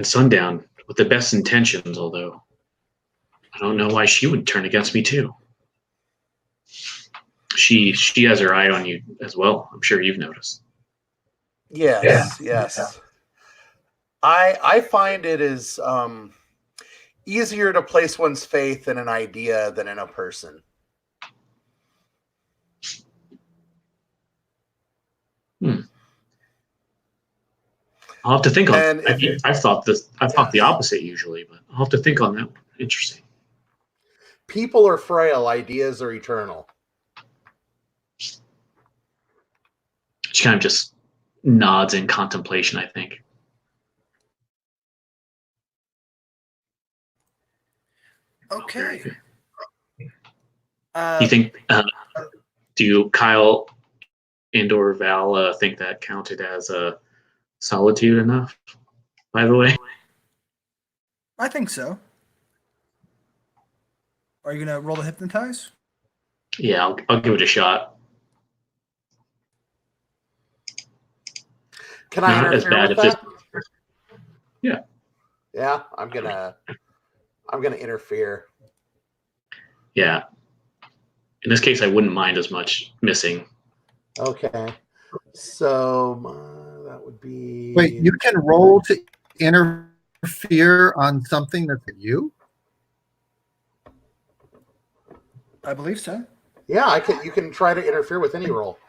Sundown with the best intentions, although I don't know why she would turn against me too. She has her eye on you as well. I'm sure you've noticed. Yes. I find it is easier to place one's faith in an idea than in a person. I'll have to think on. I've thought the opposite usually, but I'll have to think on that one. Interesting. People are frail. Ideas are eternal. She kind of just nods in contemplation, I think. Okay. You think? Do Kyle and/or Val think that counted as a solitude enough? By the way, I think so. Are you gonna roll to hypnotize? Yeah, I'll give it a shot. Can I Not as interfere bad with if that? Yeah. Yeah, I'm gonna interfere. Yeah. In this case, I wouldn't mind as much missing. Okay. So that would be. Wait, you can roll to interfere on something that's you? I believe so. Yeah, I can. You can try to interfere with any roll.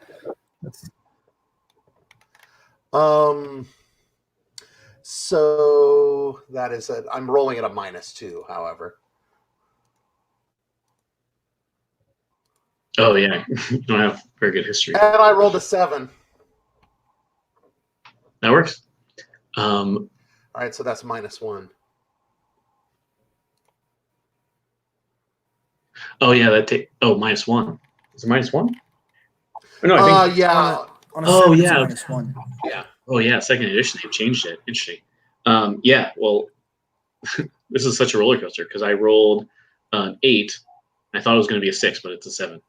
So that is it. I'm rolling at a -2, however. Oh yeah, you don't have very good history. And I rolled a 7. That works. All right, so that's -1. Oh yeah, -1. Is it -1? Oh, no, I think. Yeah. On a Oh, 7, yeah. it's -1. Yeah. Oh yeah, second edition they've changed it. Interesting. Yeah. Well, this is such a roller coaster because I rolled an 8. I thought it was going to be a 6, but it's a 7.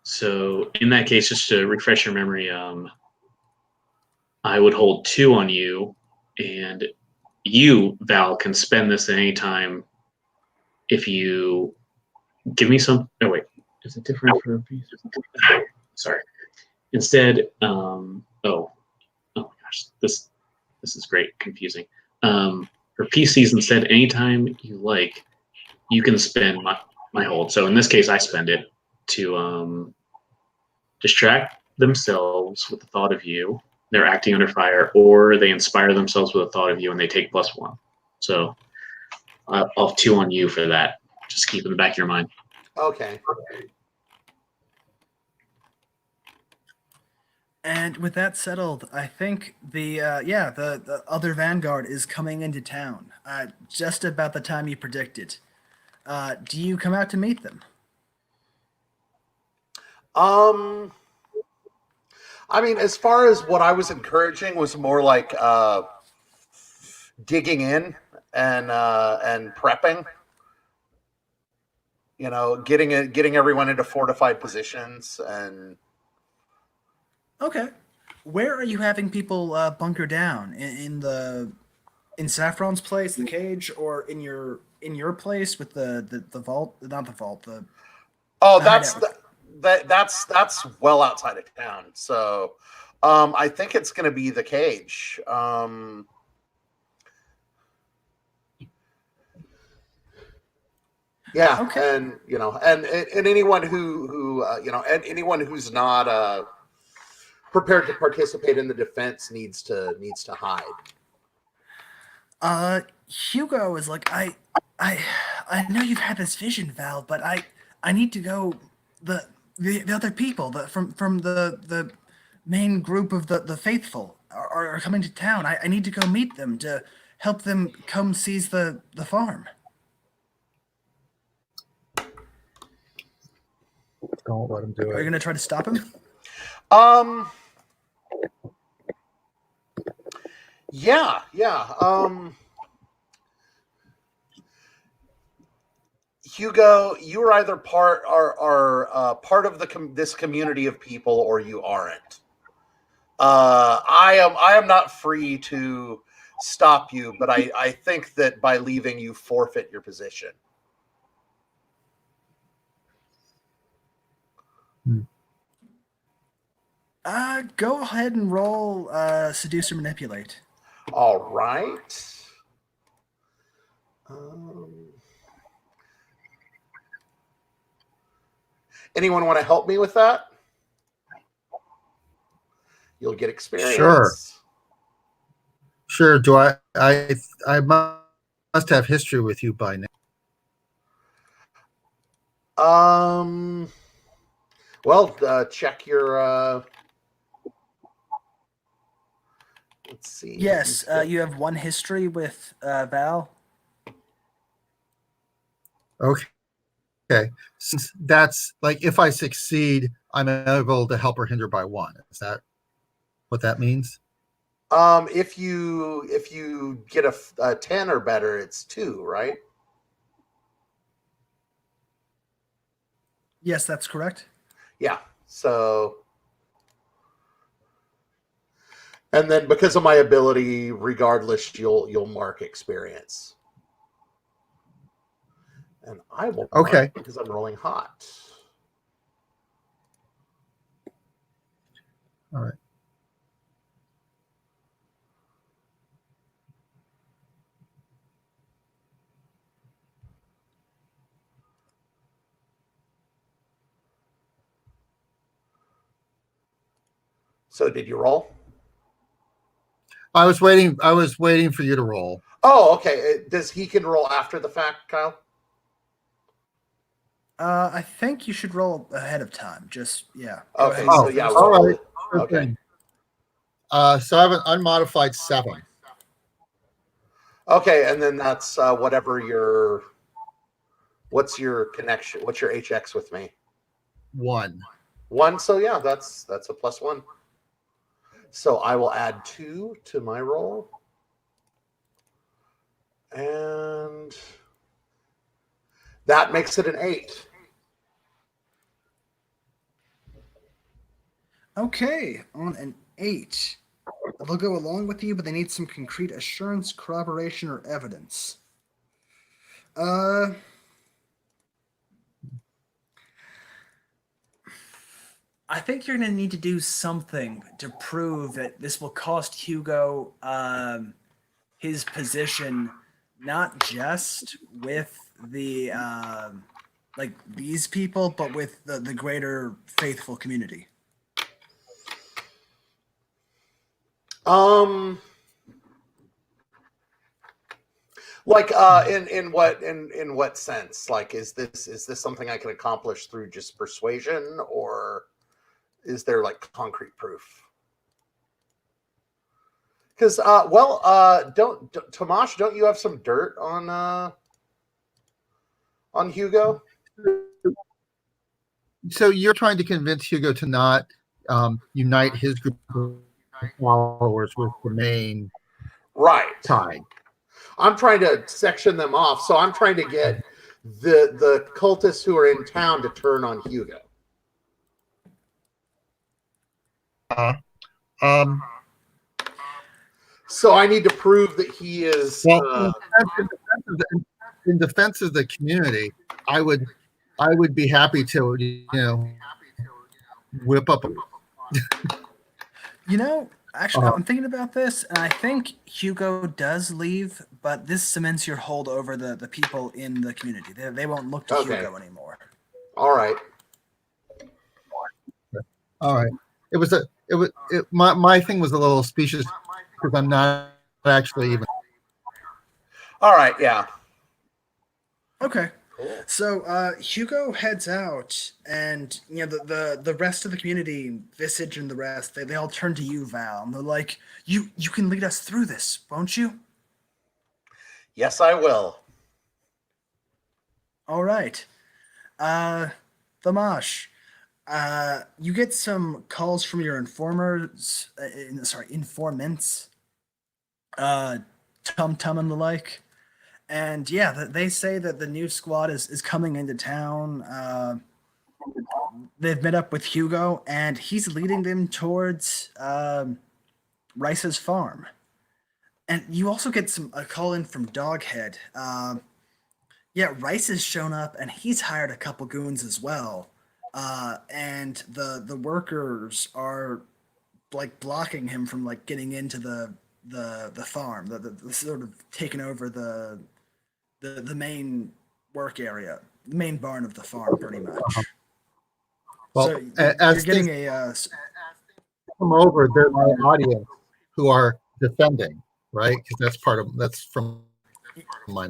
So in that case, just to refresh your memory, I would hold 2 on you, and you, Val, can spend this at any time if you give me some. Oh wait, is it different for a piece? Sorry. Instead, oh my gosh, this is great, confusing. For PCs, instead, anytime you like, you can spend my hold. So in this case, I spend it to distract themselves with the thought of you. They're acting under fire, or they inspire themselves with the thought of you and they take +1. So I'll have 2 on you for that. Just keep in the back of your mind. Okay. And with that settled, I think the other Vanguard is coming into town. Just about the time you predicted. Do you come out to meet them? I mean, as far as what I was encouraging was more like digging in and prepping. You know, getting everyone into fortified positions and. Okay. Where are you having people bunker down? In Saffron's place, the cage, or in your place with the vault? Not the vault. Oh, The that's hideout. that's well outside of town. So, I think it's going to be the cage. Yeah, Okay. and and anyone who and anyone who's not prepared to participate in the defense needs to hide. Hugo is like, I know you've had this vision, Val, but I need to go. The other people from the main group of the faithful are coming to town. I need to go meet them to help them come seize the farm. Don't let him do Are you it. gonna try to stop him? Um. Yeah. Hugo, you are either part part of this community of people, or you aren't. I am not free to stop you, but I think that by leaving, you forfeit your position. Go ahead and roll seduce or manipulate. All right. Anyone want to help me with that? You'll get experience. Sure. Do I must have history with you by now. Well, check your. Let's see. Yes, you have 1 history with Val. Okay. Since that's like if I succeed, I'm able to help or hinder by 1. Is that what that means? If you get a 10 or better, it's 2, right? Yes, that's correct. Yeah. So, and then because of my ability, regardless, you'll mark experience. And I will mark Okay. because I'm rolling hot. All right. So did you roll? I was waiting for you to roll. Oh, okay. Does he can roll after the fact, Kyle? I think you should roll ahead of time. Just yeah. Go Okay, ahead. so yeah, all roll right. it. Sure Okay. thing. So I have an unmodified 7. Okay, and then that's whatever your. What's your connection? What's your HX with me? 1. 1. So yeah, that's a +1. So I will add 2 to my roll, and that makes it an 8. Okay, on an 8. They'll go along with you, but they need some concrete assurance, corroboration, or evidence. I think you're going to need to do something to prove that this will cost Hugo his position, not just with the like these people, but with the greater faithful community. Like in what sense? Like is this something I can accomplish through just persuasion, or is there like concrete proof? Because don't Tomash, don't you have some dirt on Hugo? So you're trying to convince Hugo to not unite his group of followers with the main Right. tide. I'm trying to section them off, so I'm trying to get the cultists who are in town to turn on Hugo. Um, So I need to prove that he is. well, in defense of the community, I would be happy to whip up. Actually, I'm thinking about this, and I think Hugo does leave, but this cements your hold over the people in the community. They won't look to Okay. Hugo anymore. All right. All right. My thing was a little specious because I'm not actually even. All right. Yeah. Okay. Cool. So Hugo heads out, and the rest of the community, Visage and the rest, they all turn to you, Val, and they're like, "You can lead us through this, won't you?" Yes, I will. All right. Thamash, you get some calls from your informers, informants, Tum Tum and the like. And yeah, they say that the new squad is coming into town. They've met up with Hugo, and he's leading them towards Rice's farm. And you also get a call in from Doghead. Yeah, Rice has shown up, and he's hired a couple goons as well. And the workers are like blocking him from like getting into the farm, the sort of taking over the main work area, the main barn of the farm, pretty much. Well, So as you're getting things come over, they're my audience who are defending, right? Because that's from my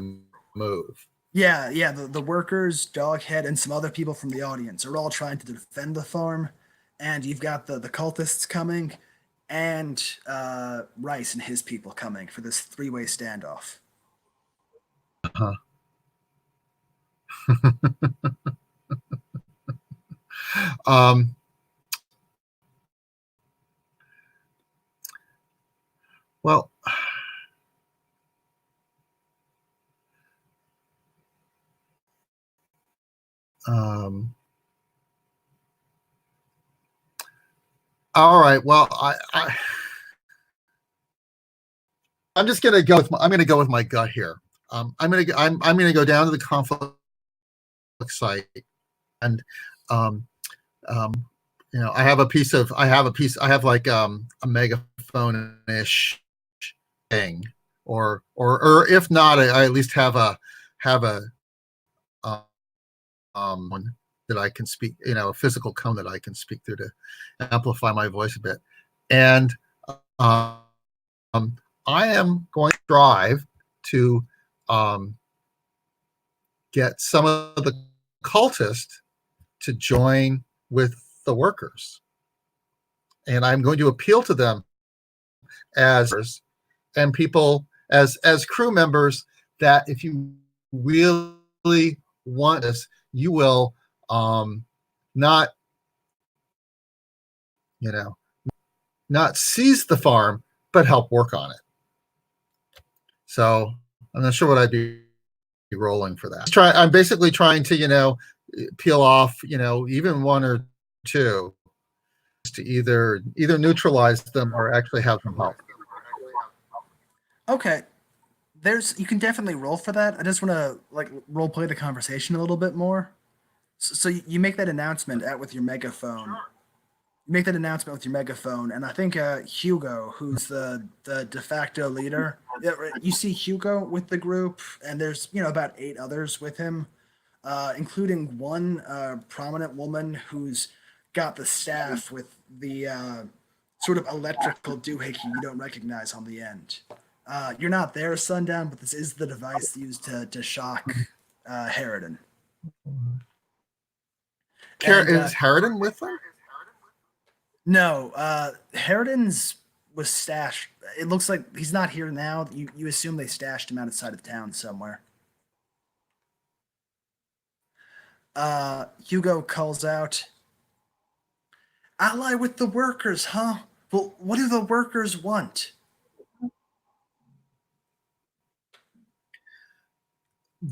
move. Yeah. The workers, Doghead, and some other people from the audience are all trying to defend the farm, and you've got the cultists coming, and Rice and his people coming for this three-way standoff. Uh-huh. Well, all right. Well, I'm just gonna go with my gut here. I'm gonna go down to the conflict site, and I have like a megaphone-ish thing, or if not, I at least have a one that I can speak, a physical cone that I can speak through to amplify my voice a bit. And I am going to strive to get some of the cultists to join with the workers. And I'm going to appeal to them as people, as crew members, that if you really want this, you will not seize the farm, but help work on it. So I'm not sure what I'd be rolling for that. I'm basically trying to peel off even one or two to either neutralize them or actually have them help. Okay. You can definitely roll for that. I just want to like role play the conversation a little bit more. So you make that announcement with your megaphone. You make that announcement with your megaphone, and I think Hugo, who's the de facto leader, you see Hugo with the group, and there's about 8 others with him, including one prominent woman who's got the staff with the sort of electrical doohickey you don't recognize on the end. You're not there, Sundown, but this is the device used to shock Harridan. Is Harridan with them? No, Harridan's was stashed. It looks like he's not here now. You assume they stashed him outside of town somewhere. Hugo calls out, "Ally with the workers, huh? Well, what do the workers want?"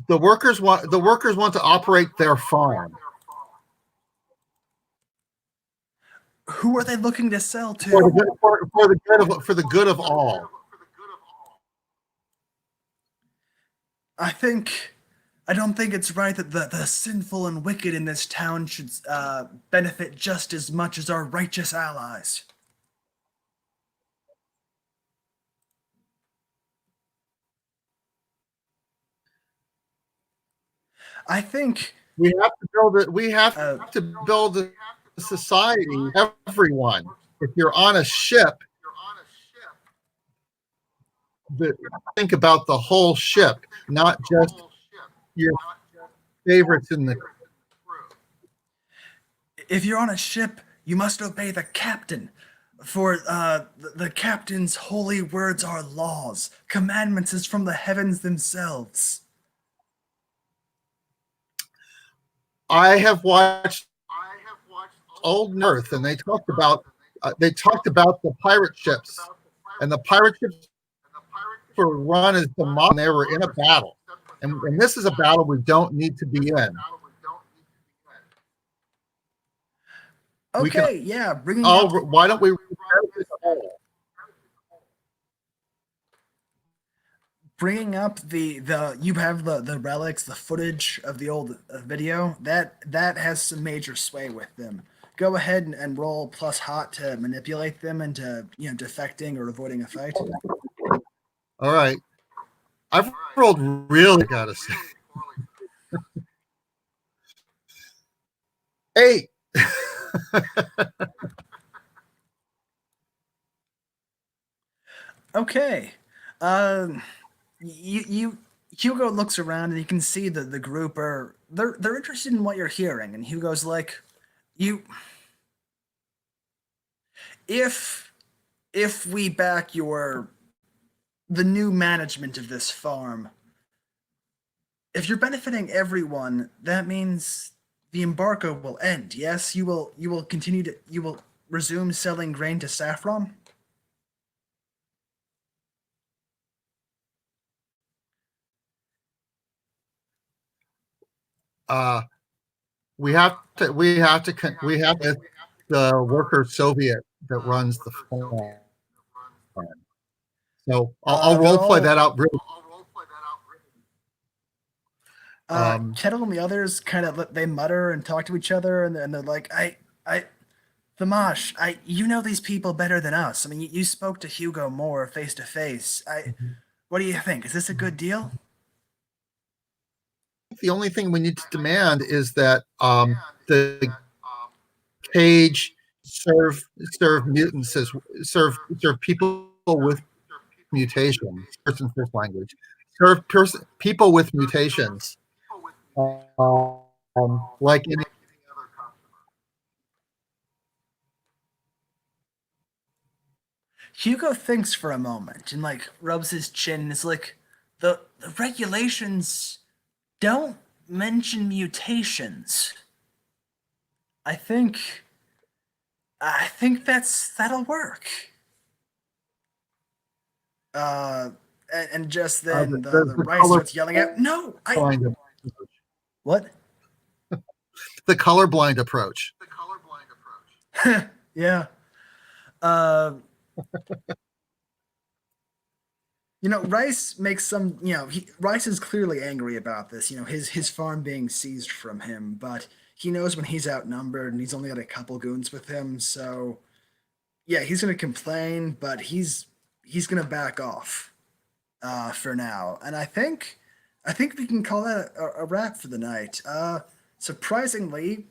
The workers want to operate their farm. Who are they looking to sell to? For the good of all. I don't think it's right that the sinful and wicked in this town should benefit just as much as our righteous allies. I think we have to build it. We have to build a society. Everyone, if you're on a ship, think about the whole ship, not just your favorites in the crew. If you're on a ship, you must obey the captain. For the captain's holy words are laws. Commandments is from the heavens themselves. I have watched Old Earth, and they talked about the pirate ships, and the pirate ships were run as the mob. They were in a battle, and this is a battle we don't need to be in. Okay, yeah, bringing. Why don't we? Bringing up the you have the relics, the footage of the old video that has some major sway with them. Go ahead and roll plus hot to manipulate them into defecting or avoiding a fight. All right, I've rolled really, gotta say, 8. Okay. Hugo looks around and you can see that the group they're interested in what you're hearing, and Hugo's like, if we back the new management of this farm, if you're benefiting everyone, that means the embargo will end. Yes, you will resume selling grain to Saffron. We have the worker Soviet that runs the farm. So I'll role play that out really. Kettle and the others kind of they mutter and talk to each other, and they're like, Thamash, you know these people better than us. I mean, you spoke to Hugo more face to face. What do you think? Is this a good deal? The only thing we need to demand is that the cage serve mutants as serve people with mutations. First language. Serve people with mutations. Like any. Hugo thinks for a moment and rubs his chin and is like, the regulations don't mention mutations. I think that'll work. And just then the rice starts yelling out, "No, what?" The colorblind approach. Yeah. Rice makes some, Rice is clearly angry about this, his farm being seized from him, but he knows when he's outnumbered and he's only got a couple goons with him, so yeah, he's going to complain, but he's going to back off for now. And I think we can call that a wrap for the night. Surprisingly,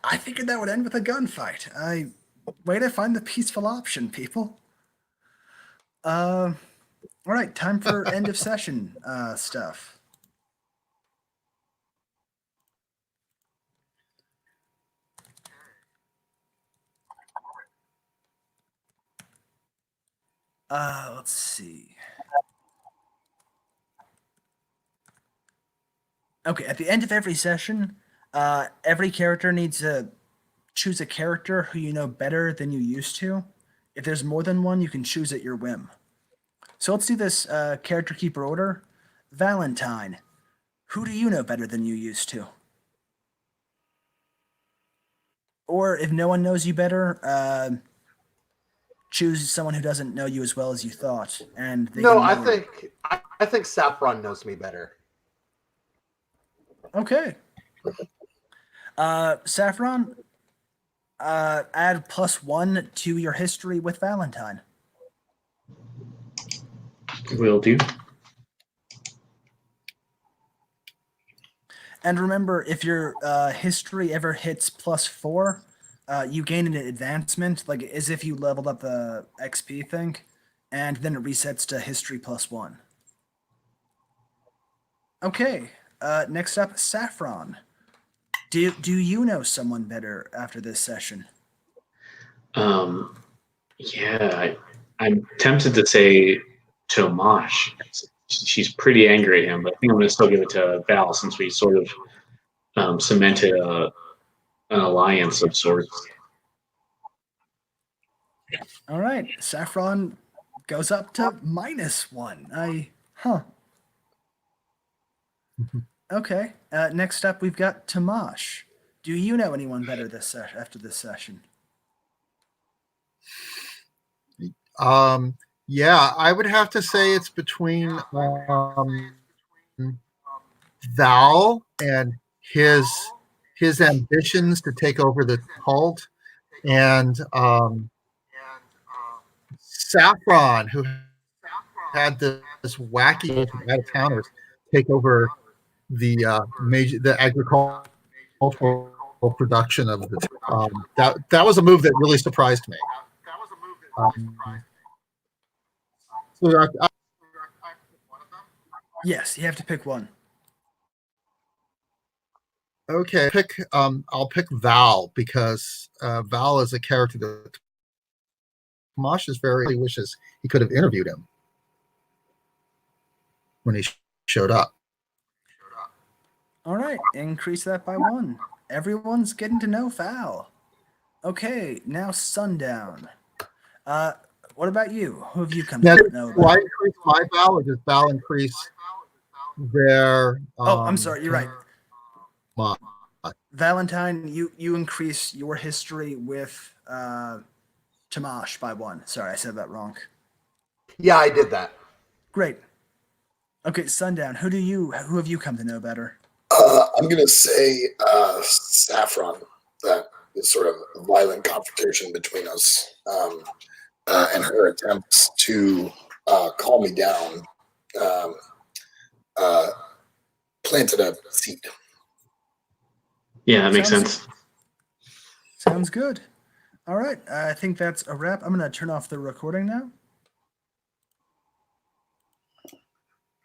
I figured that would end with a gunfight. Way to find the peaceful option, people. All right, time for end of session stuff. Let's see. Okay, at the end of every session, every character needs to choose a character who you know better than you used to. If there's more than one, you can choose at your whim. So let's do this character keeper order. Valentine, who do you know better than you used to? Or if no one knows you better, choose someone who doesn't know you as well as you thought, and they No, can I know think Saffron knows me better. Okay. Saffron, add +1 to your history with Valentine. Will do. And remember, if your history ever hits +4, you gain an advancement, like as if you leveled up the XP thing, and then it resets to history +1. Okay. Next up, Saffron. Do you know someone better after this session? Yeah, I'm tempted to say Tomash. She's pretty angry at him, but I think I'm going to still give it to Val since we sort of cemented an alliance of sorts. All right, Saffron goes up to -1. Okay. Next up, we've got Tomash. Do you know anyone better after this session? Yeah, I would have to say it's between Val and his ambitions to take over the cult, and Saffron, who had this wacky out of towners take over the agricultural production of the that was a move that really surprised me. So Yes, you have to pick one. okay, I'll pick Val because Val is a character that Tomash is very wishes he could have interviewed him when he showed up. All right, increase that by 1. Everyone's getting to know Val. Okay, now Sundown. What about you? Who have you come Now, to know do I about? increase my Val, or does Val increase their? Oh, I'm sorry, you're right. My, Valentine, you increase your history with Tomash by 1. Sorry, I said that wrong. Yeah, I did that. Great. Okay, Sundown, who have you come to know better? I'm going to say Saffron. That is sort of a violent confrontation between us, and her attempts to calm me down planted a seed. Yeah, that makes sense. Sounds good. All right, I think that's a wrap. I'm going to turn off the recording now.